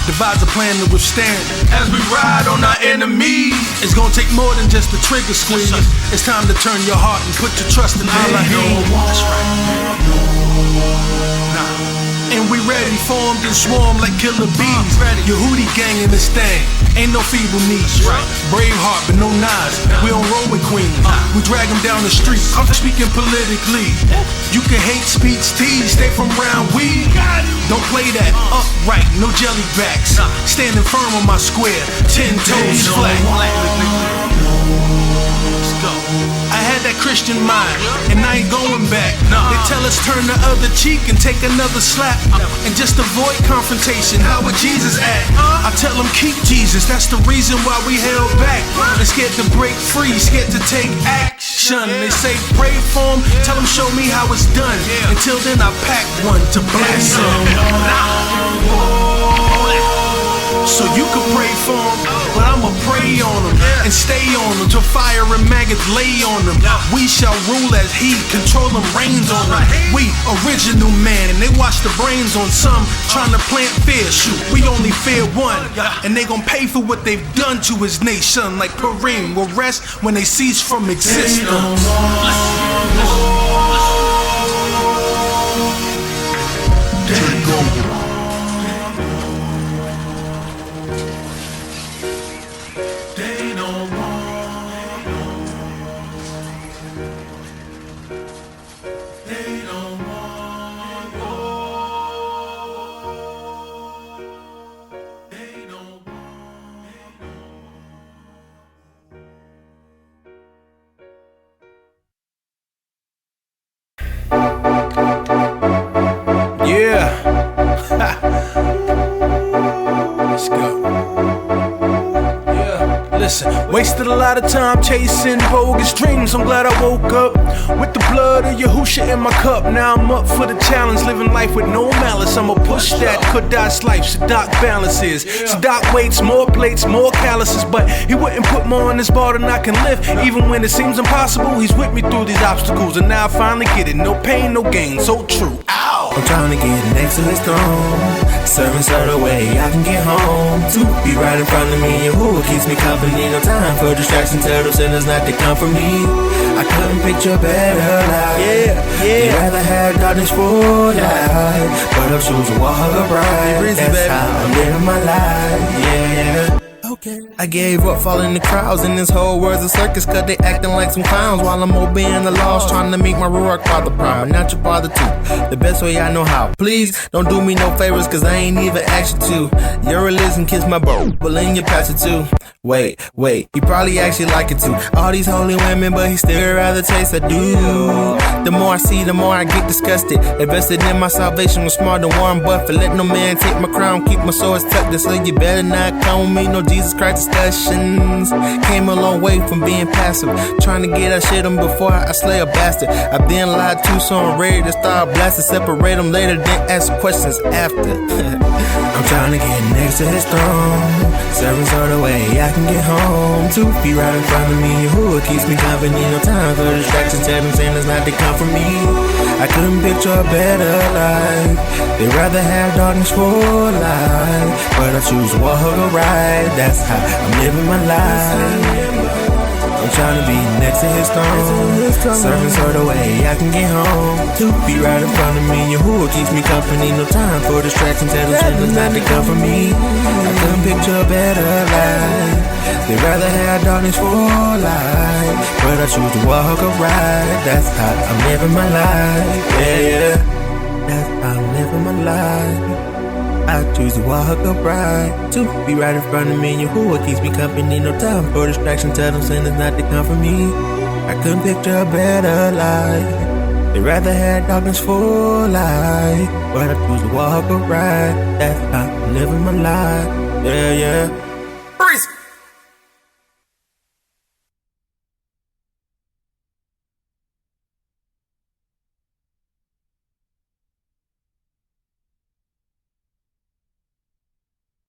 [SPEAKER 8] Devise a plan to withstand as we ride on our enemies. It's gonna take more than just the trigger squeeze. It's time to turn your heart and put your trust in Allah. That's right. And we ready, formed and swarm like killer bees. Yehudi gang in this thing, ain't no feeble knees. Brave heart, but no knives. We don't roll with queens. We drag them down the street. I'm speaking politically. You can hate speech, tease, stay from round we. Don't play that upright, no jelly backs. Standing firm on my square, 10 toes flat. I had that Christian mind, and I ain't going back. They tell us turn the other cheek and take another slap, and just avoid confrontation. How would Jesus act? I tell them keep Jesus, that's the reason why we held back. They're scared to break free, scared to take action. They say pray for him, tell them show me how it's done. Until then I pack one to bless him. So you can pray for them, but I'ma pray on them and stay on them till fire and maggots lay on them. We shall rule as he, control them, reigns on them. We original man, and they watch the brains on some trying to plant fear. Shoot, we only fear one, and they gon' pay for what they've done to his nation. Like Kareem will rest when they cease from existence. Listen, wasted a lot of time chasing bogus dreams. I'm glad I woke up with the blood of Yahusha in my cup. Now I'm up for the challenge, living life with no malice. I'ma push that Kodash life, Sadak balances. Sadak waits, more plates, more calluses. But he wouldn't put more on this bar than I can lift. Even when it seems impossible, he's with me through these obstacles. And now I finally get it, no pain, no gain, so true. Ow!
[SPEAKER 13] I'm trying to get next to his throne. Serving so the way I can get home. To be right in front of me, and who keeps me company. No time for distraction, tell them sinners not to come for me. I couldn't picture a better life. They'd rather have darkness for life, but I'm choosing walk upright. That's how I'm living my life. Okay. I gave up following the crowds, and this whole world's a circus, cause they acting like some clowns while I'm obeying the laws, trying to make my Ruach father proud, not your father too. The best way I know how. Please don't do me no favors, cause I ain't even asked you to. Your religion kiss my butt, but in your pastor too. Wait, he probably actually like it too. All these holy women, but he still rather taste I do. The more I see, the more I get disgusted. Invested in my salvation was smart than Warren Buffett. Let no man take my crown, keep my swords tucked in, so you better not come with me, no Jesus Christ discussions. Came a long way from being passive, trying to get that shit on before I slay a bastard. I've been lied to, so I'm ready to start blasting. Separate them later, then ask questions after. I'm trying to get next to his throne, serving so the way I can get home. 2 feet right in front of me, who keeps me company. No time for distractions, tell them sinners not to come for me. I couldn't picture a better life. They'd rather have darkness for life, but I choose to walk right. That's how I'm living my life. I'm trying to be next to his throne, serving so the way I can get home. 2 feet right in front of me, Yahuwah keeps me company. No time for distractions, tell them sinners not to come for me. I couldn't picture a better life. They'd rather have darkness for life, but I choose to walk upright. That's how I'm living my life. Yeah, that's how I'm living my life. I choose to walk upright, to be right in front of me. Yahuwah keeps me company. No time for distraction, tell them sinners not to come for me. I couldn't picture a better life. They'd rather have darkness for life, but I choose to walk upright. That's how I'm living my life. Yeah. Freeze!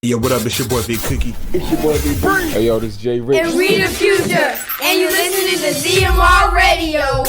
[SPEAKER 11] Yo, what up? It's your boy Big Cookie.
[SPEAKER 3] It's your boy Big Bree. Hey, yo, this is Jay Rich.
[SPEAKER 4] And we the future. And you listening to ZMR Radio.